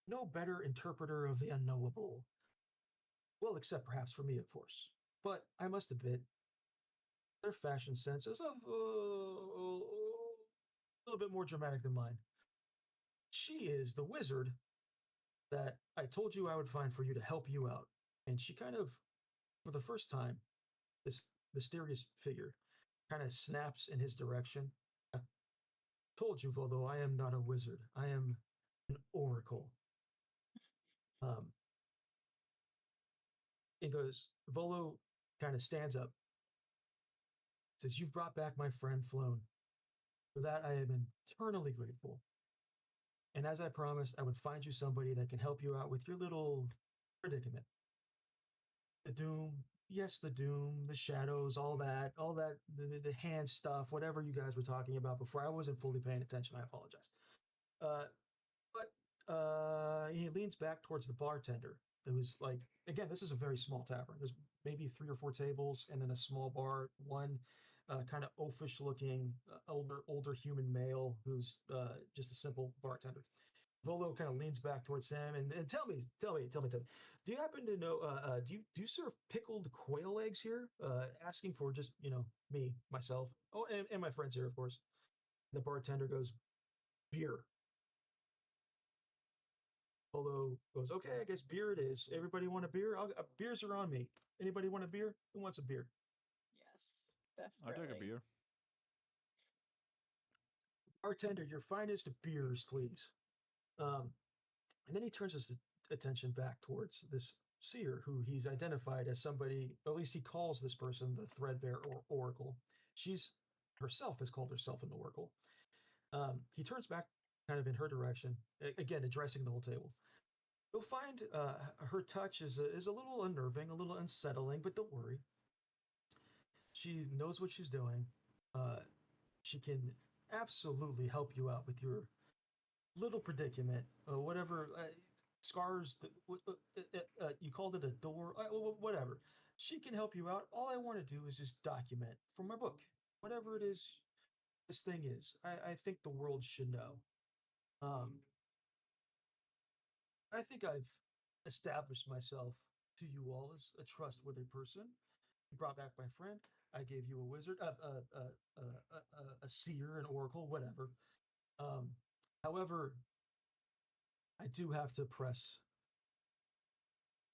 no better interpreter of the unknowable well, except perhaps for me, of course. But I must admit, their fashion sense is a little bit more dramatic than mine. She is the wizard that I told you I would find for you to help you out. And she kind of, for the first time, this mysterious figure kind of snaps in his direction. I told you, Volo, I am not a wizard. I am an oracle. It goes, Volo kind of stands up, says, "You've brought back my friend Floon. For that, I am eternally grateful. And as I promised, I would find you somebody that can help you out with your little predicament. The doom, yes, the doom, the shadows, all that, the hand stuff, whatever you guys were talking about before. I wasn't fully paying attention. I apologize. Uh, but he leans back towards the bartender. It was like, again, this is a very small tavern. There's maybe 3 or 4 tables, and then a small bar. One kind of oafish-looking, older human male who's just a simple bartender. Volo kind of leans back towards him and tell me. Do you happen to know? Do you serve pickled quail eggs here? Asking for just myself. Oh, and my friends here, of course. The bartender goes, beer. Volo goes, okay, I guess beer it is. Everybody want a beer? Beers are on me. Anybody want a beer? Who wants a beer? Yes, I'll desperately. take a beer. Bartender, your finest beers, please. And then he turns his attention back towards this seer who he's identified as somebody, or at least he calls this person the threadbare oracle. She's herself has called herself an oracle. He turns back kind of in her direction, again, addressing the whole table. You'll find her touch is a little unnerving, a little unsettling, but don't worry. She knows what she's doing. She can absolutely help you out with your little predicament, whatever scars. You called it a door, whatever. She can help you out. All I want to do is just document from my book, whatever it is. This thing is. I think the world should know. I think I've established myself to you all as a trustworthy person. You brought back my friend. I gave you a wizard, a seer, an oracle, whatever. However, I do have to press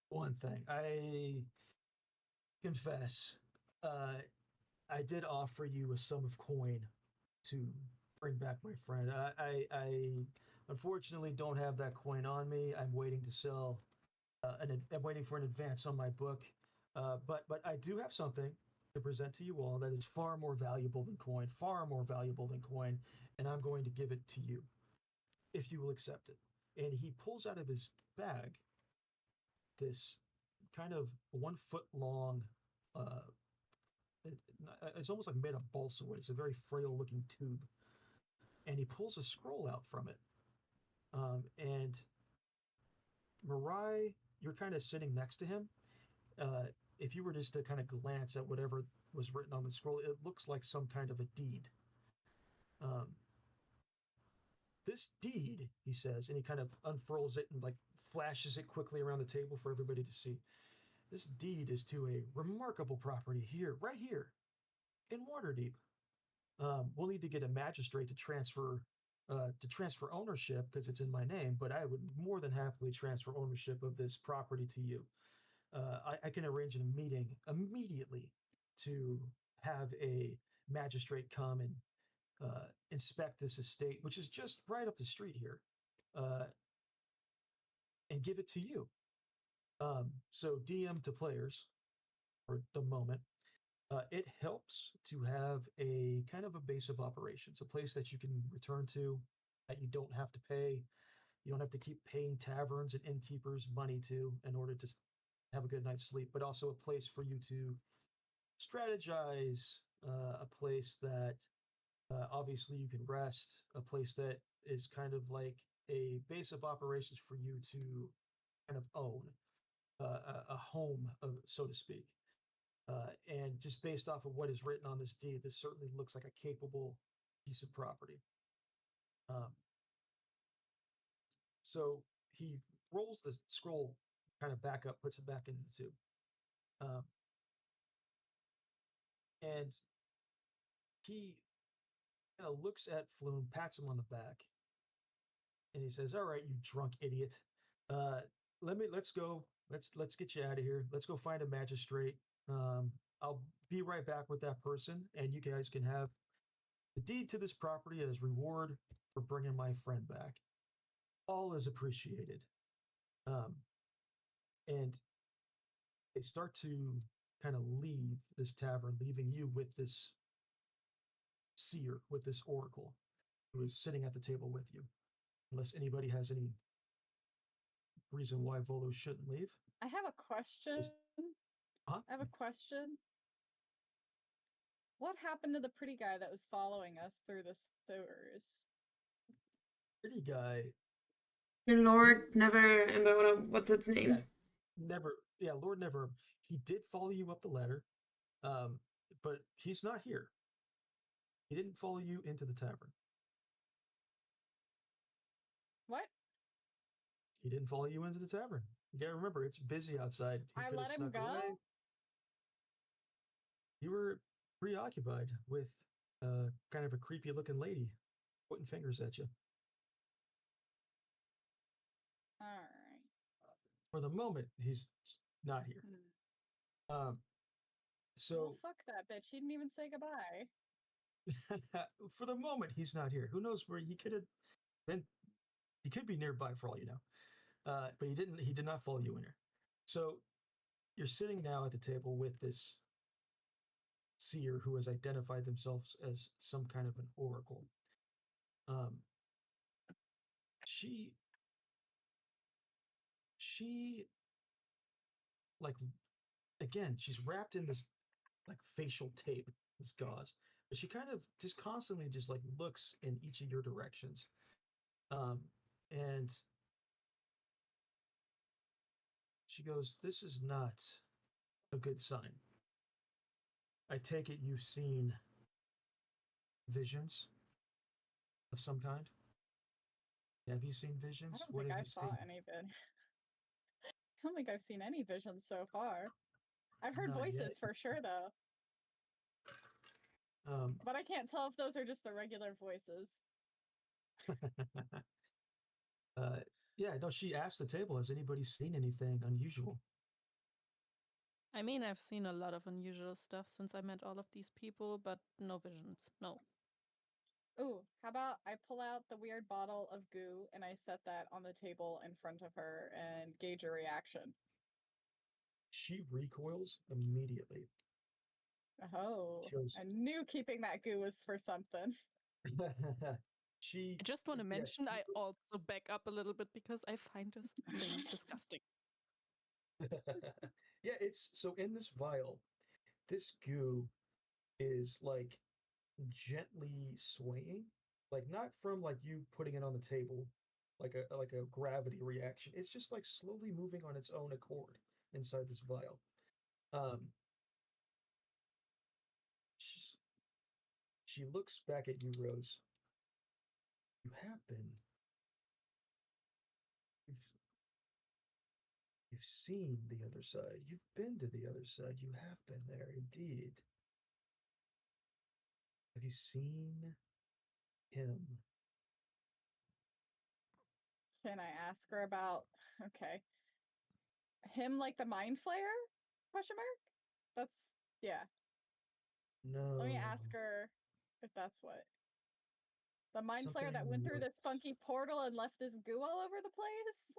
one thing. I confess, I did offer you a sum of coin to bring back my friend. I unfortunately don't have that coin on me. I'm waiting to sell. I'm waiting for an advance on my book. But I do have something to present to you all that is far more valuable than coin, and I'm going to give it to you if you will accept it. And he pulls out of his bag this kind of 1 foot long. It's almost like made of balsa wood. It's a very frail looking tube, and he pulls a scroll out from it. And Mirai, you're kind of sitting next to him. If you were just to kind of glance at whatever was written on the scroll, it looks like some kind of a deed. This deed, he says, and he kind of unfurls it and like flashes it quickly around the table for everybody to see. This deed is to a remarkable property here, right here, in Waterdeep. We'll need to get a magistrate to transfer ownership because it's in my name, but I would more than happily transfer ownership of this property to you. I can arrange a meeting immediately to have a magistrate come and inspect this estate, which is just right up the street here, and give it to you. So DM to players for the moment. It helps to have a kind of a base of operations, a place that you can return to, that you don't have to pay. You don't have to keep paying taverns and innkeepers money to in order to have a good night's sleep, but also a place for you to strategize, a place that obviously you can rest, a place that is kind of like a base of operations for you to kind of own, a home, so to speak. And just based off of what is written on this deed, this certainly looks like a capable piece of property. So he rolls the scroll kind of back up, puts it back into the tube. And he kind of looks at Floon, pats him on the back, and he says, "All right, you drunk idiot. Let's go. Let's get you out of here. Let's go find a magistrate. I'll be right back with that person, and you guys can have the deed to this property as reward for bringing my friend back. All is appreciated." And they start to kind of leave this tavern, leaving you with this seer, with this oracle, who is sitting at the table with you. Unless anybody has any reason why Volo shouldn't leave. I have a question. Huh? I have a question. What happened to the pretty guy that was following us through the sewers? Pretty guy. The Lord never. What's its name? Yeah, never. Yeah, Lord never. He did follow you up the ladder, but he's not here. He didn't follow you into the tavern. What? He didn't follow you into the tavern. You gotta remember, it's busy outside. He I could have let him snuck go? away. You were preoccupied with kind of a creepy looking lady pointing fingers at you. Alright. For the moment, he's not here. Well, So fuck that bitch. She didn't even say goodbye. for the moment, he's not here. Who knows where he could have been? He could be nearby for all you know. But he didn't. He did not follow you in here. So you're sitting now at the table with this seer who has identified themselves as some kind of an oracle. She like, again, she's wrapped in this like facial tape, this gauze, but she kind of just constantly just like looks in each of your directions. And she goes, "This is not a good sign. I take it you've seen visions of some kind? Have you seen I visions? don't What think have I you saw seen?" any vid. I don't think I've seen any visions so far. I've heard Not yet. voices for sure, though. Um, But I can't tell if those are just the regular voices. yeah, no, she asked the table, "Has anybody seen anything unusual?" I mean, I've seen a lot of unusual stuff since I met all of these people, but no visions. No. Ooh, how about I pull out the weird bottle of goo and I set that on the table in front of her and gauge her reaction. She recoils immediately. Oh, She goes, I knew keeping that goo was for something. she, I just want to yeah, mention I also back up a little bit because I find this thing disgusting. yeah, it's so in this vial, this goo is like gently swaying, like not from like you putting it on the table, like a gravity reaction. It's just like slowly moving on its own accord inside this vial. Um, she's, she looks back at you, Rose. You have been. You've you've seen the other side. You've been to the other side. You have been there, indeed. Have you seen him? Can I ask her about, okay, him like the mind flayer? Question mark? That's, yeah. Let me ask No, her if that's what. The mind flayer that something went through more. this funky portal and left this goo all over the place?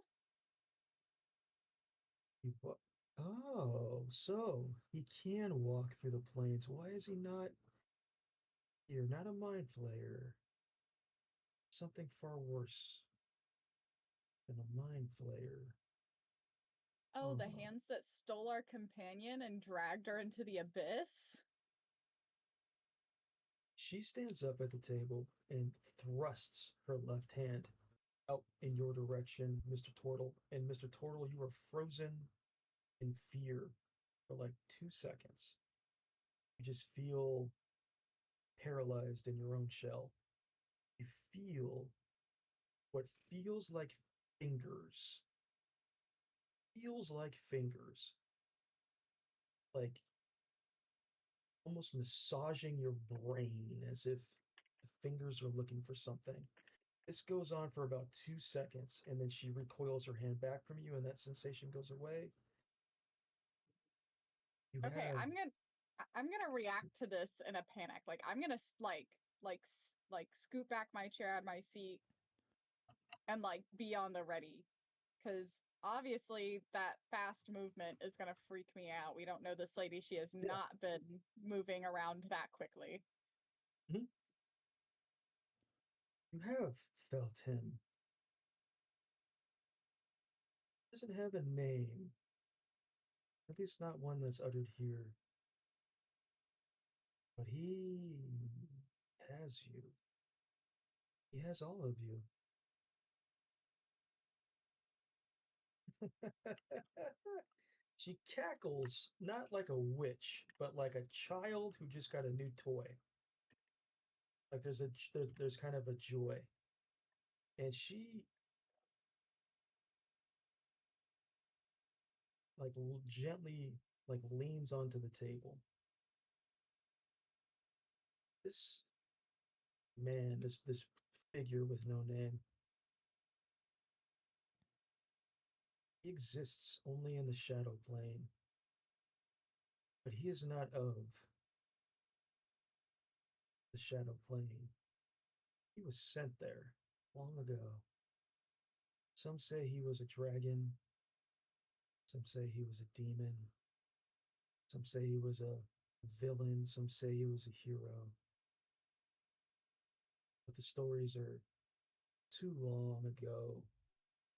Oh, so he can walk through the plains. Why is he not here? Not a mind flayer. Something far worse than a mind flayer. Oh, the Uh, hands that stole our companion and dragged her into the abyss? she stands up at the table and thrusts her left hand out in your direction, Mr. Turtle. And Mr. Turtle, you are frozen in fear for like 2 seconds. You just feel paralyzed in your own shell. You feel what feels like fingers feels like fingers, like almost massaging your brain as if the fingers are looking for something. This goes on for about 2 seconds, and then she recoils her hand back from you, and that sensation goes away. You Okay, have I'm gonna react to this in a panic. Like I'm gonna scoot back my chair out of my seat and like be on the ready, because obviously that fast movement is gonna freak me out. We don't know this lady. She has not been moving around that quickly. you have felt him. Doesn't have a name, at least not one that's uttered here. But he has you. He has all of you. She cackles, not like a witch, but like a child who just got a new toy. Like there's kind of a joy. And she like gently like leans onto the table. This man, this figure with no name, he exists only in the shadow plane, but he is not of the shadow plane. He was sent there long ago. Some say he was a dragon, some say he was a demon, some say he was a villain, some say he was a hero. But the stories are too long ago.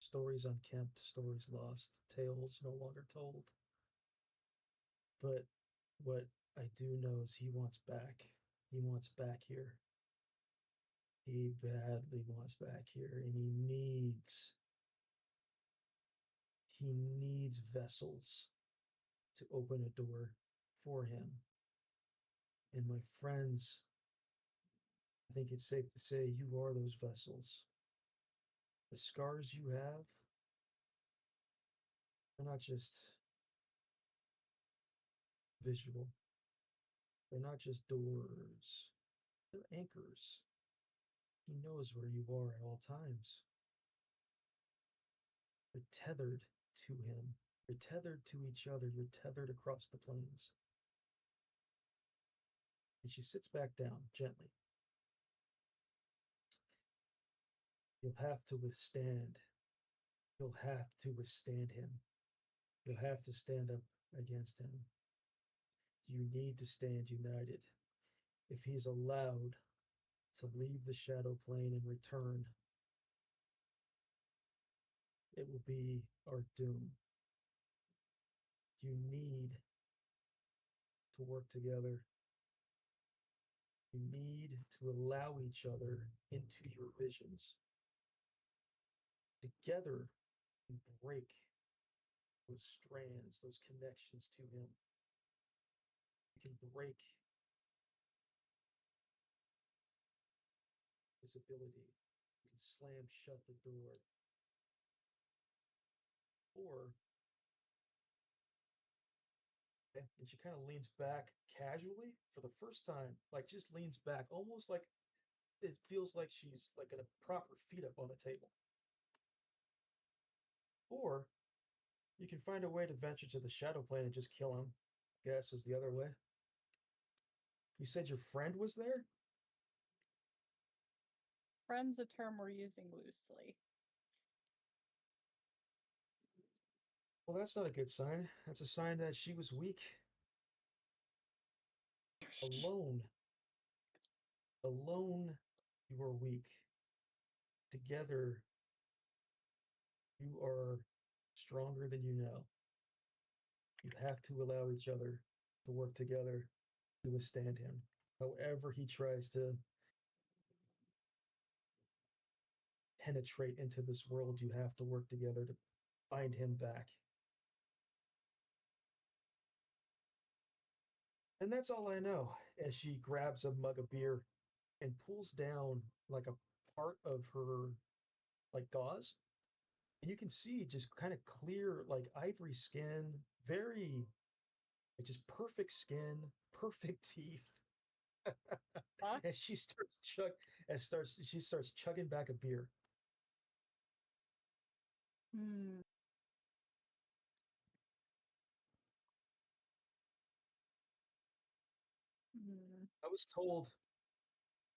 Stories unkempt, stories lost, tales no longer told. But what I do know is he wants back. He wants back here. He badly wants back here, and he needs vessels to open a door for him. And my friends, I think it's safe to say you are those vessels. The scars you have, they're not just visual. They're not just doors. They're anchors. He knows where you are at all times. You're tethered to him. You're tethered to each other. You're tethered across the plains. And she sits back down gently. You'll have to withstand. You'll have to withstand him. You'll have to stand up against him. You need to stand united. If he's allowed to leave the shadow plane and return, it will be our doom. You need to work together. You need to allow each other into your visions. Together, you break those strands, those connections to him. You can break his ability. You can slam shut the door. Or, and she kind of leans back casually for the first time, like just leans back, almost like it feels like she's like gonna prop her feet up on the table. Or you can find a way to venture to the shadow plane and just kill him. I guess is the other way. You said your friend was there? Friend's a term we're using loosely. Well, that's not a good sign. That's a sign that she was weak. Alone. Alone, you are weak. Together, you are stronger than you know. You have to allow each other to work together to withstand him. However, he tries to penetrate into this world, you have to work together to find him back. And that's all I know. As she grabs a mug of beer and pulls down like a part of her like gauze, And you can see just kind of clear, like ivory skin, very, like just perfect skin, perfect teeth. Fuck. And she starts chugging back a beer. Hmm. Hmm. I was told,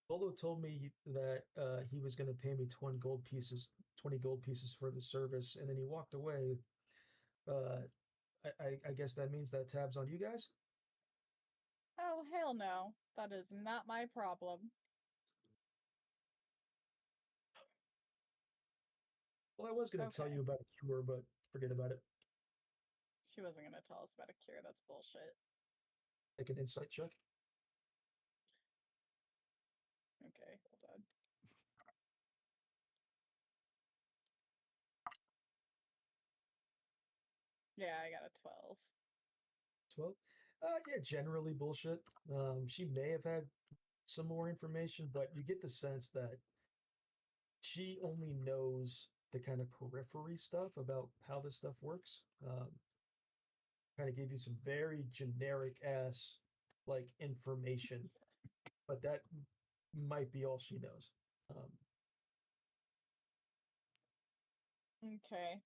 Bolo told me that he was going to pay me 20 gold pieces for the service, and then he walked away. Uh, I guess that means that tab's on you guys. Oh, hell no. That is not my problem. Well, I was going to tell Okay. you about a cure, but forget about it. She wasn't going to tell us about a cure. That's bullshit. Make an insight check. Okay, hold on. Yeah, I got a 12. 12. Yeah, generally bullshit. She may have had some more information, but you get the sense that she only knows the kind of periphery stuff about how this stuff works. Kind of gave you some very generic ass like information, but that might be all she knows. Um, Okay.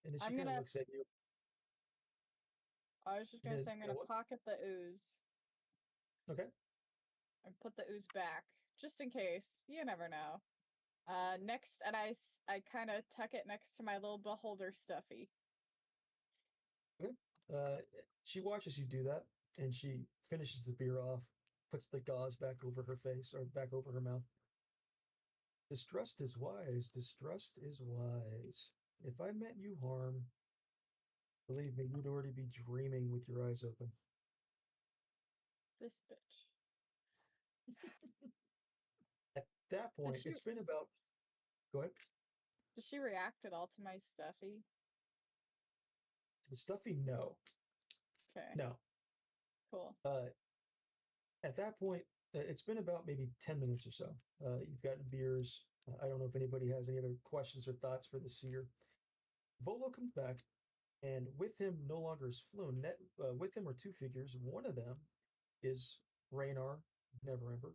and then she I'm kind of gonna, looks at you. I was just You're gonna say I'm gonna gonna what? pocket the ooze Okay. and put the ooze back, just in case. You never know. Next, and I kind of tuck it next to my little beholder stuffy. Okay. She watches you do that, and she finishes the beer off, puts the gauze back over her face or back over her mouth. Distrust is wise. Distrust is wise. If I meant you harm, believe me, you'd already be dreaming with your eyes open. This bitch. At that Did point, she it's been about. Go ahead. did she react at all to my stuffy? The stuffy, no, Okay, no. cool. Uh, at that point, it's been about maybe 10 minutes or so. You've gotten beers. I don't know if anybody has any other questions or thoughts for the seer. Volo comes back, and with him no longer is Floon. With him are two figures. One of them is Raynar, Neverember,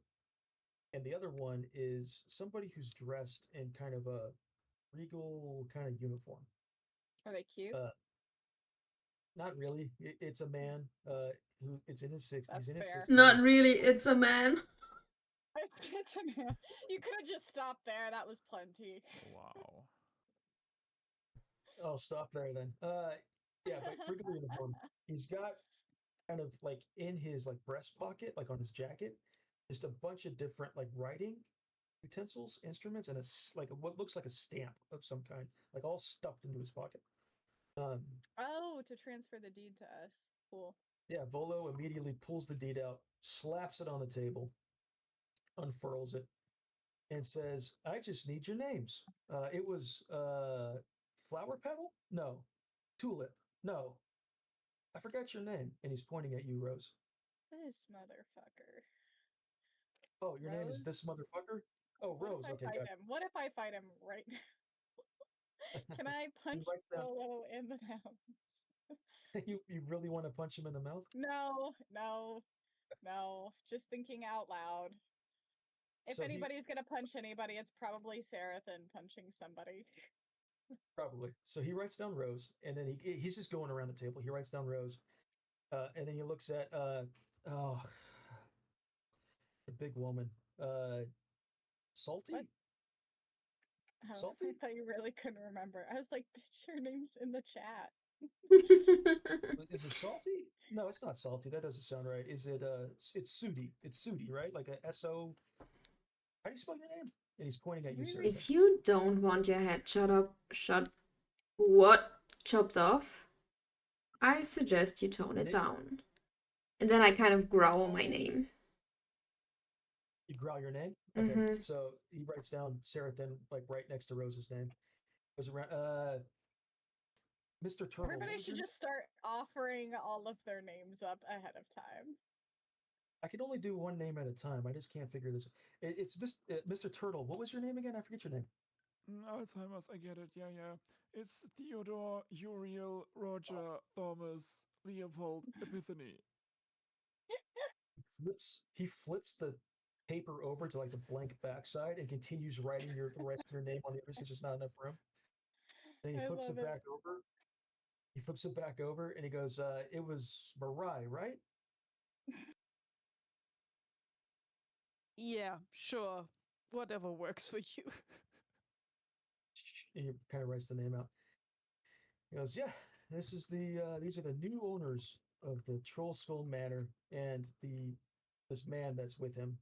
and the other one is somebody who's dressed in kind of a regal kind of uniform. Are they cute? Uh, Not really. It's a man. Who it's in his six. He's That's in his fair. Not 60s. really, it's a man. It's a man. You could have just stopped there. That was plenty. Wow. I'll stop there then. Yeah, but regal uniform. He's got kind of like in his like breast pocket, like on his jacket, just a bunch of different like writing utensils, instruments, and like what looks like a stamp of some kind, like all stuffed into his pocket. Um, Oh, to transfer the deed to us. Cool. yeah, Volo immediately pulls the deed out, slaps it on the table, unfurls it, and says, "I just need your names." It was Flower Petal? No. Tulip? No. I forgot your name. And he's pointing at you, Rose. This motherfucker. Oh, your name is Rose? this motherfucker? Oh, What if Rose. I Okay, fight got him? What if I fight him right now? it. Can I He punch writes down. Bolo in the nose? You really want to punch him in the mouth? No, no, no. Just thinking out loud. If So he anybody's gonna punch anybody, it's probably Sarathan punching somebody. probably. So he writes down Rose, and then he's just going around the table. He writes down Rose, and then he looks at oh, the big woman. What? Salty? Oh, I Salty? thought you really couldn't remember. I was like, bitch, your name's in the chat. Is it salty? No, it's not salty. That doesn't sound right. Is it it's Sudi. It's Sudi, right? Like a S-O. How do you spell your name? And he's pointing at you, Really? Seraphim. If you don't want your head chopped off, I suggest you tone Your it name? down. And then I kind of growl my Oh, name. You growl your name? Okay. Mm-hmm. So he writes down Seraphim like right next to Rose's name. Goes around Mr. Turtle, what everybody was should your name? just start offering all of their names up ahead of time. I can only do one name at a time. I just can't figure this. It's Mr. Turtle. What was your name again? I forget your name. Alzheimer's, I get it. Yeah, yeah. It's Theodore, Uriel, Roger, Thomas, Leopold, Epiphany. He flips the paper over to like the blank backside and continues writing the rest of your name on the others because there's not enough room. Then he I flips love it it. back over. He flips it back over and he goes, "It was Marai, right?" Yeah, sure. Whatever works for you. And he kind of writes the name out. He goes, "Yeah, this is these are the new owners of the Trollskull Manor, and this man that's with him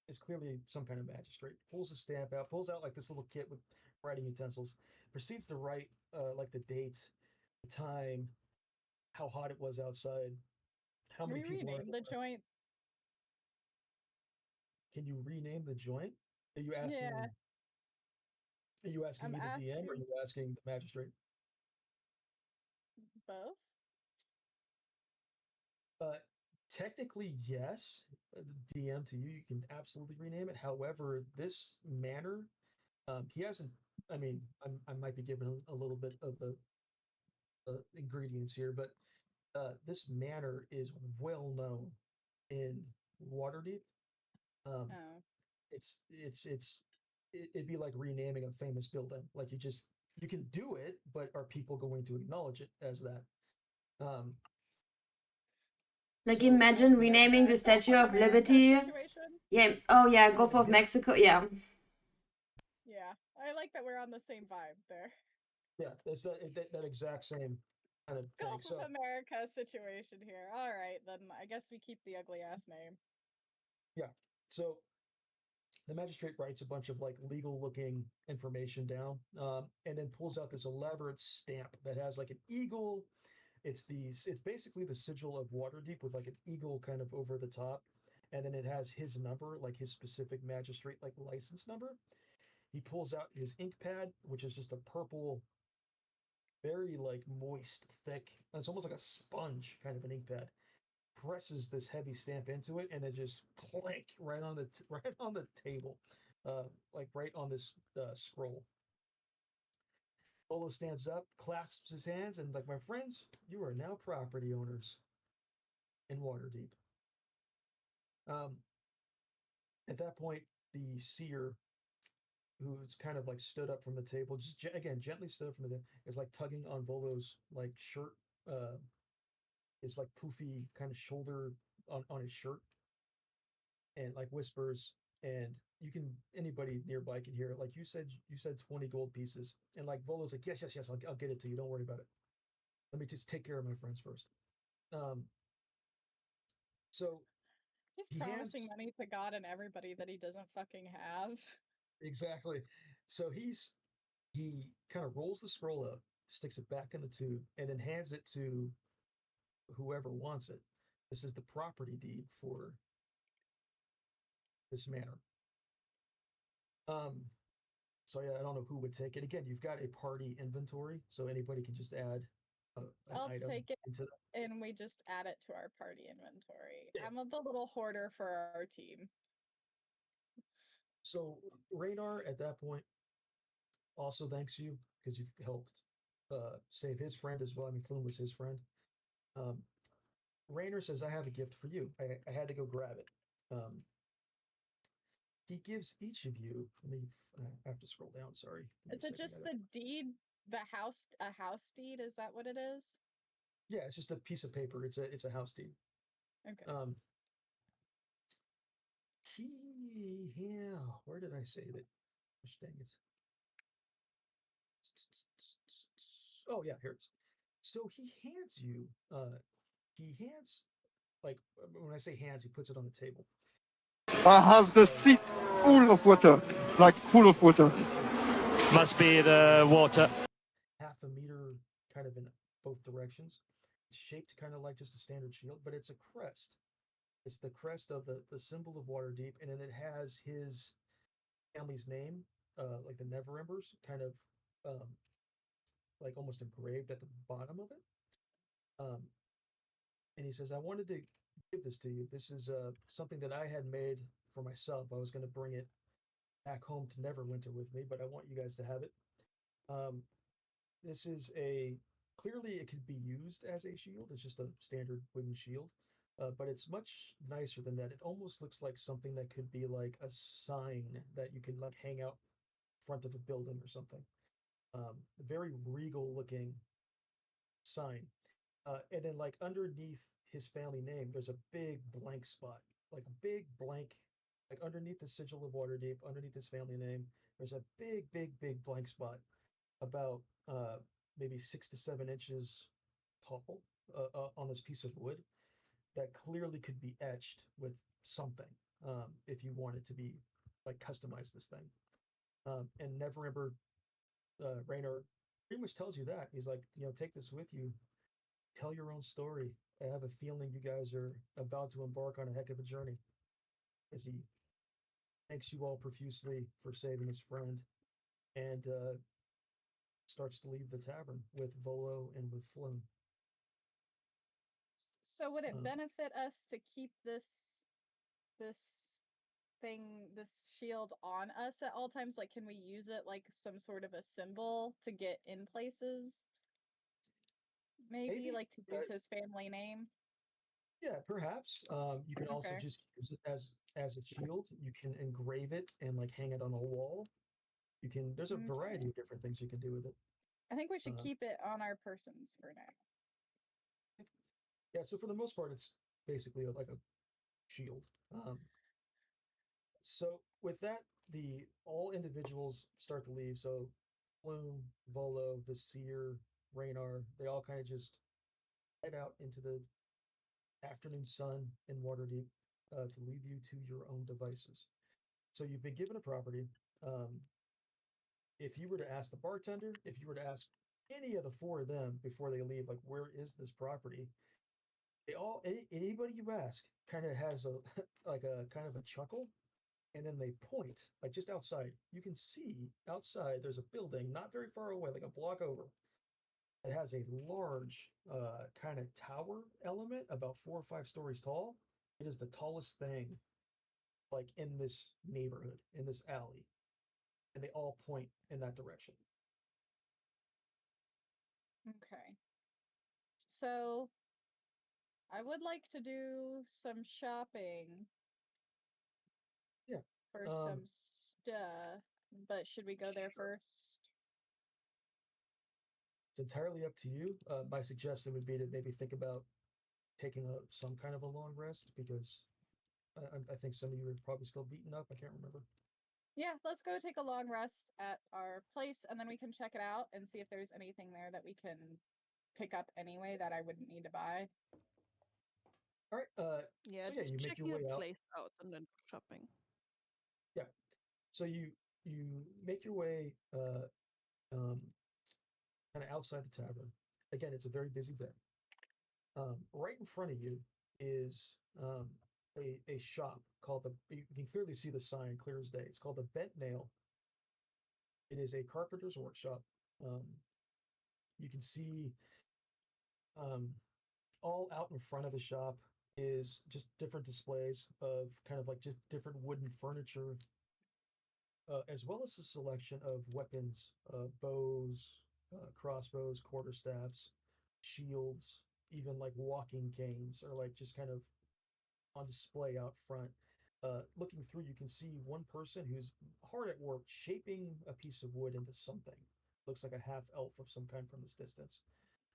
is clearly some kind of magistrate. Pulls a stamp out, pulls out like this little kit with writing utensils, proceeds to write like the date, the time, how hot it was outside, how Can many we people were in rename the joint? Can you rename the joint? Are you Yeah, asking? Are you asking I'm me, the DM, or are asking you asking the magistrate? both. Uh, Technically, yes. The DM to you, you can absolutely rename it. However, this manor, he hasn't. I mean, I might be giving a little bit of the ingredients here, but this manor is well known in Waterdeep. Um, Oh, it'd be like renaming a famous building. Like you can do it, but are people going to acknowledge it as that? Um, Like so imagine the renaming the Gulf Statue of of America Liberty. situation. Yeah. Oh yeah, Gulf oh of yeah, Mexico. Yeah. Yeah, I like that we're on the same vibe there. yeah, that's that exact same kind of thing. Gulf of So America situation here. All right, then I guess we keep the ugly ass name. yeah, so the magistrate writes a bunch of like legal looking information down, and then pulls out this elaborate stamp that has like an eagle. It's basically the sigil of Waterdeep with like an eagle kind of over the top, and then it has his number, like his specific magistrate like license number. He pulls out his ink pad, which is just a purple, very like moist, thick. It's almost like a sponge kind of an ink pad. Presses this heavy stamp into it, and then just clank right on right on the table, like right on this scroll. Olo stands up, clasps his hands, and like, my friends, you are now property owners in Waterdeep. Um, at that point, the seer, who's kind of like stood up from the table, just again gently stood up from the table, is like tugging on Volo's like shirt, uh, his like poofy kind of shoulder on his shirt, and like whispers. And you can anybody nearby can hear it. Like, you said 20 gold pieces, and like Volo's like, yes, yes, yes, I'll get it to you. Don't worry about it. Let me just take care of my friends first. Um, so He's he promising hands money to God and everybody that he doesn't fucking have. exactly. So he kind of rolls the scroll up, sticks it back in the tube, and then hands it to whoever wants it. This is the property deed for this manor. Um, so yeah, I don't know who would take it. Again, you've got a party inventory, so anybody can just add an I'll item take it into that. and we just add it to our party inventory. Yeah. I'm the little hoarder for our team. So Raynar at that point also thanks you because you've helped save his friend as well. I mean, Floon was his friend. Um, Rayner says, "I have a gift for you. I had to go grab it." Um, he gives each of you. Let me. I have to scroll down. Sorry, give me a Is it second. just the deed, a house deed? Is that what it is? Yeah, it's just a piece of paper. It's a house deed. Okay. Um, yeah. Where did I save it? Gosh dang it. Oh yeah, here it is. So he hands you. He hands like when I say hands, he puts it on the table. I have the seat full of water, like full of water. Must be the water. Half a meter kind of in both directions. It's shaped kind of like just a standard shield, but it's a crest. It's the crest of the symbol of Waterdeep, and then it has his family's name, like the Never Embers, kind of um, like almost engraved at the bottom of it. Um, and he says, "I wanted to give this to you. This is something that I had made for myself. I was going to bring it back home to Neverwinter with me, but I want you guys to have it. This is clearly it could be used as a shield. It's just a standard wooden shield, but it's much nicer than that. It almost looks like something that could be like a sign that you can like hang out front of a building or something. Very regal looking sign. And then like underneath his family name, there's a big blank spot, like a big blank, like underneath the sigil of Waterdeep, underneath his family name, there's a big blank spot about maybe 6 to 7 inches tall on this piece of wood that clearly could be etched with something if you wanted to be like customize this thing. And Neverember Raynor pretty much tells you that. He's like, take this with you, tell your own story. I have a feeling you guys are about to embark on a heck of a journey. As he thanks you all profusely for saving his friend and starts to leave the tavern with Volo and with Floon. So would it benefit us to keep this thing, this shield on us at all times? Like, can we use it like some sort of a symbol to get in places? Maybe like to use his family name? Yeah, perhaps. You can also Okay. just use it as a shield. You can engrave it and like hang it on a wall. There's a variety of different things you can do with it. I think we should keep it on our persons for now. Yeah, so for the most part, it's basically like a shield. So with that, all individuals start to leave. So Bloom, Volo, the Seer, Raynar, they all kind of just head out into the afternoon sun in Waterdeep to leave you to your own devices. So you've been given a property. If you were to ask the bartender, if you were to ask any of the four of them before they leave, like, where is this property? Anybody you ask kind of has a like a kind of a chuckle, and then they point like just outside. You can see outside there's a building not very far away, like a block over. It has a large kind of tower element, about 4 or 5 stories tall. It is the tallest thing like in this neighborhood, in this alley, and they all point in that direction. Okay. So I would like to do some shopping. Yeah. For some stuff, but should we go there first? It's entirely up to you. My suggestion would be to maybe think about taking some kind of a long rest because I think some of you are probably still beaten up. I can't remember. Yeah, let's go take a long rest at our place and then we can check it out and see if there's anything there that we can pick up anyway that I wouldn't need to buy. All right. Yeah, So yeah, just you make your checking way the out. place out and then go shopping. Yeah. So you make your way kind of outside the tavern. Again, it's a very busy day. Right in front of you is a shop called you can clearly see the sign clear as day. It's called the Bent Nail. It is a carpenter's workshop. You can see all out in front of the shop is just different displays of kind of like just different wooden furniture, as well as a selection of weapons, bows, crossbows, quarterstaffs, shields, even like walking canes are like just kind of on display out front. Looking through, you can see one person who's hard at work shaping a piece of wood into something. Looks like a half elf of some kind from this distance.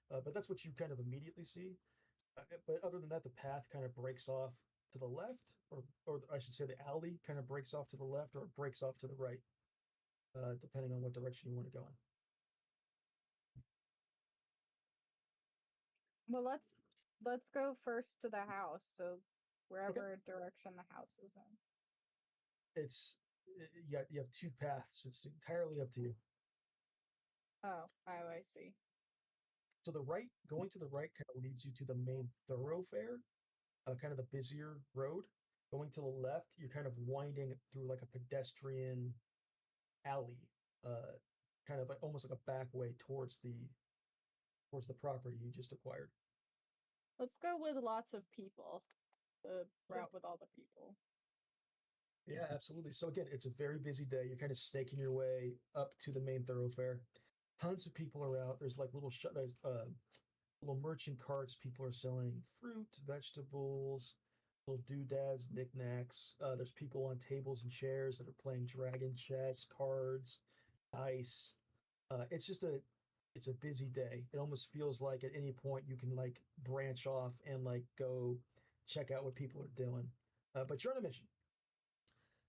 But that's what you kind of immediately see. But other than that, the path kind of breaks off to the left, or I should say, the alley kind of breaks off to the left, or it breaks off to the right, depending on what direction you want to go in. Well, let's go first to the house. So wherever direction the house is in. You have two paths. It's entirely up to you. Oh, I see. So going to the right kind of leads you to the main thoroughfare, kind of the busier road. Going to the left, you're kind of winding through like a pedestrian alley, kind of almost like a back way towards the property you just acquired. Let's go with lots of people. The route with all the people. Yeah, absolutely. So again, it's a very busy day. You're kind of snaking your way up to the main thoroughfare. Tons of people are out. There's like there's little merchant carts. People are selling fruit, vegetables, little doodads, knickknacks. There's people on tables and chairs that are playing dragon chess, cards, dice. It's just it's a busy day. It almost feels like at any point you can like branch off and like go check out what people are doing. But you're on a mission.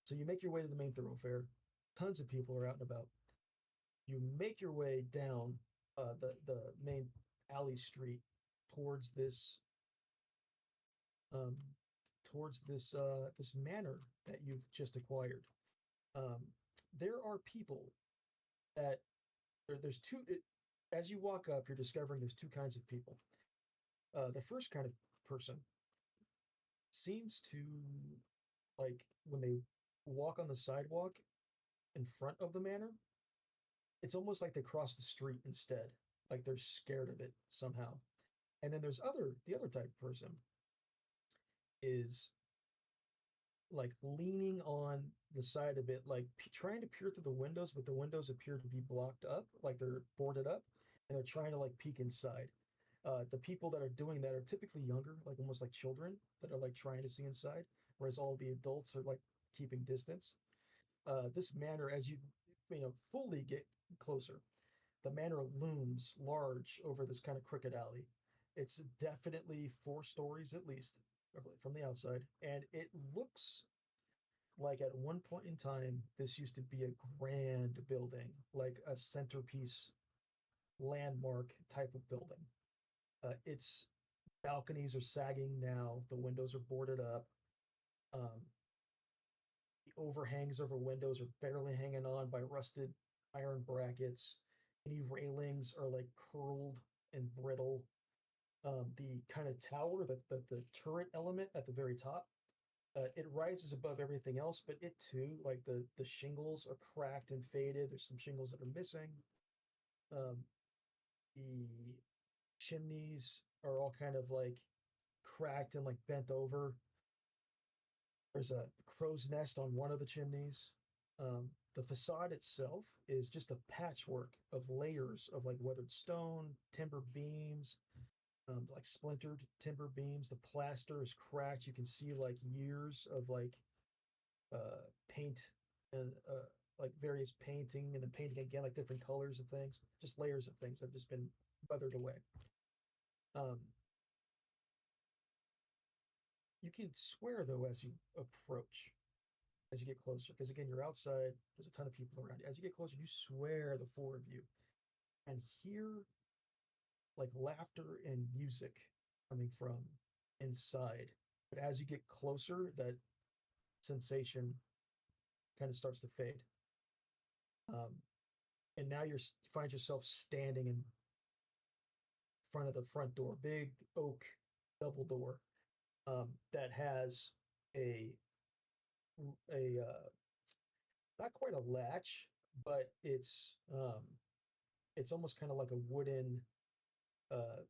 So you make your way to the main thoroughfare. Tons of people are out and about. You make your way down the main alley street towards this um, this manor that you've just acquired. Um, there are people that there's two. As you walk up, you're discovering there's two kinds of people. The first kind of person seems to like when they walk on the sidewalk in front of the manor, it's almost like they cross the street instead, like they're scared of it somehow. And then the other type of person is like leaning on the side of it, like trying to peer through the windows, but the windows appear to be blocked up, like they're boarded up, and they're trying to like peek inside. The people that are doing that are typically younger, like almost like children that are like trying to see inside, whereas all the adults are like keeping distance. This manor, as you fully get closer, the manor looms large over this kind of crooked alley. It's definitely 4 stories at least from the outside, and it looks like at one point in time this used to be a grand building, like a centerpiece landmark type of building. Its balconies are sagging now, the windows are boarded up. Um, the overhangs over windows are barely hanging on by rusted iron brackets. Any railings are like curled and brittle. The kind of tower, the turret element at the very top, it rises above everything else, but it too, like the shingles are cracked and faded. There's some shingles that are missing. Um, the chimneys are all kind of like cracked and like bent over. There's a crow's nest on one of the chimneys. The facade itself is just a patchwork of layers of like weathered stone, timber beams, like splintered timber beams. The plaster is cracked. You can see like years of like paint and like various painting and then painting again, like different colors of things, just layers of things that have just been weathered away. Um, you can swear though as you approach, as you get closer, because again, you're outside, there's a ton of people around you. As you get closer, you swear the 4 of you and hear like laughter and music coming from inside. But as you get closer, that sensation kind of starts to fade. Um, and now you find yourself standing in front of the front door, big oak double door that has a a not quite a latch, but it's almost kind of like a wooden uh,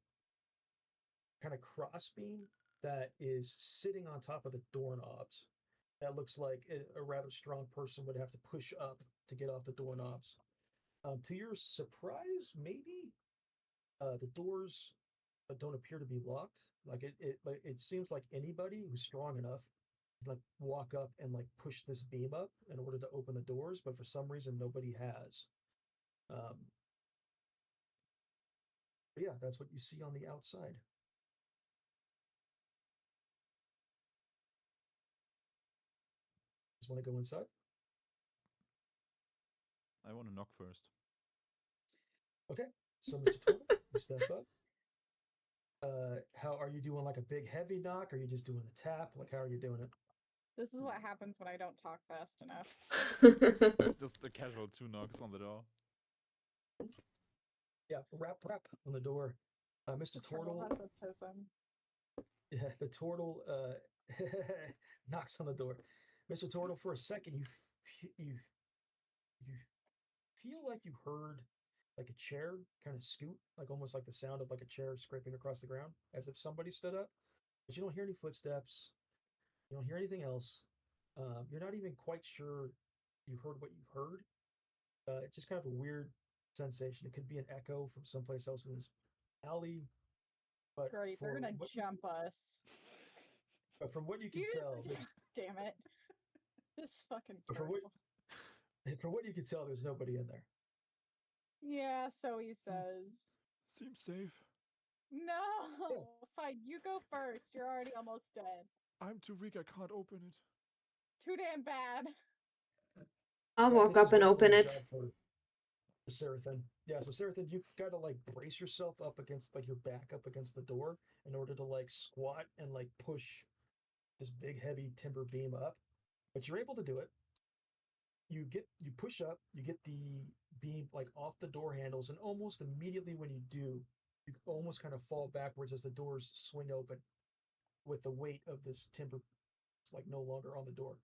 kind of crossbeam that is sitting on top of the doorknobs. That looks like a rather strong person would have to push up to get off the doorknobs. To your surprise, maybe the doors don't appear to be locked. Like it seems like anybody who's strong enough can like walk up and like push this beam up in order to open the doors, but for some reason nobody has. Um, but yeah, that's what you see on the outside. Just want to go inside. I want to knock first. Okay, so Mr. Turtle, you step up. How are you doing? Like a big heavy knock? Or are you just doing a tap? Like how are you doing it? This is what happens when I don't talk fast enough. Just a casual 2 knocks on the door. Yeah, rap on the door. Mr. Turtle Turtle, has autism. yeah, the turtle knocks on the door. Mr. Turtle, for a second, you feel like you heard like a chair kind of scoot, like almost like the sound of like a chair scraping across the ground, as if somebody stood up. But you don't hear any footsteps. You don't hear anything else. You're not even quite sure you heard what you heard. It's just kind of a weird sensation. It could be an echo from someplace else in this alley, but Great, they're gonna jump us. from what you can You tell, damn it. This is fucking from terrible. from what you can tell, there's nobody in there. Yeah, so he says. Seems safe. No! Fine, you go first. You're already almost dead. I'm too weak, I can't open it. Too damn bad. I'll Yeah, walk this up is and definitely open a it. job for Sarathan. Yeah, so Sarathan, you've got to like brace yourself up against like your back up against the door in order to like squat and like push this big heavy timber beam up. But you're able to do it. You push up, you get the beam like off the door handles, and almost immediately when you do, you almost kind of fall backwards as the doors swing open with the weight of this timber. It's like no longer on the door.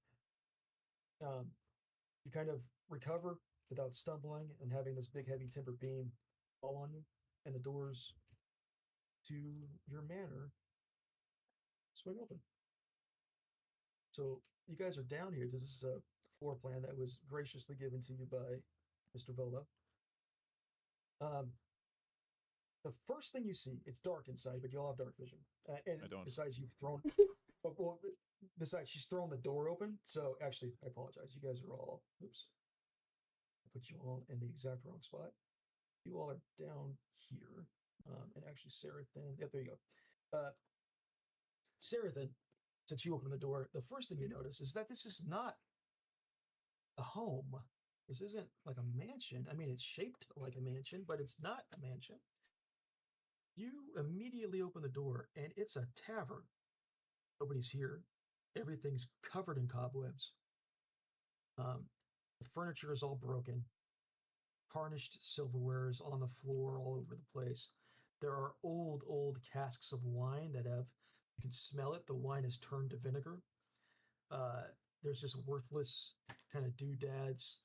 Um, you kind of recover without stumbling and having this big heavy timber beam fall on you, and the doors to your manor swing open. So you guys are down here. This is a floor plan that was graciously given to you by Mr. Volo. The first thing you see, it's dark inside, but you all have dark vision. And I don't. besides, you've thrown. Well, besides, she's thrown the door open. So actually, I apologize. You guys are all. Oops. I put you all in the exact wrong spot. You all are down here. And actually, Sarathan. Yep, there you go. Sarathan, since you opened the door, the first thing you notice is that this is not a home. This isn't like a mansion. I mean, it's shaped like a mansion, but it's not a mansion. You immediately open the door, and it's a tavern. Nobody's here. Everything's covered in cobwebs. The furniture is all broken. Tarnished silverware is on the floor all over the place. There are old casks of wine that have, you can smell it. The wine has turned to vinegar. There's just worthless kind of doodads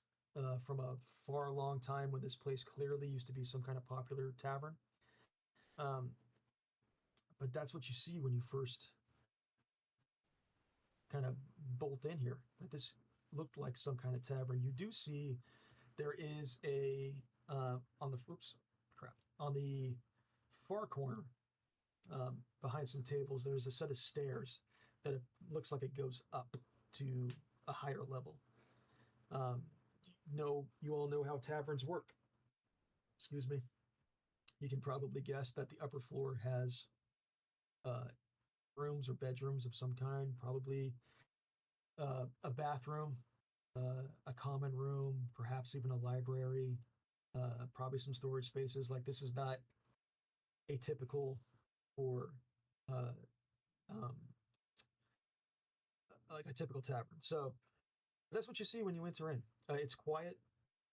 from a far long time when this place clearly used to be some kind of popular tavern. But that's what you see when you first kind of bolt in here. That this looked like some kind of tavern. You do see there is a on the far corner behind some tables. There's a set of stairs that it looks like it goes up to a higher level. You all know how taverns work. Excuse me. You can probably guess that the upper floor has rooms or bedrooms of some kind, probably a bathroom, a common room, perhaps even a library, probably some storage spaces. Like this is not atypical for uh, um, like a typical tavern. So that's what you see when you enter in. It's quiet.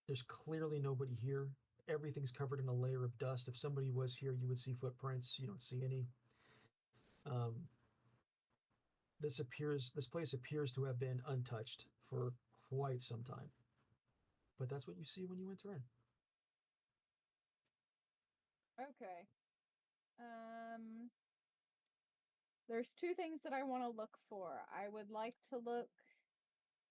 There's clearly nobody here. Everything's covered in a layer of dust. If somebody was here, you would see footprints. You don't see any. This place appears to have been untouched for quite some time. But that's what you see when you enter in. Okay. There's two things that I want to look for. I would like to look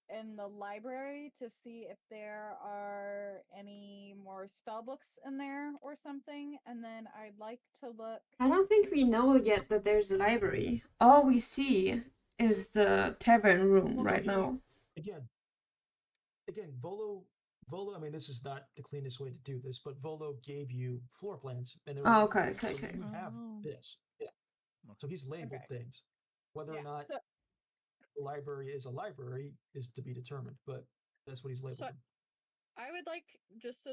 in the library to see if there are any more spell books in there or something, and then I'd like to look. I don't think we know yet that there's a library. All we see is the tavern room right now. Again, Volo. I mean, this is not the cleanest way to do this, but Volo gave you floor plans, and they're okay. You have this, yeah. So he's labeled things. Whether or not the library is a library is to be determined, but that's what he's labeled. I would like, just so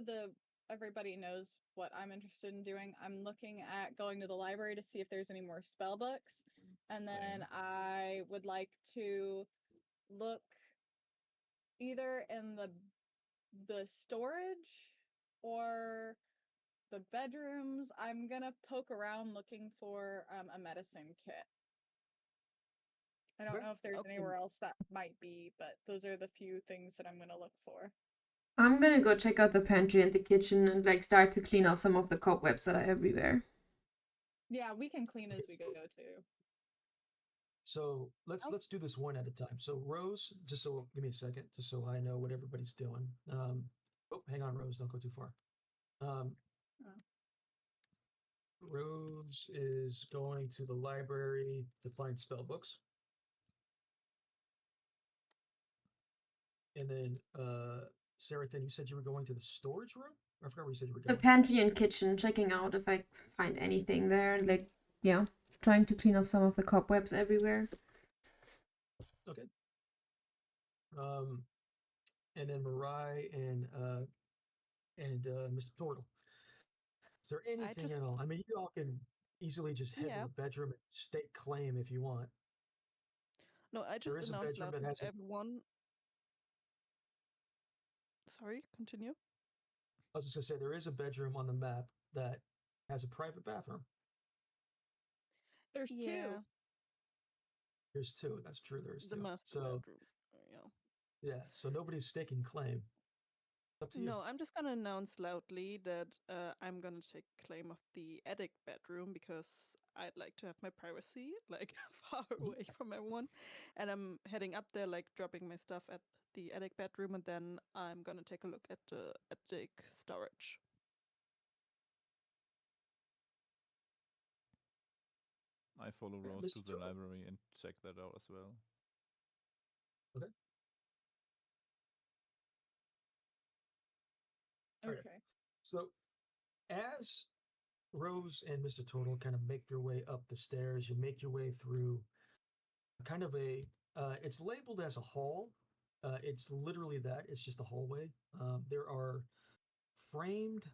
everybody knows what I'm interested in doing, I'm looking at going to the library to see if there's any more spell books, and then I would like to look either in the storage or the bedrooms. I'm gonna poke around looking for a medicine kit. I don't know if there's anywhere else that might be, but those are the few things that I'm gonna look for. I'm gonna go check out the pantry and the kitchen and like start to clean off some of the cobwebs that are everywhere. Yeah, we can clean as we go too. So let's do this one at a time. So Rose, just so give me a second, just so I know what everybody's doing. Oh, hang on, Rose, don't go too far. Oh. Rose is going to the library to find spell books. And then Sarah, then you said you were going to the storage room? I forgot where you said you were The going. pantry and kitchen, checking out if I find anything there. Like, yeah, trying to clean up some of the cobwebs everywhere. Okay. And then Mirai and Mr. Turtle. Is there anything just- at all? I mean, you all can easily just head to Yeah. the bedroom and stake claim if you want. No, I just is a announced bedroom that loudly has to everyone. Sorry, continue. I was just gonna say there is a bedroom on the map that has a private bathroom. There's Yeah, two. There's two. That's true. There's the two. master So bedroom. Yeah. yeah. So nobody's staking claim. Up to you. No, I'm just gonna announce loudly that I'm gonna take claim of the attic bedroom because I'd like to have my privacy, like far away from everyone. And I'm heading up there, like dropping my stuff at the attic bedroom, and then I'm gonna take a look at the attic storage. I follow Yeah, Rose to Mr. the Turtle. library and check that out as well. Okay. Okay. Okay. So as Rose and Mr. Turtle kind of make their way up the stairs, you make your way through kind of a it's labeled as a hall. It's literally that. It's just a hallway. There are framed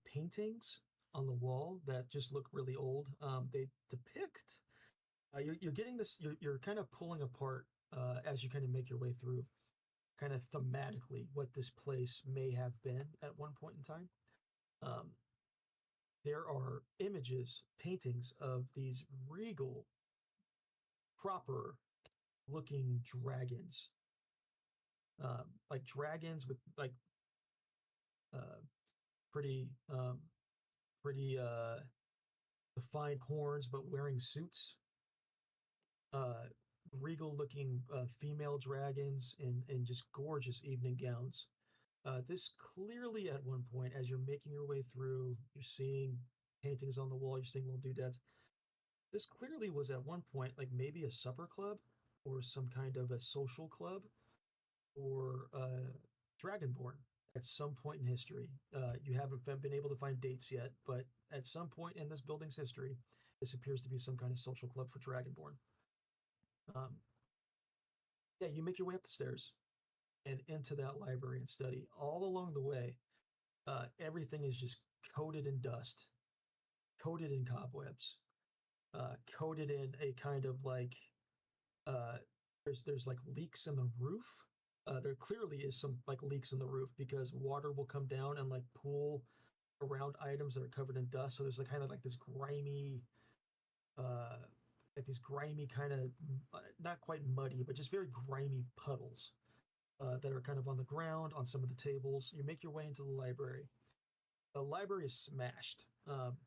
paintings on the wall that just look really old. They depict. You're getting this. You're kind of pulling apart as you kind of make your way through, kind of thematically what this place may have been at one point in time. Um, there are images, paintings of these regal, proper looking dragons, like dragons with like uh, pretty, pretty defined horns, but wearing suits. Regal looking female dragons in just gorgeous evening gowns. This clearly at one point, as you're making your way through, you're seeing paintings on the wall, you're seeing little doodads. This clearly was at one point like maybe a supper club or some kind of a social club or Dragonborn at some point in history. You haven't been able to find dates yet, but at some point in this building's history, this appears to be some kind of social club for Dragonborn. Yeah, you make your way up the stairs and into that library and study. All along the way, everything is just coated in dust, coated in cobwebs, coated in a kind of like uh, there's like leaks in the roof. There clearly is some like leaks in the roof because water will come down and like pool around items that are covered in dust. So there's like kind of like this grimy, like these grimy kind of not quite muddy, but just very grimy puddles that are kind of on the ground, on some of the tables. You make your way into the library. The library is smashed.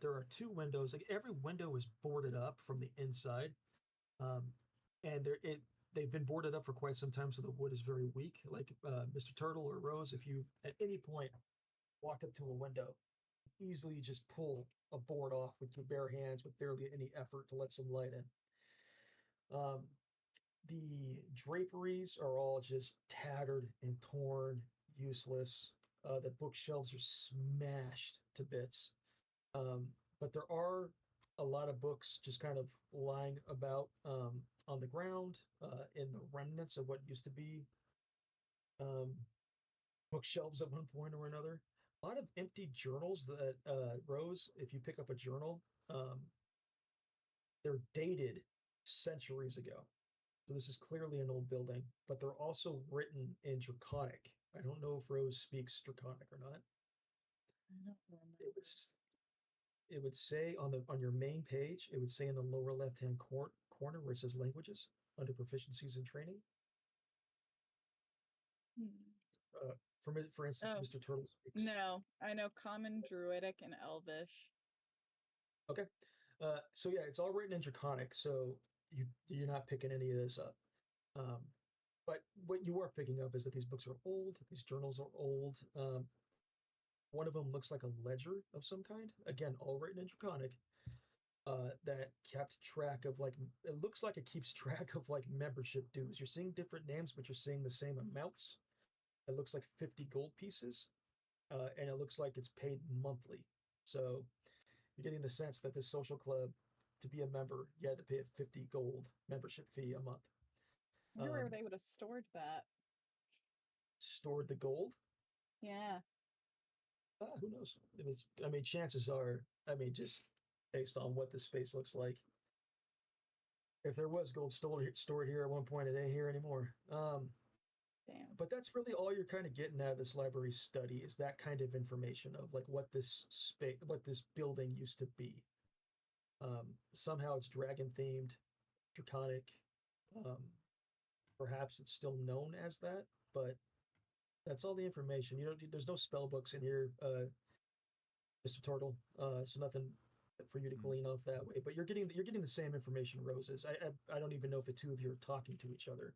There are two windows. Like every window is boarded up from the inside, and they've been boarded up for quite some time, so the wood is very weak. Like Mr. Turtle or Rose, if you at any point walked up to a window, easily just pull a board off with your bare hands with barely any effort to let some light in. Um, the draperies are all just tattered and torn, useless. The bookshelves are smashed to bits. But there are a lot of books just kind of lying about on the ground in the remnants of what used to be um, bookshelves at one point or another. A lot of empty journals that Rose, if you pick up a journal, um, they're dated centuries ago. So this is clearly an old building, but they're also written in Draconic. I don't know if Rose speaks Draconic or not. I don't remember. It would say on your main page, it would say in the lower left-hand corner where it says languages under proficiencies and training. For instance, Oh, Mr. Turtle speaks. no, I know Common, Druidic, and Elvish. Okay. So yeah, it's all written in Draconic. So you're not picking any of this up. But what you are picking up is that these books are old. These journals are old. One of them looks like a ledger of some kind. Again, all written in Draconic. That kept track of like it looks like it keeps track of like membership dues. You're seeing different names, but you're seeing the same amounts. It looks like 50 gold pieces, and it looks like it's paid monthly. So you're getting the sense that this social club, to be a member, you had to pay a 50 gold membership fee a month. I wonder where they would have stored that. Stored the gold? Yeah. Who knows? I mean, chances are, just based on what this space looks like, if there was gold stored here at one point, it ain't here anymore. Damn. But that's really all you're kind of getting out of this library study is that kind of information of like what this space, what this building used to be. Somehow it's dragon themed, draconic. Perhaps it's still known as that, but that's all the information. You don't. There's no spell books in here, Mr. Turtle. So nothing for you to glean off that way. But you're getting the same information, Roses. I don't even know if the two of you are talking to each other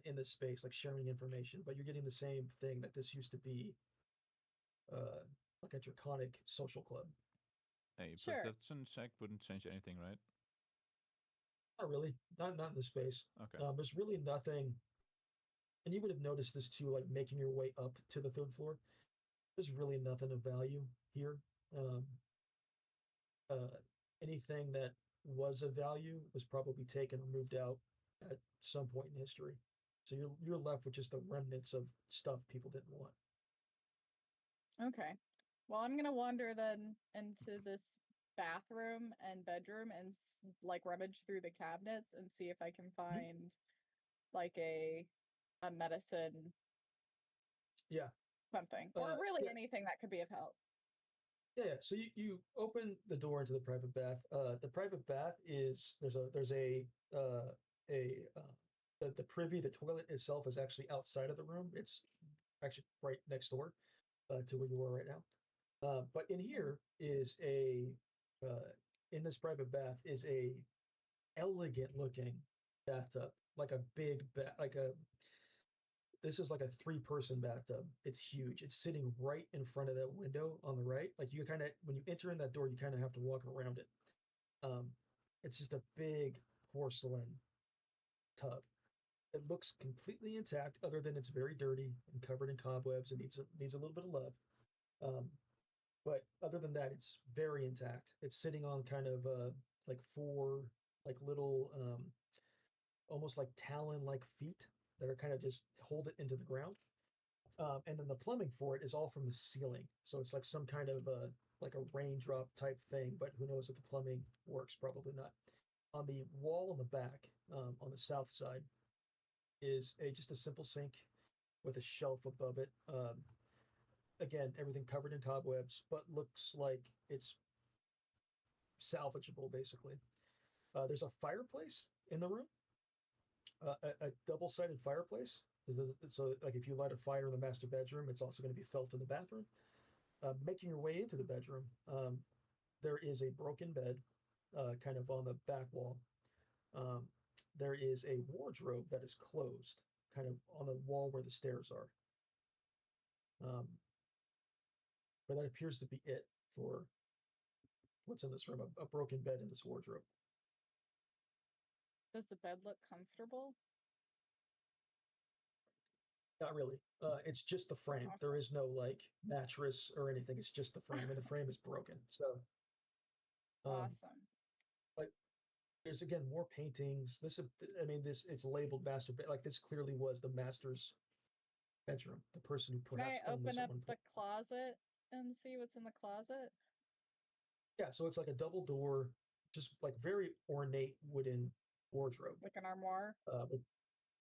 in this space, like sharing information. But you're getting the same thing that this used to be, like a draconic social club. A Sure. perception check wouldn't change anything, right? Not really. Not in this space. Okay. There's really nothing, and you would have noticed this too, like making your way up to the third floor. There's really nothing of value here. Um, Anything that was of value was probably taken or moved out at some point in history. So you're left with just the remnants of stuff people didn't want. Okay. Well, I'm gonna wander then into this bathroom and bedroom and like rummage through the cabinets and see if I can find like a medicine Yeah. something or really Yeah. anything that could be of help. Yeah, so you open the door into the private bath. The private bath is there's a the privy, the toilet itself is actually outside of the room. It's actually right next door to where you are right now. But in here is uh, in this private bath is a elegant looking bathtub, like a big this is like a 3-person bathtub. It's huge. It's sitting right in front of that window on the right. Like you kind of, when you enter in that door, you kind of have to walk around it. It's just a big porcelain tub. It looks completely intact, other than it's very dirty and covered in cobwebs and needs a little bit of love. But other than that, it's very intact. It's sitting on kind of like 4 like little almost like talon-like feet that are kind of just hold it into the ground. And then the plumbing for it is all from the ceiling. So it's like some kind of like a raindrop type thing, but who knows if the plumbing works? Probably not. On the wall in the back, on the south side, is just a simple sink with a shelf above it. Again, everything covered in cobwebs, but looks like it's salvageable, basically. There's a fireplace in the room, a double-sided fireplace. So, like, if you light a fire in the master bedroom, it's also going to be felt in the bathroom. Making your way into the bedroom, there is a broken bed, kind of on the back wall. There is a wardrobe that is closed, kind of on the wall where the stairs are. But that appears to be it for what's in this room, a broken bed in this wardrobe. Does the bed look comfortable? Not really. It's just the frame. Awesome. There is no like mattress or anything. It's just the frame, and the frame is broken. So, Awesome. but there's again more paintings. It's labeled master bed. Like this clearly was the master's bedroom. The person who Can I perhaps owned this open at up one the point. closet and see what's in the closet? Yeah, so it's like a double door, just like very ornate wooden wardrobe. Like an armoire? But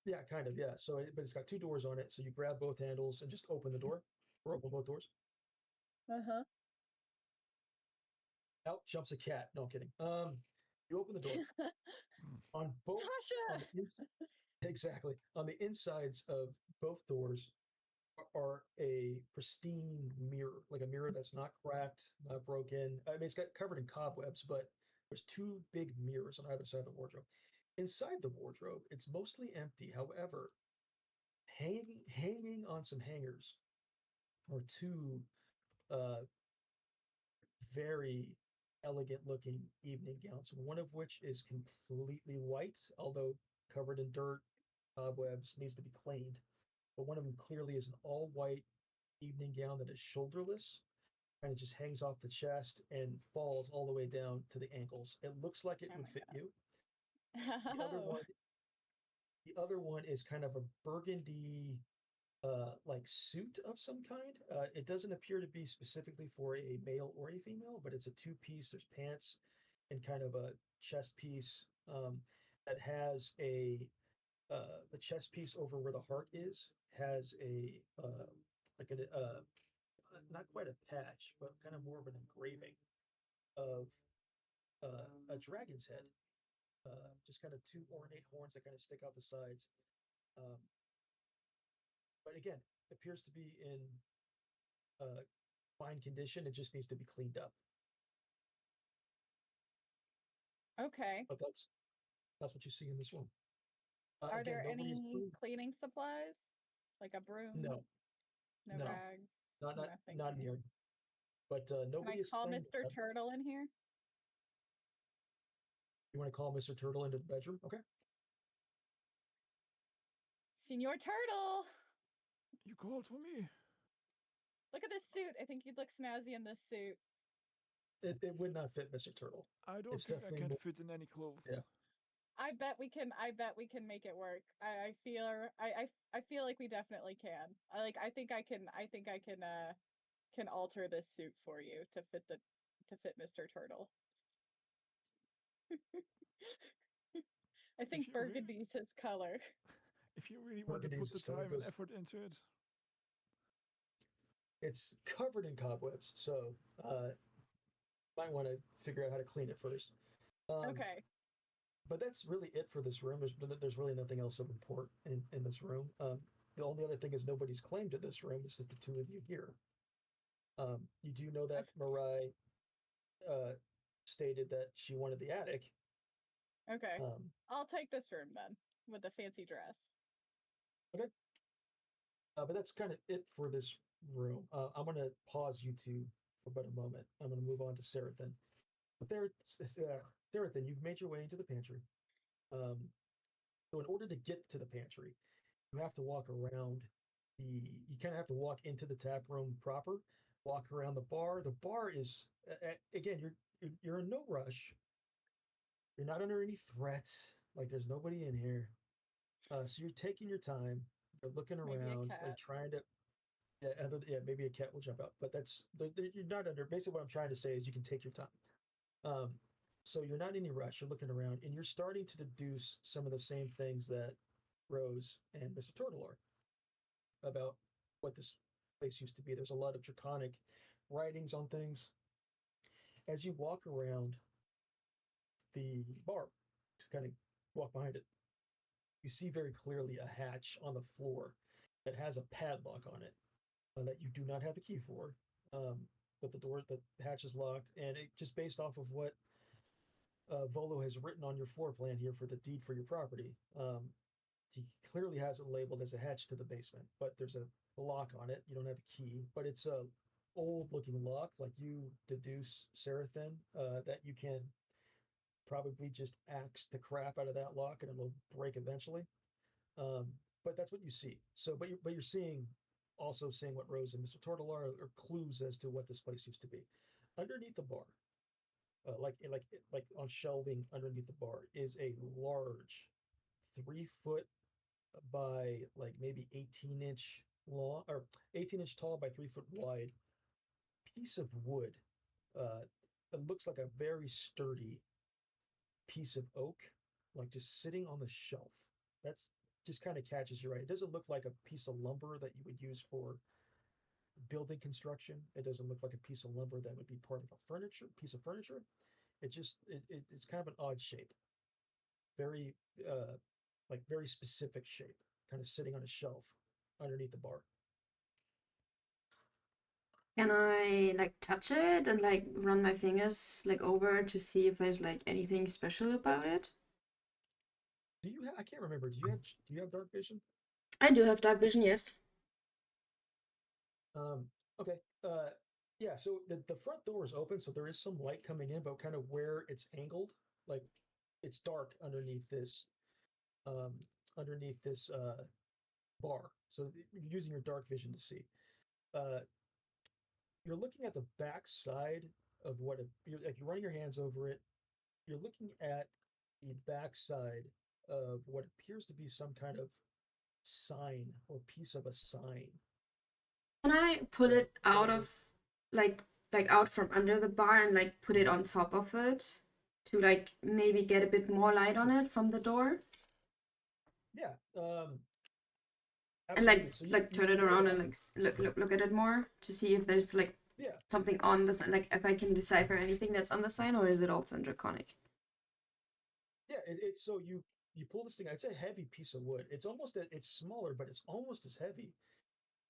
yeah, kind of, yeah. So, but it's got 2 doors on it. So you grab both handles and just open the door, or open both doors. Uh-huh. Out jumps a cat. No, I'm kidding. You open the door on both on Tasha! the exactly on the insides of both doors are a pristine mirror, like a mirror that's not cracked, not broken. I mean, it's got covered in cobwebs, but there's 2 big mirrors on either side of the wardrobe. Inside the wardrobe, it's mostly empty. However, hanging on some hangers are two very elegant looking evening gowns, one of which is completely white, although covered in dirt, cobwebs, needs to be cleaned. But one of them clearly is an all white evening gown that is shoulderless, kind of just hangs off the chest and falls all the way down to the ankles. It looks like it Oh would my fit God. you. The other Oh. one, the other one is kind of a burgundy like suit of some kind. It doesn't appear to be specifically for a male or a female, but it's a two-piece. There's pants and kind of a chest piece that has a the chest piece over where the heart is has a like a not quite a patch, but kind of more of an engraving of a dragon's head. Just kind of two ornate horns that kind of stick out the sides. Um, but again, appears to be in fine condition. It just needs to be cleaned up. Okay. But that's what you see in this room. Are Again, there nobody's any cleaning supplies? Like a broom? no, No no, rags? not Nothing not in here. here. But Can I nobody is call claiming Mr. that. Turtle in here? You want to call Mr. Turtle into the bedroom? Okay. Senor Turtle! You called for me? Look at this suit. I think you'd look snazzy in this suit. It would not fit Mr. Turtle. I don't It's think I definitely can more. fit in any clothes. Yeah. I bet we can make it work. I feel like we definitely can. I think I can alter this suit for you to fit Mr. Turtle. I think you really- burgundy's his color. If you really want to Burgundy's put the his color time and goes. effort into it. It's covered in cobwebs, so might want to figure out how to clean it first. Okay. But that's really it for this room. There's really nothing else of import in this room. The only other thing is nobody's claimed to this room. This is the two of you here. You do know that Mirai stated that she wanted the attic. Okay. Um, I'll take this room then with the fancy dress. okay. But that's kind of it for this room. I'm going to pause you two for about a moment. I'm going to move on to Sarathan. But Sarathan, you've made your way into the pantry. So in order to get to the pantry, you have to walk around you kind of have to walk into the tap room proper, walk around the bar. The bar is again, you're in no rush. You're not under any threats. Like there's nobody in here. So you're taking your time. You're looking Maybe a around, like cat. trying to yeah, maybe a cat will jump out, but you're not under. Basically, what I'm trying to say is you can take your time. Um, so you're not in any rush. You're looking around, and you're starting to deduce some of the same things that Rose and Mr. Turtle are about what this place used to be. There's a lot of draconic writings on things. As you walk around the bar, to kind of walk behind it, you see very clearly a hatch on the floor that has a padlock on it that you do not have a key for. But the hatch is locked, and it just based off of what Volo has written on your floor plan here for the deed for your property. He clearly has it labeled as a hatch to the basement, but there's a lock on it. You don't have a key, but it's a old looking lock. Like you deduce, Sarathan, that you can probably just axe the crap out of that lock and it'll break eventually. But that's what you see. So, but you're seeing what Rose and Mr. Turtle are clues as to what this place used to be. Underneath the bar, like on shelving underneath the bar, is a large 3 foot by like maybe 18-inch long or 18-inch tall by 3 foot wide piece of wood. Uh, it looks like a very sturdy piece of oak, like just sitting on the shelf. That's just kind of catches your eye. It doesn't look like a piece of lumber that you would use for building construction. It doesn't look like a piece of lumber that would be part of a piece of furniture. It's kind of an odd shape, very very specific shape, kind of sitting on a shelf underneath the bar. Can I like touch it and like run my fingers like over to see if there's like anything special about it? Do you have? I can't remember. Do you have dark vision? I do have dark vision, yes. Okay. Yeah. So the front door is open, so there is some light coming in, but kind of where it's angled, like it's dark um, underneath this bar. So you're using your dark vision to see. Uh, you're looking at the back side of you're like you're running your hands over it. You're looking at the back side of what appears to be some kind of sign or piece of a sign. Can I pull Right. it out of like out from under the bar and like put it on top of it to like maybe get a bit more light on it from the door? Yeah. And Absolutely. So like turn it around and like look at it more to see if there's like yeah. something on the sign, like if I can decipher anything that's on the sign, or is it also in Draconic? Yeah, it's so you pull this thing. It's a heavy piece of wood. It's smaller, but it's almost as heavy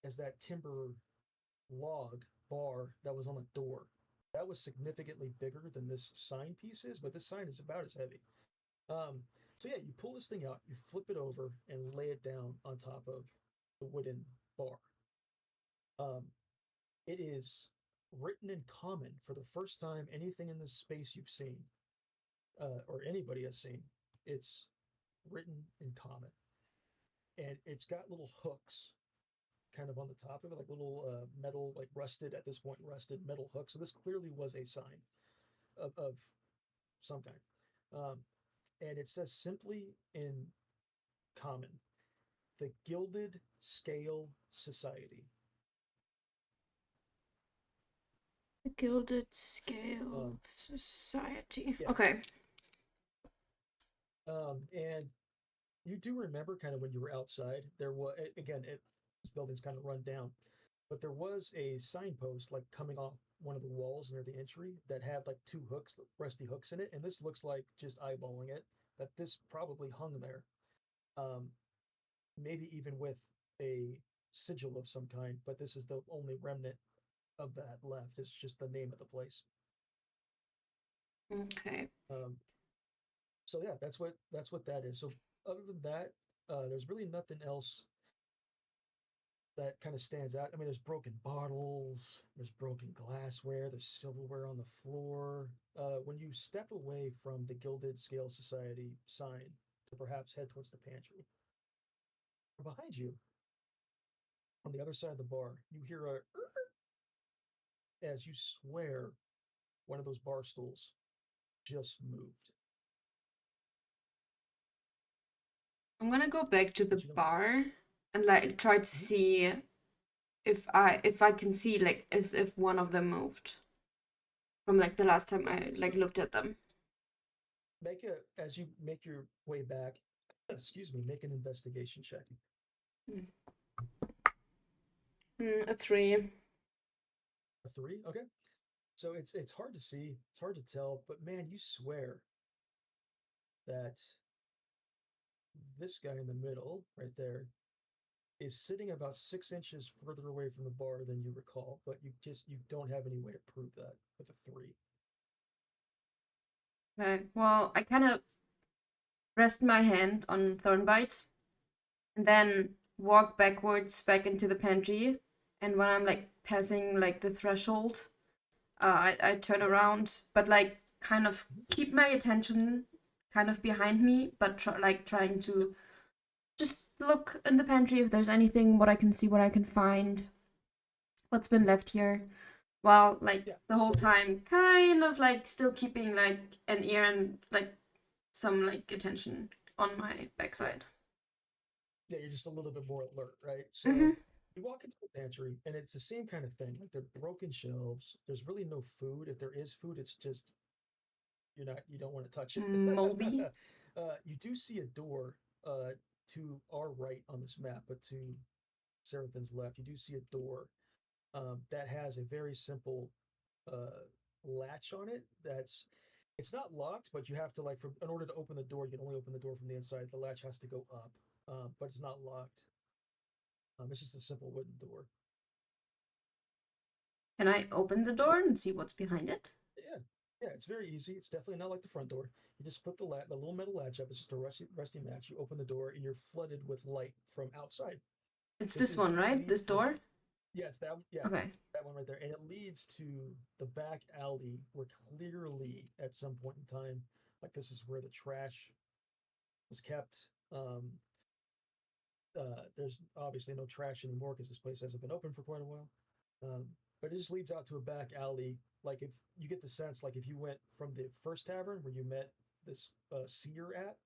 as that timber log bar that was on the door. That was significantly bigger than this sign piece is, but this sign is about as heavy. So yeah, you pull this thing out, you flip it over, and lay it down on top of the wooden bar. Um, it is written in common for the first time. Anything in this space you've seen, or anybody has seen, it's written in common, and it's got little hooks kind of on the top of it, like little metal, like rusted at this point, rusted metal hooks. So this clearly was a sign of some kind. Um, and it says simply in common, the Gilded Scale Society. The Gilded Scale Society. Yeah. Okay. And you do remember kind of when you were outside, there was, again, this building's kind of run down, but there was a signpost like coming off one of the walls near the entry that had like two hooks, rusty hooks in it. And this looks like, just eyeballing it, that this probably hung there. Um, Maybe even with a sigil of some kind, but this is the only remnant of that left. It's just the name of the place. Okay. So yeah, that's what that is. So other than that, there's really nothing else that kind of stands out. I mean, there's broken bottles, there's broken glassware, there's silverware on the floor. When you step away from the Gilded Scale Society sign to perhaps head towards the pantry, behind you, on the other side of the bar, you hear a as you swear one of those bar stools just moved. I'm gonna go back to the But you don't bar and like try to see if I can see like as if one of them moved from like the last time I like looked at them. as you make your way back, excuse me, make an investigation check. A 3. A 3? Okay. So it's hard to see, it's hard to tell, but man, you swear that this guy in the middle, right there, is sitting about 6 inches further away from the bar than you recall, but you don't have any way to prove that with a 3. Okay. Well, I kind of rest my hand on Thornbite and then walk backwards back into the pantry. And when I'm like passing like the threshold, I turn around, but like kind of keep my attention kind of behind me, but trying to just look in the pantry if there's anything, what I can see, what I can find, what's been left here. While like the whole time, kind of like still keeping like an ear and like some like attention on my backside. Yeah, you're just a little bit more alert, right? So you walk into the pantry and it's the same kind of thing. Like they're broken shelves. There's really no food. If there is food, it's just you don't want to touch it. Moldy. You do see a door to our right on this map, but to Seraphim's left, you do see a door that has a very simple latch on it. It's not locked, but you have to in order to open the door, you can only open the door from the inside. The latch has to go up, but it's not locked. It's just a simple wooden door. Can I open the door and see what's behind it? Yeah, Yeah, it's very easy. It's definitely not like the front door. You just flip the little metal latch up. It's just a rusty match. You open the door, and you're flooded with light from outside. It's This this one, right? leads This to door? yes, yeah, Okay. that one right there, and it leads to the back alley where clearly at some point in time, like this is where the trash was kept. There's obviously no trash anymore because this place hasn't been open for quite a while. But it just leads out to a back alley. Like if you get the sense, like if you went from the first tavern where you met this seer at,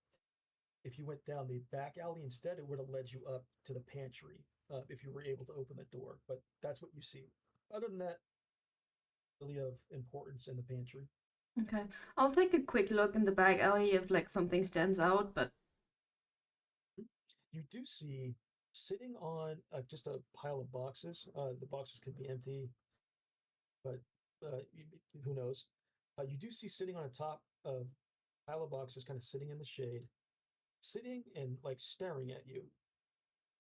if you went down the back alley instead, it would have led you up to the pantry if you were able to open the door. But that's what you see. Other than that, really of importance in the pantry. Okay. I'll take a quick look in the back alley if like something stands out, but You do see sitting on just a pile of boxes. The boxes could be empty, but uh, who knows? You do see sitting on a top of pile of boxes, kind of sitting in the shade, sitting and like staring at you,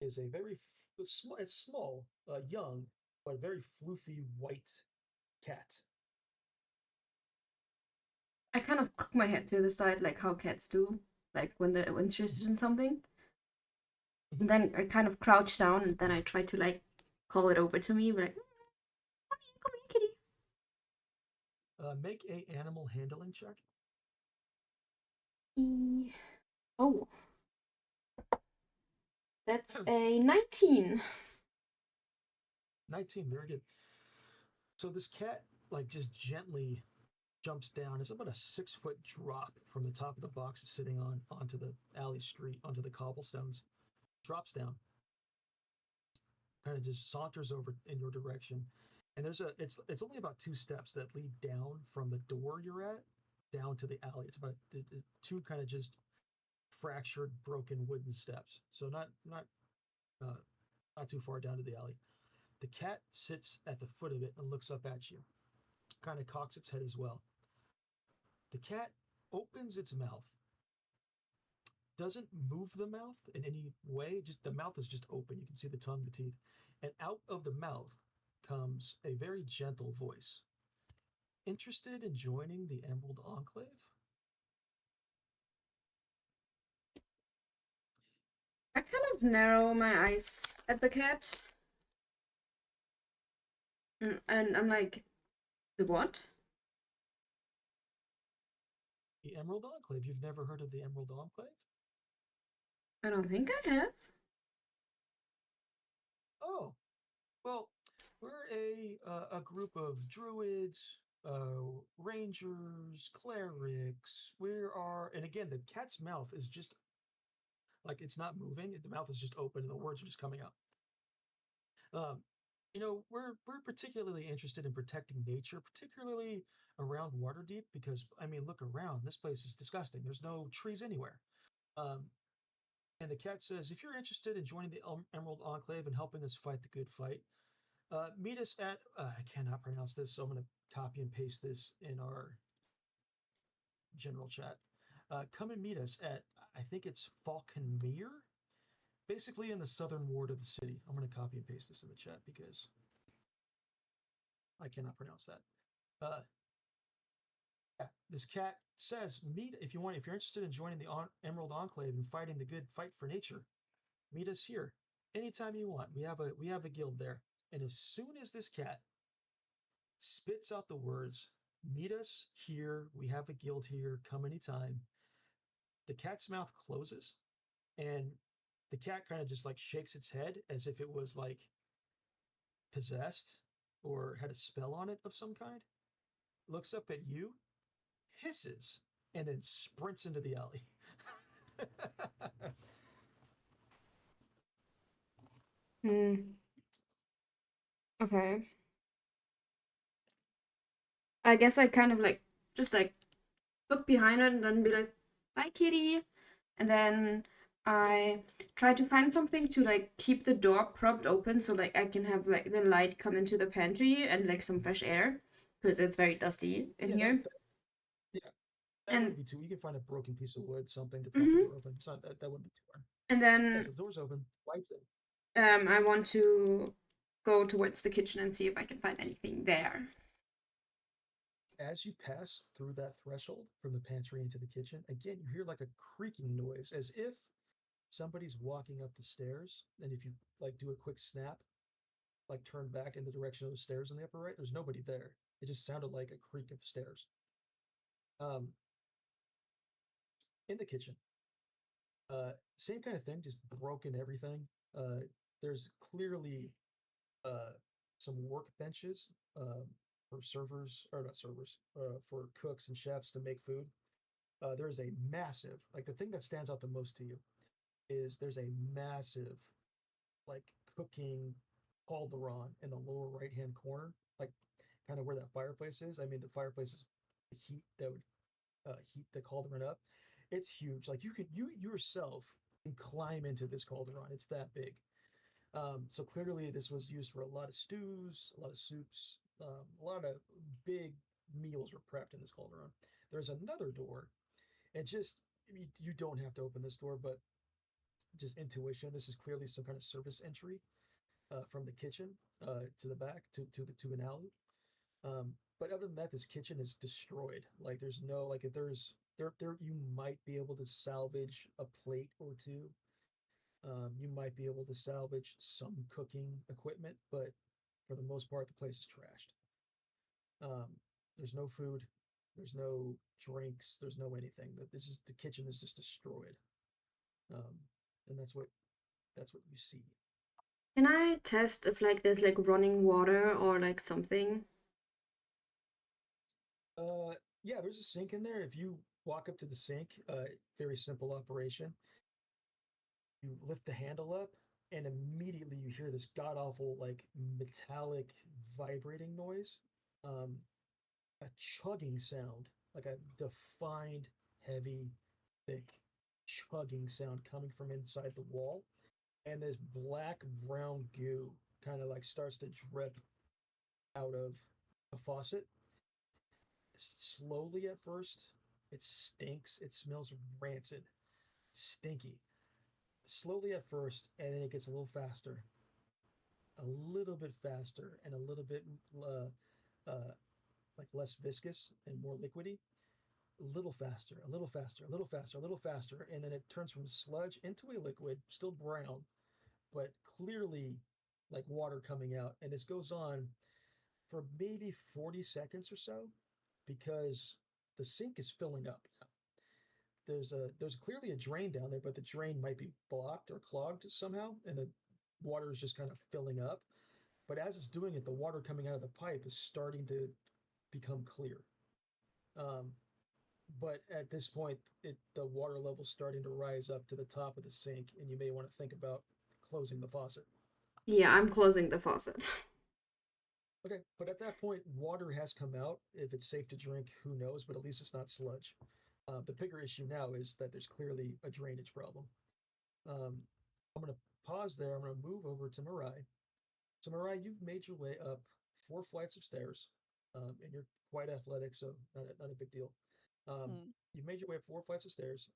is a very small, young, but very floofy white cat. I kind of crook my head to the side like how cats do, like when they're interested in something. And then I kind of crouch down and then I try to like call it over to me, but like, come here, kitty. Make a animal handling check. Oh, that's a 19. 19, very good. So this cat like just gently jumps down. It's about a 6 foot drop from the top of the box it's sitting on onto the alley street, onto the cobblestones. Drops down, kind of just saunters over in your direction. And it's only about 2 steps that lead down from the door you're at down to the alley. It's about two kind of just fractured, broken wooden steps. So uh, not too far down to the alley. The cat sits at the foot of it and looks up at you. Kind of cocks its head as well. The cat opens its mouth, doesn't move the mouth in any way, just the mouth is just open. You can see the tongue, the teeth. And out of the mouth comes a very gentle voice. Interested in joining the Emerald Enclave? I kind of narrow my eyes at the cat. And I'm like, the what? The Emerald Enclave. You've never heard of the Emerald Enclave? I don't think I have. Oh, well, we're a group of druids, rangers, clerics. And again, the cat's mouth is just like it's not moving. The mouth is just open, and the words are just coming out. Um, we're particularly interested in protecting nature, particularly around Waterdeep, because I mean, look around. This place is disgusting. There's no trees anywhere. Um, and the cat says, if you're interested in joining the Emerald Enclave and helping us fight the good fight, meet us at, I cannot pronounce this, so I'm going to copy and paste this in our general chat. Come and meet us at, I think it's Falconmere, basically in the southern ward of the city. I'm going to copy and paste this in the chat because I cannot pronounce that. This cat says, meet if you're interested in joining the Emerald Enclave and fighting the good fight for nature. Meet us here anytime you want. We have a guild there. And as soon as this cat spits out the words, meet us here, we have a guild here, come anytime, the cat's mouth closes and the cat kind of just like shakes its head as if it was like possessed or had a spell on it of some kind, looks up at you, hisses, and then sprints into the alley. Okay. I guess I kind of like just like look behind it and then be like, bye kitty. And then I try to find something to like keep the door propped open so like I can have like the light come into the pantry and like some fresh air because it's very dusty in here. That And wouldn't be too. You can find a broken piece of wood, something to prop the door open. It's not that wouldn't be too hard. and then So the door's open, lights in. I want to go towards the kitchen and see if I can find anything there. as you pass through that threshold from the pantry into the kitchen, again, you hear like a creaking noise as if somebody's walking up the stairs. And if you like do a quick snap, like turn back in the direction of the stairs in the upper right, there's nobody there. It just sounded like a creak of stairs. Um, in the kitchen, same kind of thing, just broken everything. There's clearly uh, some workbenches for servers, or not servers, for cooks and chefs to make food. There is a massive, like the thing that stands out the most to you is there's a massive, like cooking cauldron in the lower right hand corner, like kind of where that fireplace is. I mean, the fireplace is the heat that would heat the cauldron up. It's huge. Like you yourself can climb into this cauldron. It's that big. So clearly, this was used for a lot of stews, a lot of soups, a lot of big meals were prepped in this cauldron. There's another door, and just you don't have to open this door, but just intuition. This is clearly some kind of service entry from the kitchen to the back to an alley. But other than that, this kitchen is destroyed. Like there's no like if there you might be able to salvage a plate or two. You might be able to salvage some cooking equipment, but for the most part, the place is trashed. Um, there's no food, there's no drinks, there's no anything. The kitchen is just destroyed, um, and that's what you see. Can I test if like there's like running water or like something? Yeah, there's a sink in there. If you walk up to the sink, very simple operation. You lift the handle up, and immediately you hear this god awful like metallic vibrating noise. Um, a chugging sound, like a defined, heavy, thick chugging sound coming from inside the wall. And this black brown goo kind of like starts to drip out of a faucet. Slowly at first, it stinks. It smells rancid, stinky. Slowly at first, and then it gets a little bit faster, and a little bit uh, like less viscous and more liquidy. A little faster, a little faster, a little faster, a little faster, and then it turns from sludge into a liquid, still brown, but clearly like water coming out. And this goes on for maybe 40 seconds or so because the sink is filling up. There's clearly a drain down there, but the drain might be blocked or clogged somehow, and the water is just kind of filling up. But as it's doing it, the water coming out of the pipe is starting to become clear. Um, but at this point, the water level's starting to rise up to the top of the sink, and you may want to think about closing the faucet. Yeah, I'm closing the faucet. Okay, but at that point, water has come out. If it's safe to drink, who knows? But at least it's not sludge. The bigger issue now is that there's clearly a drainage problem. Um, I'm going to pause there. I'm going to move over to Mirai. So, Mirai, you've made your way up 4 flights of stairs, and you're quite athletic, so not a big deal. Hmm. You've made your way up 4 flights of stairs.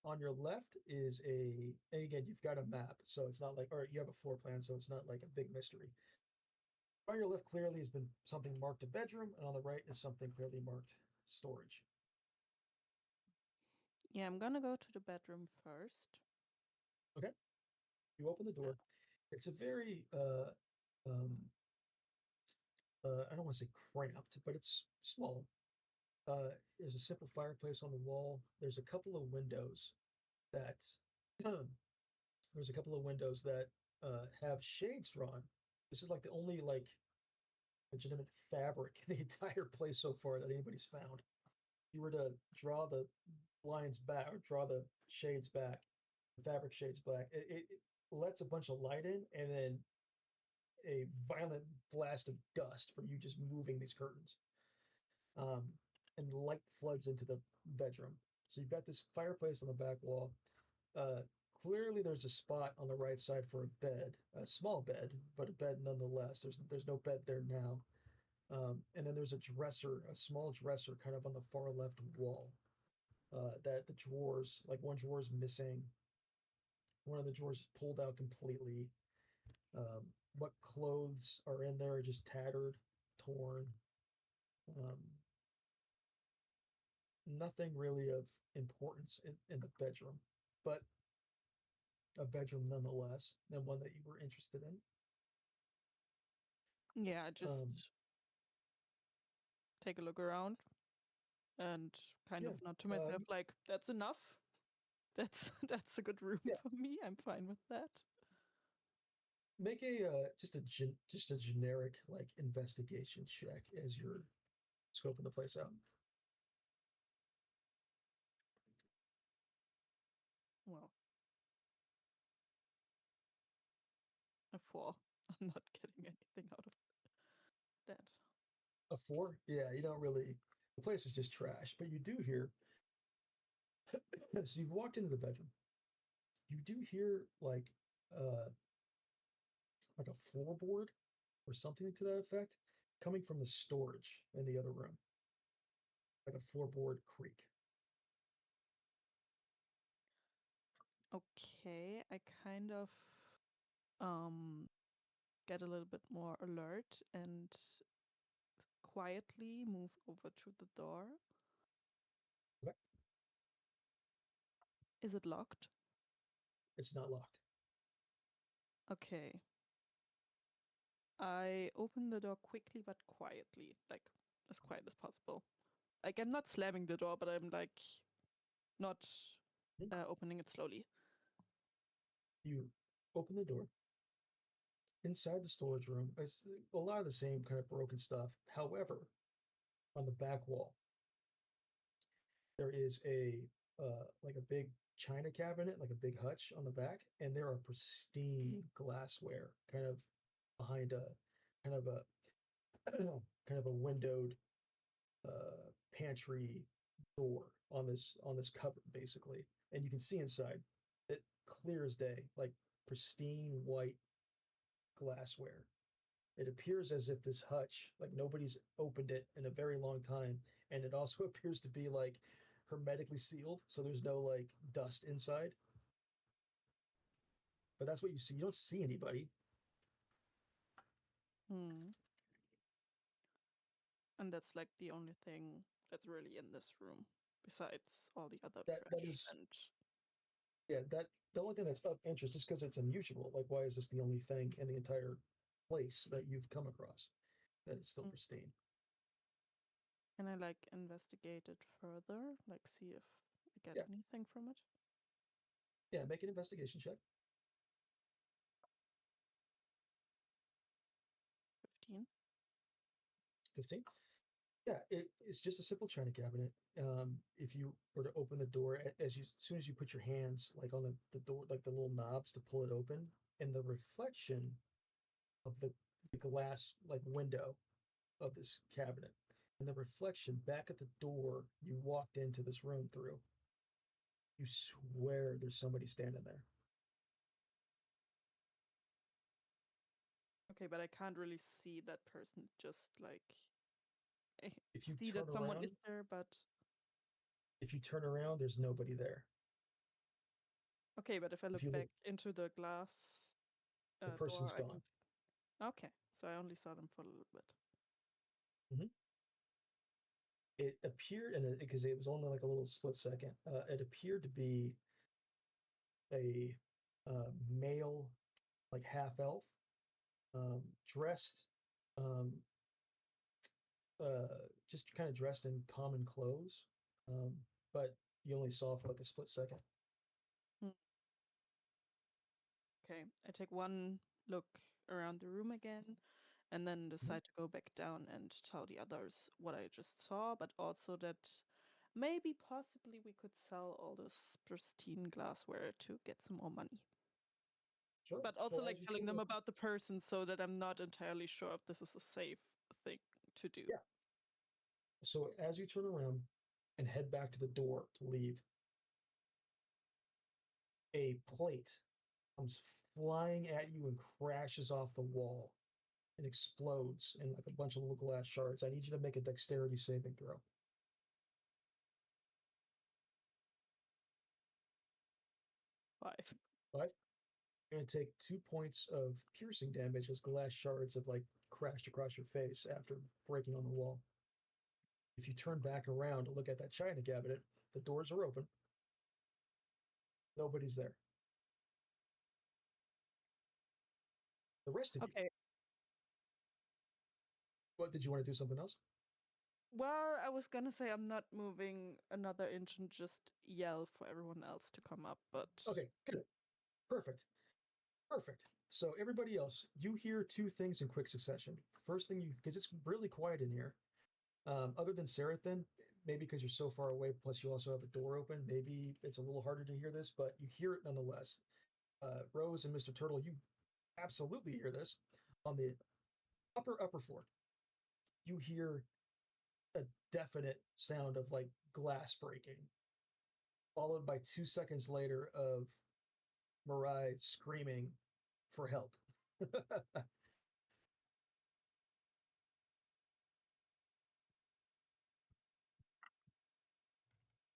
On your left is and again, you've got a map, so it's not like, or you have a floor plan, so it's not like a big mystery. On your left clearly has been something marked a bedroom, and on the right is something clearly marked storage. Yeah, I'm gonna go to the bedroom first. Okay, you open the Uh, door. It's a very um I don't want to say cramped, but it's small. There's a simple fireplace on the wall. There's a couple of windows that there's a couple of windows that have shades drawn. This is like the only like legitimate fabric in the entire place so far that anybody's found. If you were to draw the blinds back or draw the shades back, the fabric shades back, it lets a bunch of light in and then a violent blast of dust from you just moving these curtains. Um, and light floods into the bedroom. So you've got this fireplace on the back wall. Uh, Clearly, there's a spot on the right side for a bed, a small bed, but a bed nonetheless. There's no bed there now. And then there's a dresser, a small dresser, kind of on the far left wall. That the drawers, like one drawer is missing, one of the drawers is pulled out completely. What clothes are in there are just tattered, torn. Nothing really of importance in the bedroom, but a bedroom nonetheless, and one that you were interested in. Yeah, just Um, take a look around and kind Yeah, of nod to myself like, that's enough. That's a good room Yeah. for me. I'm fine with that. Make a just a generic like investigation check as you're scoping the place out. Well, a 4. I'm not getting anything out of that. A 4? Yeah, you don't really. The place is just trash, but you do hear. So you've walked into the bedroom. You do hear uh like a floorboard or something to that effect coming from the storage in the other room, like a floorboard creak. Okay, I kind of get a little bit more alert and quietly move over to the door. Okay. Is it locked? It's not locked. Okay. I open the door quickly but quietly, like as quiet as possible. Like I'm not slamming the door, but I'm like not opening it slowly. You open the door. Inside the storage room, it's a lot of the same kind of broken stuff. However, on the back wall, there is a like a big china cabinet, like a big hutch on the back, and there are pristine glassware kind of behind a kind of a kind of a windowed pantry door on this cupboard basically, and you can see inside it clear as day, like pristine white glassware. It appears as if this hutch, like nobody's opened it in a very long time, and it also appears to be like hermetically sealed, so there's no like dust inside. But that's what you see. You don't see anybody. Hmm. And that's like the only thing that's really in this room, besides all the other That trash is and that the only thing that's of interest is because it's unusual. Like, why is this the only thing in the entire place that you've come across that is still Mm. pristine? Can I like investigate it further? Like see if I get Yeah. anything from it? Yeah, make an investigation check. 15. 15. Yeah, it's just a simple china cabinet. If you were to open the door, as soon as you put your hands like on the door, like the little knobs to pull it open, and the reflection of the glass like window of this cabinet, and the reflection back at the door you walked into this room through, you swear there's somebody standing there. Okay, but I can't really see that person. Just like I If you see turn that someone is around, there, but there's nobody there. okay. But if I If look you back look, into the glass the person's door, I can. gone. Okay, so I only saw them for a little bit. Mhm. It appeared, and because it was only like a little split second, it appeared to be a male, like half elf, dressed, um, just kind of dressed in common clothes, but you only saw for like a split second. Hmm. Okay, I take one look around the room again, and then decide to go back down and tell the others what I just saw, but also that maybe possibly we could sell all this pristine glassware to get some more money. Sure. But also So like as you telling turn them around, about the person so that I'm not entirely sure if this is a safe thing to do. yeah. So as you turn around and head back to the door to leave, a plate comes flying at you and crashes off the wall and explodes in like a bunch of little glass shards. I need you to make a dexterity saving throw. 5. 5. You're going to take 2 points of piercing damage as glass shards have like crashed across your face after breaking on the wall. If you turn back around to look at that china cabinet, the doors are open. Nobody's there. The rest of you. Okay. What, did you want to do something else? Well, I was gonna say I'm not moving another inch and just yell for everyone else to come up, but Okay, good. Perfect. Perfect. So everybody else, you hear two things in quick succession. First thing because it's really quiet in here. Other than Sarathan, maybe because you're so far away, plus you also have a door open, maybe it's a little harder to hear this, but you hear it nonetheless. Rose and Mr. Turtle, you absolutely hear this. On the upper floor, you hear a definite sound of like glass breaking, followed by 2 seconds later of Mirai screaming for help.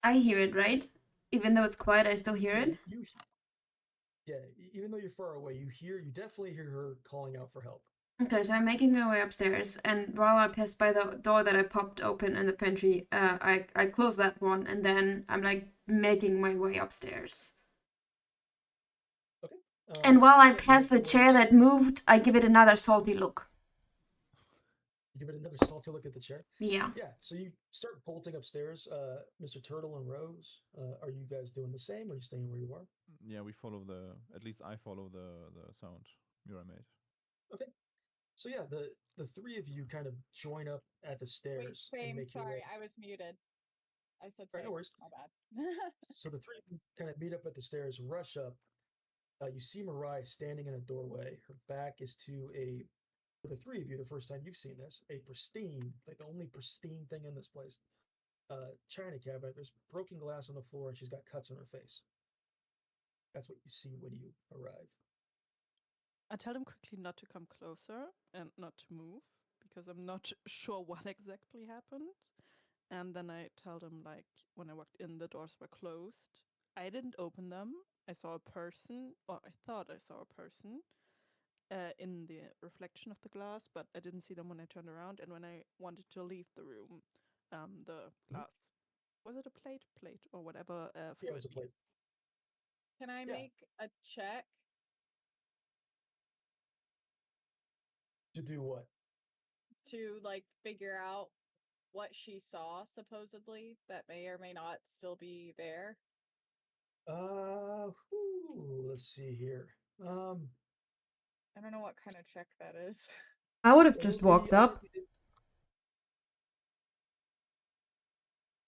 I hear it, right? Even though it's quiet, I still hear it. Even though you're far away, you definitely hear her calling out for help. Okay, so I'm making my way upstairs, and while I pass by the door that I popped open in the pantry, I close that one, and then I'm like making my way upstairs. Okay. And while I yeah, you pass make the your way chair that moved, I give it another salty look. give it another salty look at the chair. Yeah. Yeah, so you start bolting upstairs. Mr. Turtle and Rose, are you guys doing the same, or are you staying where you are? Yeah, we follow at least I follow the sound Mura made. Okay. So yeah, the three of you kind of join up at the Wait, stairs and same. make your way. Sorry, I was muted. I said All right, no same. worries. My bad. So the three of you kind of meet up at the stairs, rush up. You see Mirai standing in a doorway. Her back is to for the three of you, the first time you've seen this, a pristine, like the only pristine thing in this place, china cabinet. There's broken glass on the floor, and she's got cuts on her face. That's what you see when you arrive. I tell him quickly not to come closer and not to move because I'm not sure what exactly happened. And then I tell them, like, when I walked in, the doors were closed. I didn't open them. I saw a person, or I thought I saw a person in the reflection of the glass, but I didn't see them when I turned around. And when I wanted to leave the room, the glass, was it a plate? Plate, or whatever, Yeah, flew it was a at me. plate. Can I Yeah. make a check To do what? to like figure out what she saw supposedly that may or may not still be there? Let's see here. I don't know what kind of check that is. I would have It'll just be. walked up.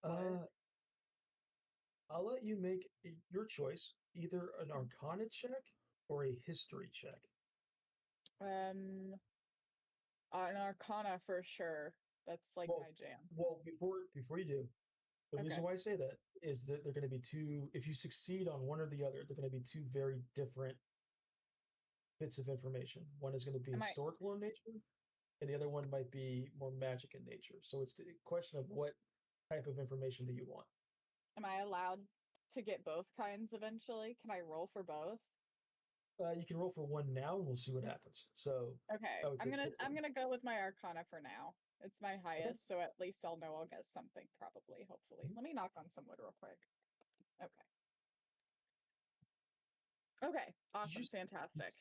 I'll let you make your choice, either an Arcana check or a History check. An Arcana for sure. That's like my jam. Well, before you do, the Okay. reason why I say that is that they're going to be two. If you succeed on one or the other, they're going to be two very different bits of information. One is going to be historical in nature, and the other one might be more magic in nature. So it's a question of what type of information do you want. Am I allowed to get both kinds eventually? Can I roll for both? You can roll for one now, and we'll see what happens. So Okay, I would say I'm gonna go with my Arcana for now. It's my highest, so at least I'll know I'll get something probably, hopefully. Let me knock on some wood real quick. Okay. Okay, awesome, fantastic.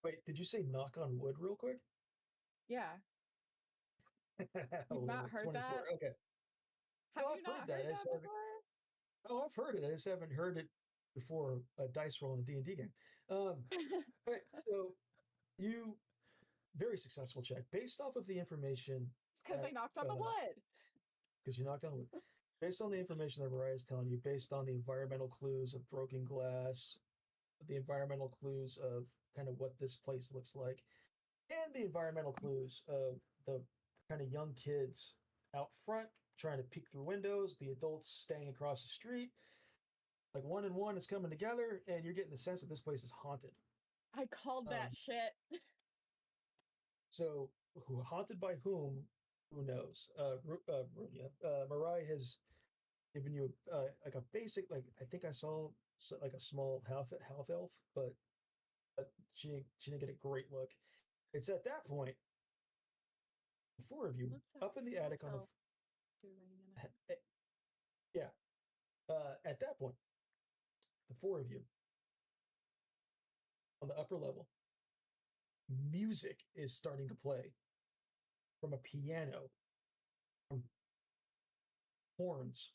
Wait, did you say knock on wood real quick? Yeah. You've not heard 24. that? Okay. Have No, you I've not heard that. heard that before? Oh, I've heard it. I just haven't heard it before a dice roll in a D&D game. Right, so you very successful check based off of the information. It's because I knocked on the wood. Because you knocked on wood. Based on the information that Mariah is telling you, based on the environmental clues of broken glass, the environmental clues of kind of what this place looks like, and the environmental clues of the kind of young kids out front trying to peek through windows, the adults staying across the street. Like one and one is coming together, and you're getting the sense that this place is haunted. I called that shit. So, who haunted by whom? Who knows? Mariah has given you like a basic, like I think I saw like a small half elf, but she didn't get a great look. It's at that point, the four of you up in the attic on the Yeah. At that point, the four of you on the upper level, music is starting to play from a piano, from horns,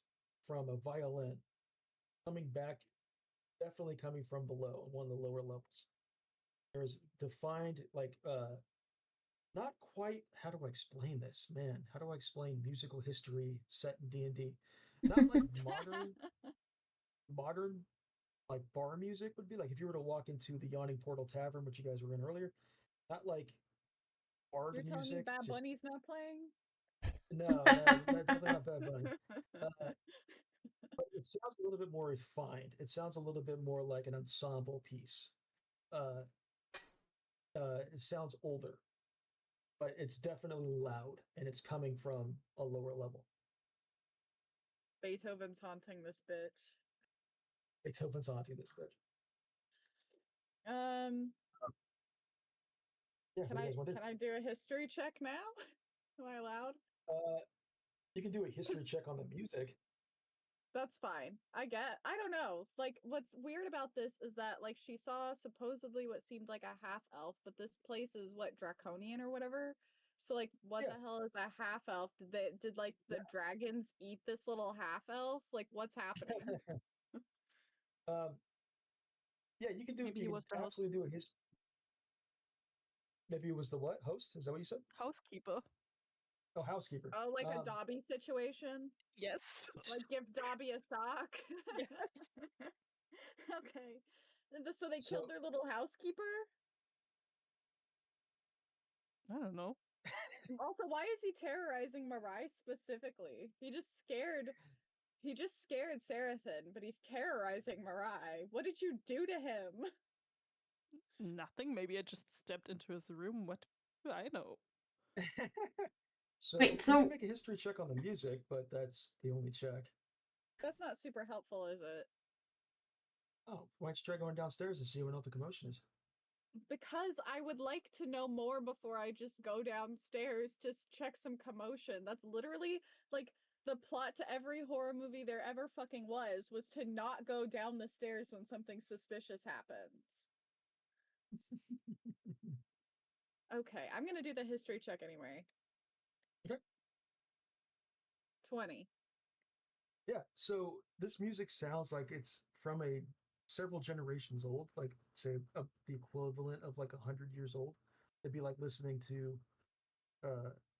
from a violin, coming back, definitely coming from below on one of the lower levels. There's defined not quite, how do I explain this? Man, how do I explain musical history set in D&D? Not like modern like bar music would be like if you were to walk into the Yawning Portal Tavern, which you guys were in earlier. Not like bard You're telling me music. Bad Just Bunny's not playing? no, definitely not Bad Bunny. But it sounds a little bit more refined. It sounds a little bit more like an ensemble piece. Uh, it sounds older, but it's definitely loud, and it's coming from a lower level. Beethoven's haunting this bitch. Beethoven's haunting this bitch. Yeah, Can what do you guys want to do? can I do a history check now? Am I allowed? You can do a history check on the music. That's fine. I don't know. Like, what's weird about this is that, like, she saw supposedly what seemed like a half elf, but this place is what, draconian or whatever. So, like, what Yeah. the hell is a half elf? Did like the dragons eat this little half elf? Like, what's happening? Yeah, you can do. Maybe he You was can the absolutely do a history. Maybe it was the what host? Is that what you said? housekeeper. Oh, housekeeper. Oh, like a Dobby situation? Yes. Like, give Dobby a sock? Yes. Okay. So they So- killed their little housekeeper? I don't know. Also, why is he terrorizing Mirai specifically? He just scared Sarathan, but he's terrorizing Mirai. What did you do to him? Nothing. Maybe I just stepped into his room. What do I know? So Wait, you so- can make a history check on the music, but that's the only check. That's not super helpful, is it? Oh, why don't you try going downstairs and see what the commotion is? Because I would like to know more before I just go downstairs to check some commotion. That's literally like the plot to every horror movie there ever fucking was to not go down the stairs when something suspicious happens. Okay, I'm gonna do the history check anyway. Okay. 20. Yeah, so this music sounds like it's from a several generations old, like say the equivalent of like 100 years old. It'd be like listening to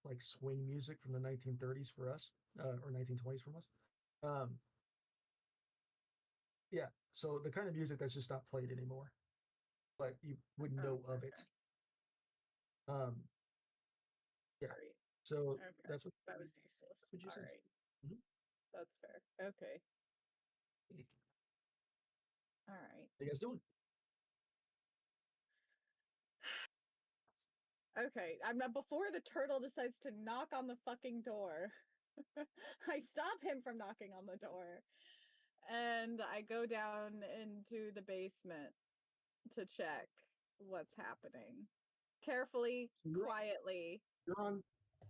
like swing music from the 1930s for us, or 1920s from us. Um, yeah, so the kind of music that's just not played anymore, but you would know of it. Um, yeah, Alright. so Okay. that's what That was useless. what you said. Alright. Mhm. That's fair. Okay. Alright. What are you guys doing? Okay, I'm not before the turtle decides to knock on the fucking door. I stop him from knocking on the door. And I go down into the basement to check what's happening. Carefully, So you're quietly.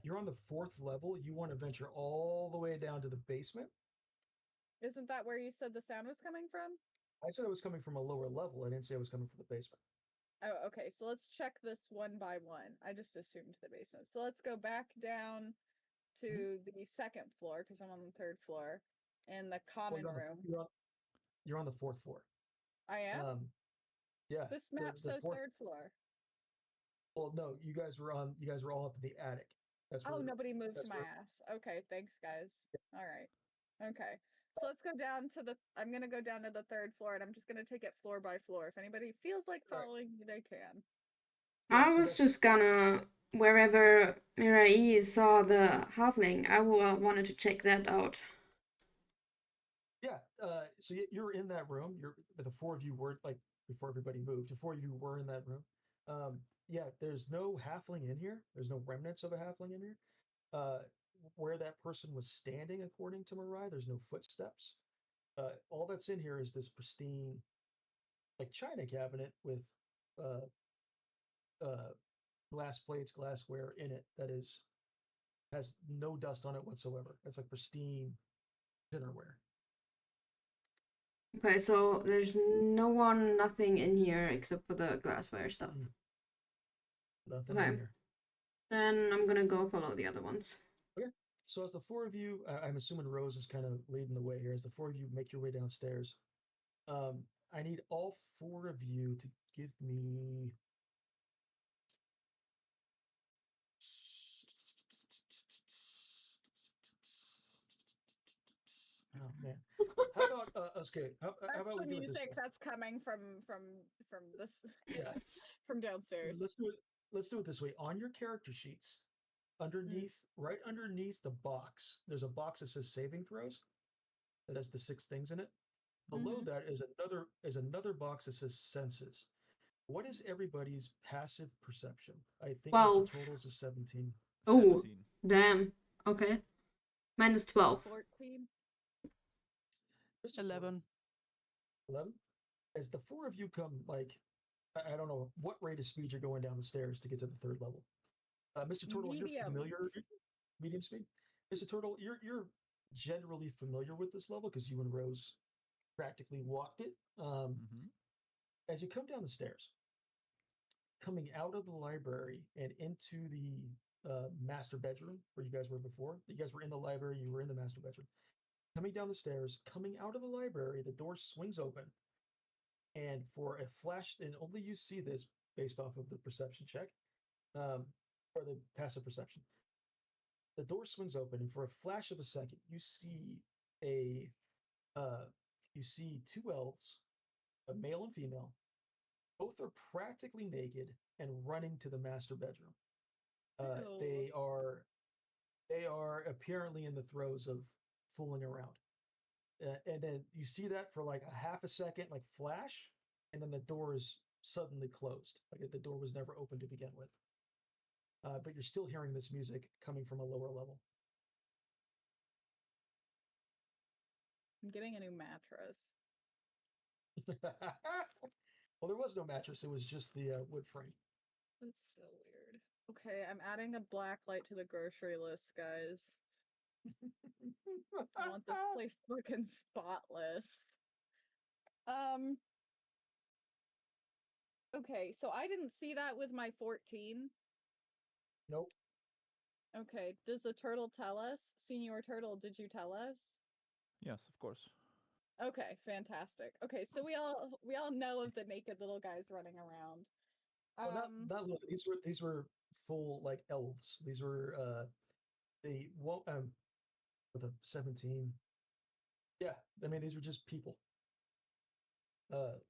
you're on the fourth level. You want to venture all the way down to the basement. Isn't that where you said the sound was coming from? I said it was coming from a lower level. I didn't say it was coming from the basement. Oh, okay. So let's check this one by one. I just assumed the basement. So let's go back down to the second floor because I'm on the third floor in the Well, common room. you're on the fourth floor. I am? Yeah, This map the says fourth. third floor. Well, no, you guys were all up in the attic. That's Oh, where. nobody moved That's my where. ass. Okay, thanks, guys. All right. Okay. So let's go down to I'm going to go down to the third floor and I'm just going to take it floor by floor. If anybody feels like Right. following, they can. Yeah, I so was that's just gonna, wherever Mirai saw the halfling, I wanted to check that out. yeah. So you're in that room. The four of you were like before everybody moved. The four of you were in that room. Yeah. There's no halfling in here. There's no remnants of a halfling in here. Uh, where that person was standing, according to Mirai, there's no footsteps. All that's in here is this pristine, like china cabinet with uh, uh, glass plates, glassware in it that is Has no dust on it whatsoever. It's like pristine dinnerware. Okay, so there's nothing in here except for the glassware stuff. Nothing Okay. in here. Then I'm gonna go follow the other ones. Okay. So as the four of you, I'm assuming Rose is kind of leading the way here. As the four of you make your way downstairs, I need all four of you to give me. Oh man. How about okay? How That's about the we do it this music way? that's coming from this Yeah. from downstairs. Let's do it. Let's do it this way. On your character sheets, underneath, right underneath the box, there's a box that says saving throws that has the 6 things in it. Below that is another box that says senses. What is everybody's passive perception? I think Mr. 12. Totals is 17. Oh, 17. damn. Okay. Mine is 12. 14. Mr. Total, 11. 11. As the four of you come, like, I don't know what rate of speed you're going down the stairs to get to the 3rd level. Mr. Turtle, you're Medium. familiar. Medium speed. Mr. Turtle, you're generally familiar with this level because you and Rose practically walked it. As you come down the stairs, coming out of the library and into the master bedroom where you guys were before. You guys were in the library, you were in the master bedroom. Coming down the stairs, coming out of the library, the door swings open. And for a flash, and only you see this based off of the perception check, or the passive perception. The door swings open, and for a flash of a second, you see you see 2 elves, a male and female. Both are practically naked and running to the master bedroom. They are apparently in the throes of fooling around. And then you see that for like a half a second, like flash, and then the door is suddenly closed. Like the door was never open to begin with. But you're still hearing this music coming from a lower level. I'm getting a new mattress. Well, there was no mattress. It was just the wood frame. That's so weird. Okay, I'm adding a black light to the grocery list, guys. I want this place looking spotless. Okay, so I didn't see that with my 14. Nope. Okay, does the turtle tell us? Senior Turtle, did you tell us? Yes, of course. Okay, fantastic. Okay, so we all know of the naked little guys running around. Well, not little. These were full like elves. These were the with a 17. Yeah, I mean these were just people. But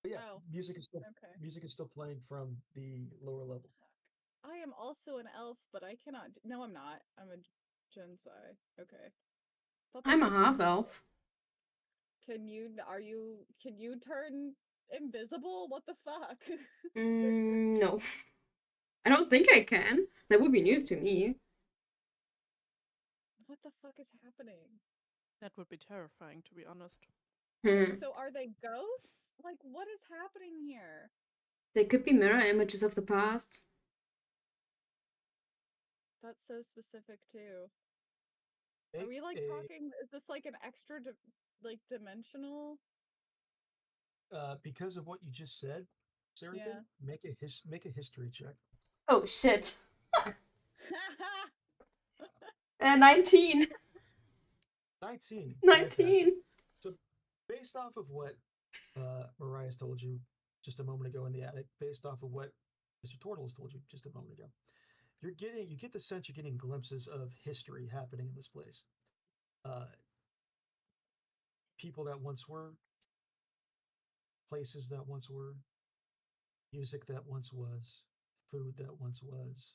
yeah, Oh, okay. music is still playing from the lower level. I am also an elf, but I cannot. No, I'm not. I'm a Gensai. Okay. I'm a half elf. Can you turn invisible? What the fuck? No. I don't think I can. That would be news to me. What the fuck is happening? That would be terrifying, to be honest. So are they ghosts? Like, what is happening here? They could be mirror images of the past. That's so specific too. Are we like talking? Is this like an extra, dimensional? Because of what you just said, Sarah, Yeah. make a history check. Oh shit. 19. 19. 19. So, based off of what Mariah's told you just a moment ago in the attic, based off of what Mr. Tortle has told you just a moment ago, you get the sense you're getting glimpses of history happening in this place. People that once were, places that once were, music that once was, food that once was.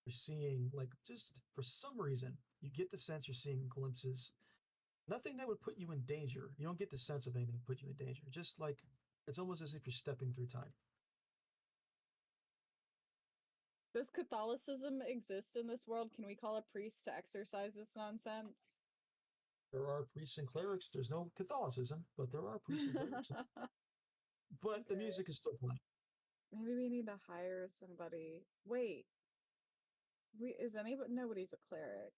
You're seeing, like, just for some reason, you get the sense you're seeing glimpses. Nothing that would put you in danger. You don't get the sense of anything that put you in danger. Just like it's almost as if you're stepping through time. Does Catholicism exist in this world? Can we call a priest to exorcise this nonsense? There are priests and clerics. There's no Catholicism, but there are priests and clerics. But the music is still playing. Maybe we need to hire somebody. Wait. Is anybody? Nobody's a cleric.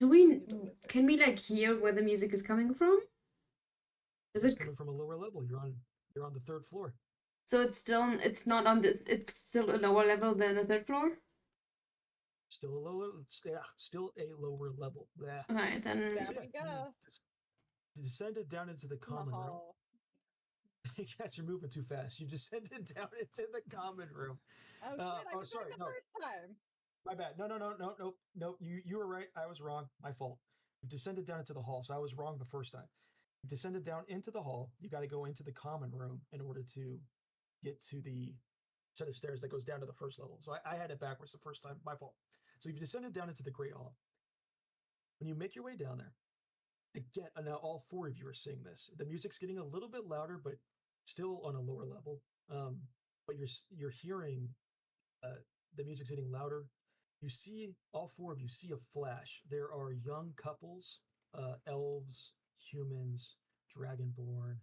Do we? He's a wizard. Can we like hear where the music is coming from? Is It's it? coming from a lower level. You're on the 3rd floor. So it's not on this. It's still a lower level than the 3rd floor. Still a lower level. Blah. Okay, then. Down So yeah, we go. you descended down into the In the common room. hall. You guys are moving too fast. You descended down into the common room. Oh shit! I was sorry, right the first time. My bad. No. You were right. I was wrong. My fault. You descended down into the hall, so I was wrong the first time. You descended down into the hall. You got to go into the common room in order to get to the set of stairs that goes down to the first level. So I had it backwards the first time. My fault. So you've descended down into the Great Hall. When you make your way down there, again, now all 4 of you are seeing this. The music's getting a little bit louder, but still on a lower level. But you're hearing the music's getting louder. You see, all 4 of you see a flash. There are young couples, elves, humans, dragonborn,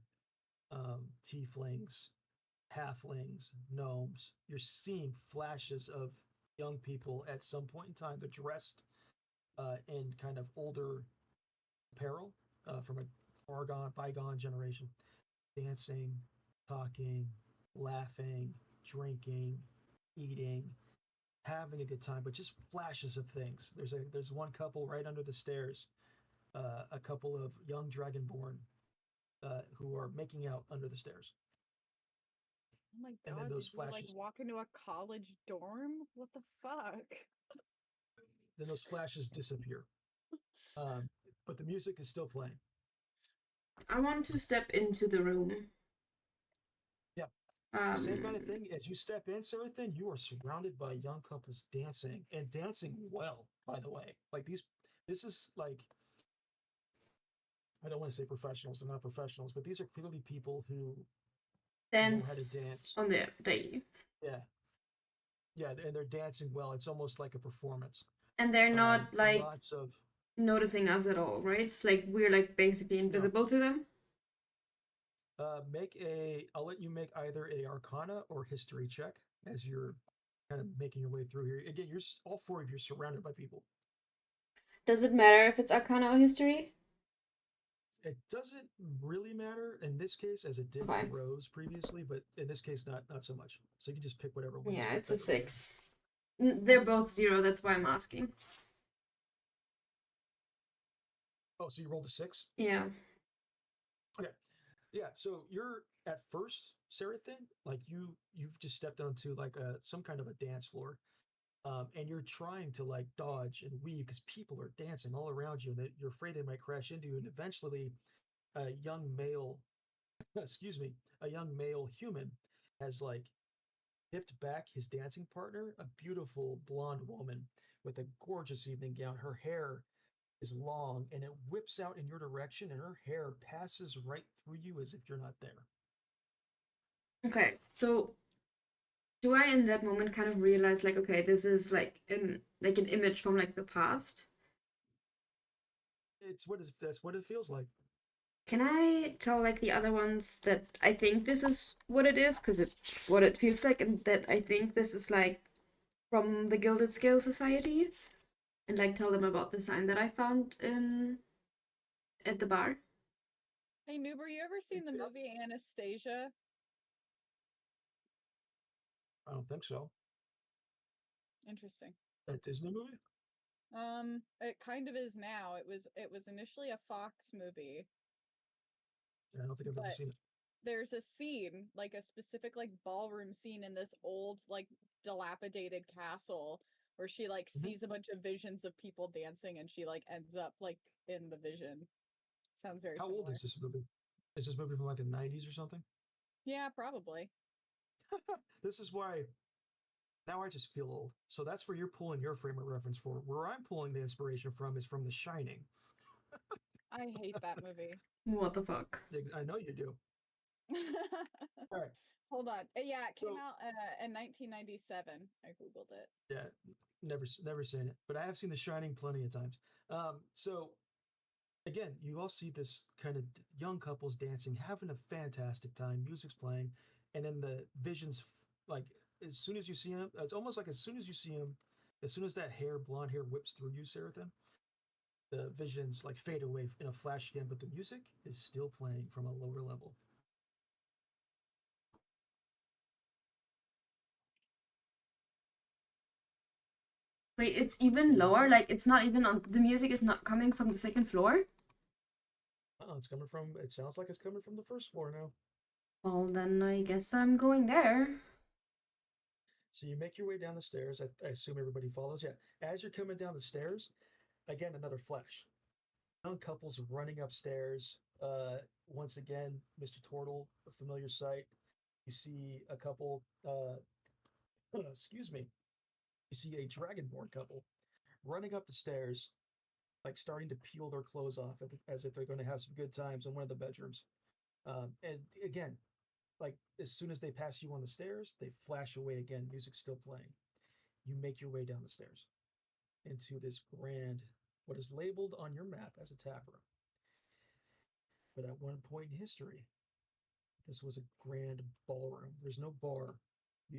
tieflings, halflings, gnomes. You're seeing flashes of young people at some point in time. They're dressed in kind of older apparel from a bygone generation, dancing, talking, laughing, drinking, eating, having a good time, but just flashes of things. There's one couple right under the stairs, a couple of young dragonborn who are making out under the stairs. Oh my And then god! those Did we like flashes, walk into a college dorm? What the fuck? then those flashes disappear. But the music is still playing. I want to step into the room. Yeah. Same kind of thing. As you step in, Seraphine, you are surrounded by young couples dancing and dancing well, by the way. Like this is like, I don't want to say professionals, they're not professionals, but these are clearly people who dance, know how to dance on their daily. Yeah. Yeah, and they're dancing well. It's almost like a performance. And they're not like lots of noticing us at all, right? It's like we're like basically invisible to them. I'll let you make either a Arcana or History check as you're kind of making your way through here. Again, all 4 of you are surrounded by people. Does it matter if it's Arcana or History? It doesn't really matter in this case, as it did Okay. for Rose previously, but in this case, not so much. So you can just pick whatever one. Yeah, it's a 6. They're both 0. That's why I'm asking. Oh, so you rolled a 6? Yeah. Okay. Yeah, so you're at first, Seraphine, like you've just stepped onto like some kind of a dance floor. And you're trying to like dodge and weave because people are dancing all around you, and that you're afraid they might crash into you. And eventually, a young male, a young male human has like tipped back his dancing partner, a beautiful blonde woman with a gorgeous evening gown. Her hair is long and it whips out in your direction, and her hair passes right through you as if you're not there. Okay, so do I in that moment kind of realize like, okay, this is like an image from like the past? That's what it feels like. Can I tell like the other ones that I think this is what it is, because it's what it feels like, and that I think this is like from the Gilded Scale Society, and like tell them about the sign that I found at the bar? Hey Noober, you ever seen the movie Anastasia? I don't think so. Interesting. That Disney movie? It kind of is now. It was initially a Fox movie. Yeah, I don't think I've ever seen it. There's a scene, like a specific like ballroom scene in this old like dilapidated castle where she like sees a bunch of visions of people dancing, and she like ends up like in the vision. Sounds very How similar. old is this movie? Is this movie from like the 90s or something? Yeah, probably. This is why now I just feel old. So that's where you're pulling your frame of reference for. Where I'm pulling the inspiration from is from The Shining. I hate that movie. What the fuck? I know you do. All right. Hold on. Yeah, it came out in 1997. I googled it. Yeah, never seen it, but I have seen The Shining plenty of times. So again, you all see this kind of young couples dancing, having a fantastic time. Music's playing, and then the visions like as soon as you see him, it's almost like as soon as you see him, as soon as that blonde hair whips through you, Seraphim, the visions like fade away in a flash again, but the music is still playing from a lower level. Wait, it's even lower? Like, it's not even on... The music is not coming from the second floor? Oh, it sounds like it's coming from the first floor now. Well, then I guess I'm going there. So you make your way down the stairs. I assume everybody follows. Yeah. As you're coming down the stairs, again, another flash. Young couples running upstairs. Once again, Mr. Tortle, a familiar sight. You see a couple, excuse me. You see a dragonborn couple running up the stairs, like starting to peel their clothes off as if they're going to have some good times in one of the bedrooms. And again, like as soon as they pass you on the stairs, they flash away again. Music's still playing. You make your way down the stairs into this grand, what is labeled on your map as a tap room. But at one point in history, this was a grand ballroom. There's no bar.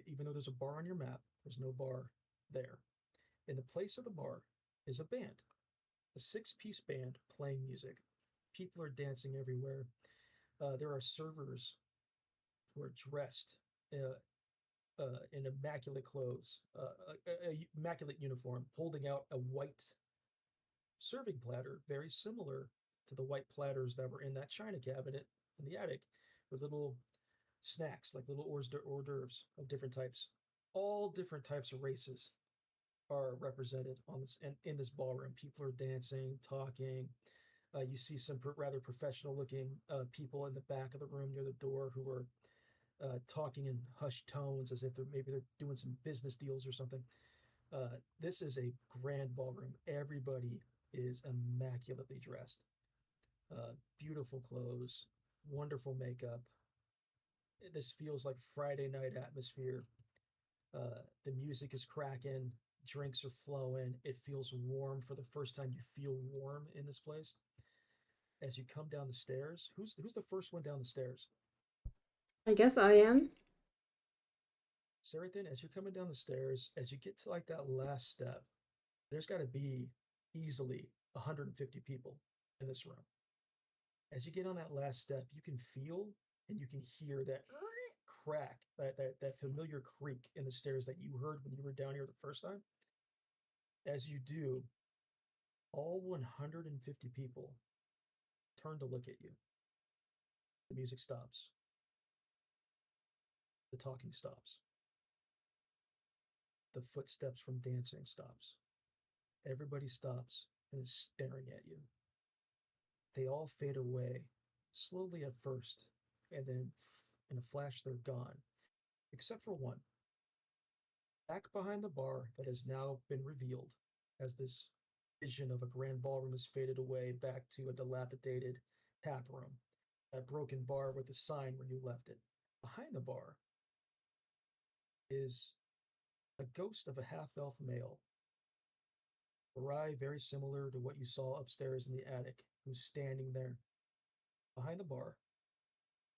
Even though there's a bar on your map, there's no bar there. In the place of the bar is a band, a 6-piece band playing music. People are dancing everywhere. There are servers who are dressed in immaculate clothes, immaculate uniform, holding out a white serving platter, very similar to the white platters that were in that china cabinet in the attic, with little snacks, like little hors d'oeuvres of different types. All different types of races are represented on this in this ballroom. People are dancing, talking. You see some rather professional-looking people in the back of the room near the door who are talking in hushed tones as if they're doing some business deals or something. This is a grand ballroom. Everybody is immaculately dressed. Beautiful clothes, wonderful makeup. This feels like Friday night atmosphere. The music is cracking, drinks are flowing. It feels warm for the first time. You feel warm in this place. As you come down the stairs, who's the first one down the stairs? I guess I am. Sarathan, as you're coming down the stairs, as you get to like that last step, there's got to be easily 150 people in this room. As you get on that last step, you can feel and you can hear that crack, that familiar creak in the stairs that you heard when you were down here the first time. As you do, all 150 people turn to look at you. The music stops. The talking stops. The footsteps from dancing stops. Everybody stops and is staring at you. They all fade away, slowly at first, and then in a flash they're gone, except for one. Back behind the bar that has now been revealed as this vision of a grand ballroom has faded away back to a dilapidated tap room, that broken bar with the sign where you left it. Behind the bar is a ghost of a half-elf male, awry very similar to what you saw upstairs in the attic, who's standing there behind the bar,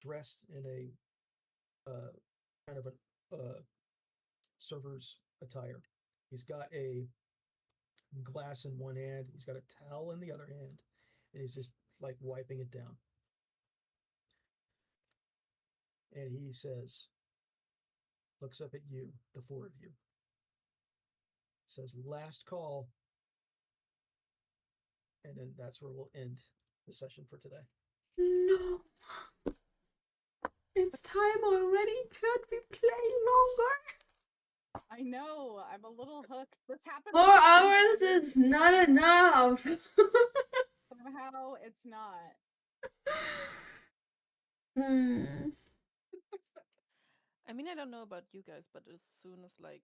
dressed in a kind of a server's attire. He's got a glass in one hand, he's got a towel in the other hand, and he's just like wiping it down. And he says, looks up at you, the four of you, says, "Last call." And then that's where we'll end the session for today. No. It's time already. Could we play longer? I know. I'm a little hooked. This happened. 4 hours is not enough. Somehow it's not. I mean, I don't know about you guys, but as soon as like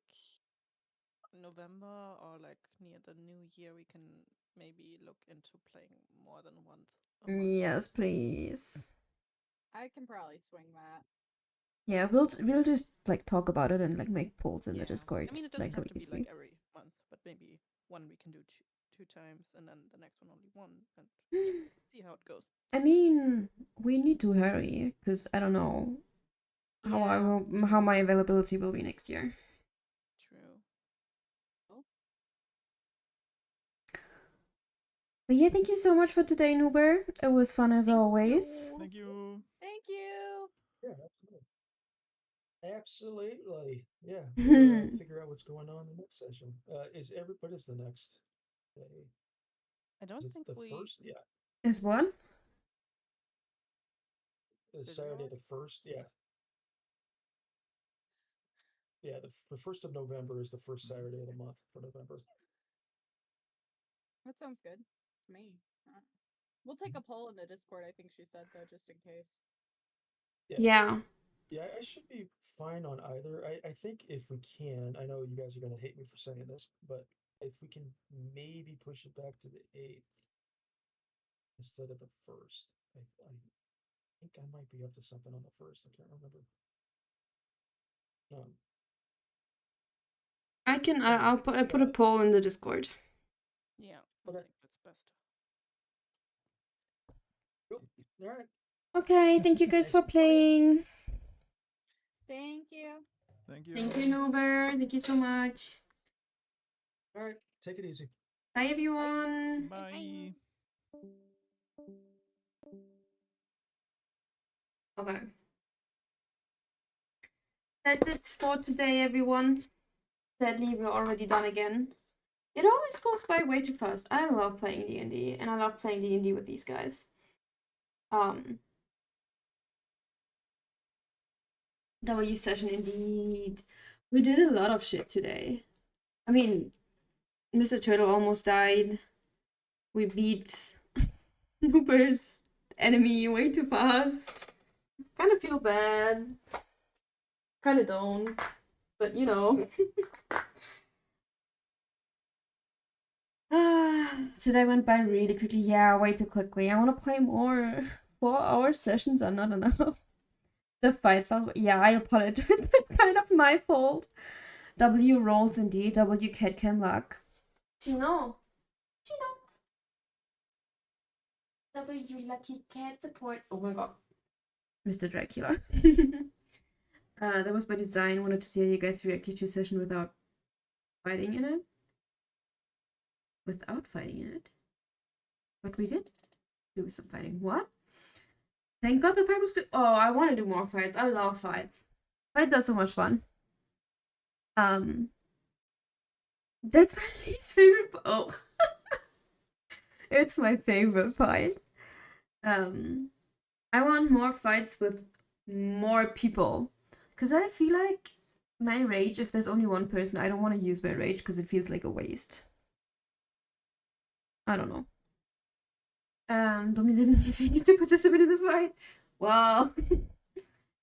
November or like near the new year, we can maybe look into playing more than once a month. Yes, please. I can probably swing that. Yeah, we'll just like talk about it and like make polls in the Yeah. Discord. I mean, it doesn't like have we to be used to. like every month, but maybe one we can do two times, and then the next one only one, and yeah, see how it goes. I mean, we need to hurry because I don't know how my availability will be next year. True. Oh. But yeah, thank you so much for today, Nuber. It was fun as always. Thank you. Thank you. Yeah, absolutely. Yeah, we'll figure out what's going on in the next session. What is the next day? I don't Is think it the we. first? Yeah, Is what? it's Saturday the first. Yeah, yeah. The 1st of November is the first Saturday of the month for November. That sounds good to me. We'll take a poll in the Discord, I think she said, though, just in case. Yeah. Yeah, I should be fine on either. I think if we can, I know you guys are going to hate me for saying this, but if we can maybe push it back to the 8th instead of the 1st, I think I might be up to something on the 1st. I can't remember. I can. I'll put a poll in the Discord. Yeah, Okay. I think that's best. Cool. All right. Okay, thank you guys Thanks for for playing. playing. Thank you. Thank you. Thank you, Nuber. Thank you so much. All right, take it easy. Bye, everyone. Bye. Okay. That's it for today, everyone. Sadly, we're already done again. It always goes by way too fast. I love playing D&D, and I love playing D&D with these guys. W session indeed. We did a lot of shit today. I mean, Mr. Turtle almost died. We beat Nooper's enemy way too fast. Kind of feel bad. Kind of don't. But you know. Today went by really quickly. Yeah, way too quickly. I want to play more. 4-hour sessions are not enough. The fight felt. Yeah, I apologize. That's kind of my fault. W rolls indeed. W catcam luck. Chino. W lucky cat support. Oh my god. Mr. Dracula. That was by design. Wanted to see how you guys react to session without fighting in it. Without fighting in it? But we did do some fighting. What? Thank god the fight was good. Oh, I want to do more fights. I love fights. Fights are so much fun. That's my least favorite. Oh. It's my favorite fight. I want more fights with more people. Because I feel like my rage, if there's only one person, I don't want to use my rage because it feels like a waste. I don't know. Domi didn't even get to participate in the fight. Well,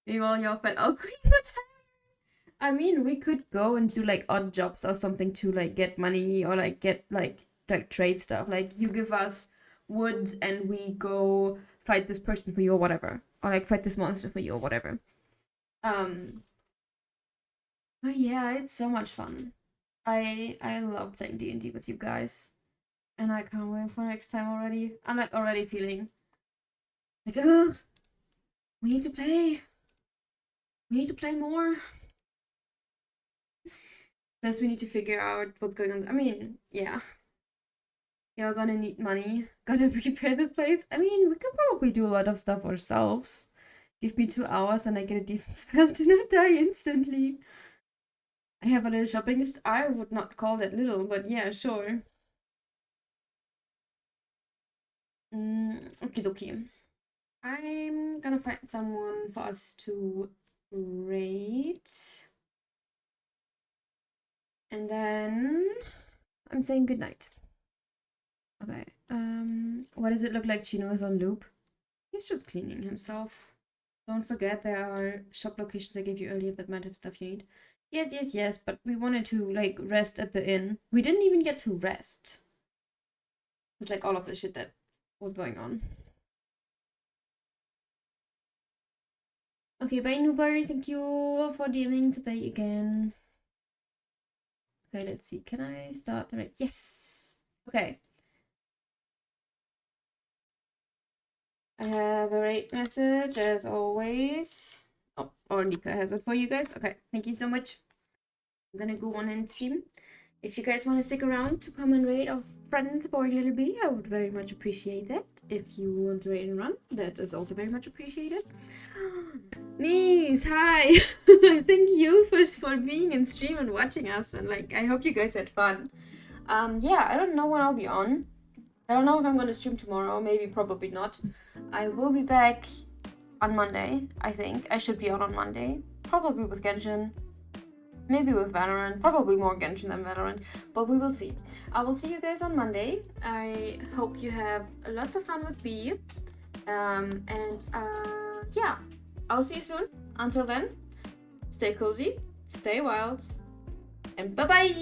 maybe while y'all fight, I'll clean the town. I mean, we could go and do like odd jobs or something to like get money or like get like trade stuff. Like you give us wood and we go fight this person for you or whatever. Or like fight this monster for you or whatever. But yeah, it's so much fun. I love playing D&D with you guys. And I can't wait for next time already. I'm like already feeling like, ugh, we need to play. We need to play more. Plus, we need to figure out what's going on. I mean, yeah. You're gonna need money. Gotta prepare this place. I mean, we can probably do a lot of stuff ourselves. Give me 2 hours and I get a decent spell to not die instantly. I have a little shopping list. I would not call that little, but yeah, sure. Okie dokie. I'm gonna find someone for us to raid. And then I'm saying goodnight. Okay. What does it look like Chino is on loop? He's just cleaning himself. Don't forget there are shop locations I gave you earlier that might have stuff you need. Yes, but we wanted to like rest at the inn. We didn't even get to rest. It's like all of the shit that was going on. Okay, bye Nubar. Thank you for DMing today again. Okay, let's see. Can I start the raid? Yes. Okay. I have a raid message as always. Oh, or Nika has it for you guys. Okay, thank you so much. I'm gonna go on and stream. If you guys want to stick around to come and raid our friend Boring Little Bee, I would very much appreciate that. If you want to raid and run, that is also very much appreciated. Niece, hi! Thank you for being in stream and watching us, and like I hope you guys had fun. Yeah, I don't know when I'll be on. I don't know if I'm gonna stream tomorrow, maybe, probably not. I will be back on Monday, I think. I should be on Monday. Probably with Genshin. Maybe with Valorant. Probably more Genshin than Valorant. But we will see. I will see you guys on Monday. I hope you have lots of fun with Bee. Yeah. I'll see you soon. Until then, stay cozy, stay wild, and bye-bye!